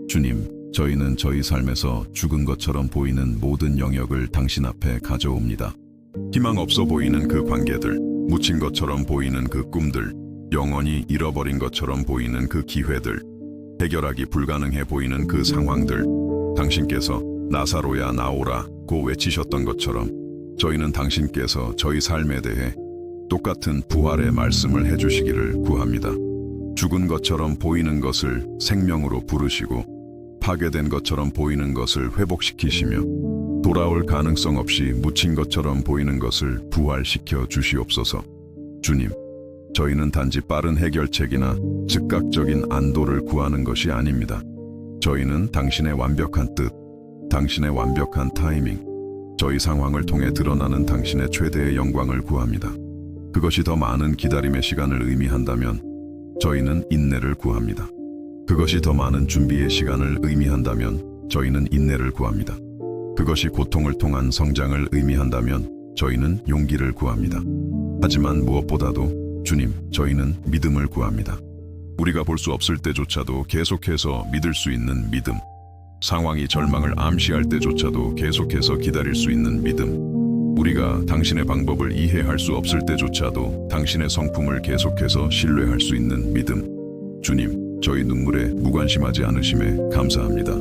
A: 주님, 저희는 저희 삶에서 죽은 것처럼 보이는 모든 영역을 당신 앞에 가져옵니다. 희망 없어 보이는 그 관계들, 묻힌 것처럼 보이는 그 꿈들, 영원히 잃어버린 것처럼 보이는 그 기회들, 해결하기 불가능해 보이는 그 상황들, 당신께서 나사로야 나오라 고 외치셨던 것처럼 저희는 당신께서 저희 삶에 대해 똑같은 부활의 말씀을 해주시기를 구합니다. 죽은 것처럼 보이는 것을 생명으로 부르시고 파괴된 것처럼 보이는 것을 회복시키시며 돌아올 가능성 없이 묻힌 것처럼 보이는 것을 부활시켜 주시옵소서. 주님, 저희는 단지 빠른 해결책이나 즉각적인 안도를 구하는 것이 아닙니다. 저희는 당신의 완벽한 뜻, 당신의 완벽한 타이밍, 저희 상황을 통해 드러나는 당신의 최대의 영광을 구합니다. 그것이 더 많은 기다림의 시간을 의미한다면 저희는 인내를 구합니다. 그것이 더 많은 준비의 시간을 의미한다면 저희는 인내를 구합니다. 그것이 고통을 통한 성장을 의미한다면 저희는 용기를 구합니다. 하지만 무엇보다도 주님, 저희는 믿음을 구합니다. 우리가 볼 수 없을 때조차도 계속해서 믿을 수 있는 믿음, 상황이 절망을 암시할 때조차도 계속해서 기다릴 수 있는 믿음, 우리가 당신의 방법을 이해할 수 없을 때조차도 당신의 성품을 계속해서 신뢰할 수 있는 믿음. 주님, 저희 눈물에 무관심하지 않으심에 감사합니다.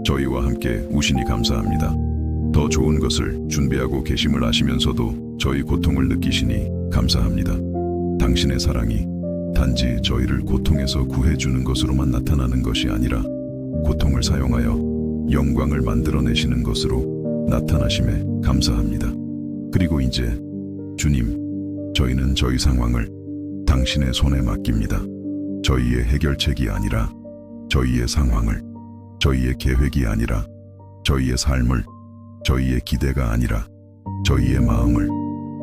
A: 저희와 함께 우시니 감사합니다. 더 좋은 것을 준비하고 계심을 아시면서도 저희 고통을 느끼시니 감사합니다. 당신의 사랑이 단지 저희를 고통에서 구해주는 것으로만 나타나는 것이 아니라 고통을 사용하여 영광을 만들어내시는 것으로 나타나심에 감사합니다. 그리고 이제 주님, 저희는 저희 상황을 당신의 손에 맡깁니다. 저희의 해결책이 아니라 저희의 상황을, 저희의 계획이 아니라 저희의 삶을, 저희의 기대가 아니라 저희의 마음을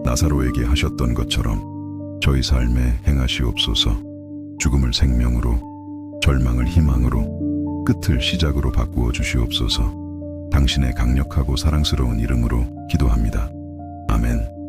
A: 나사로에게 하셨던 것처럼 저희 삶에 행하시옵소서. 죽음을 생명으로, 절망을 희망으로, 끝을 시작으로 바꾸어 주시옵소서. 당신의 강력하고 사랑스러운 이름으로 기도합니다. 아멘.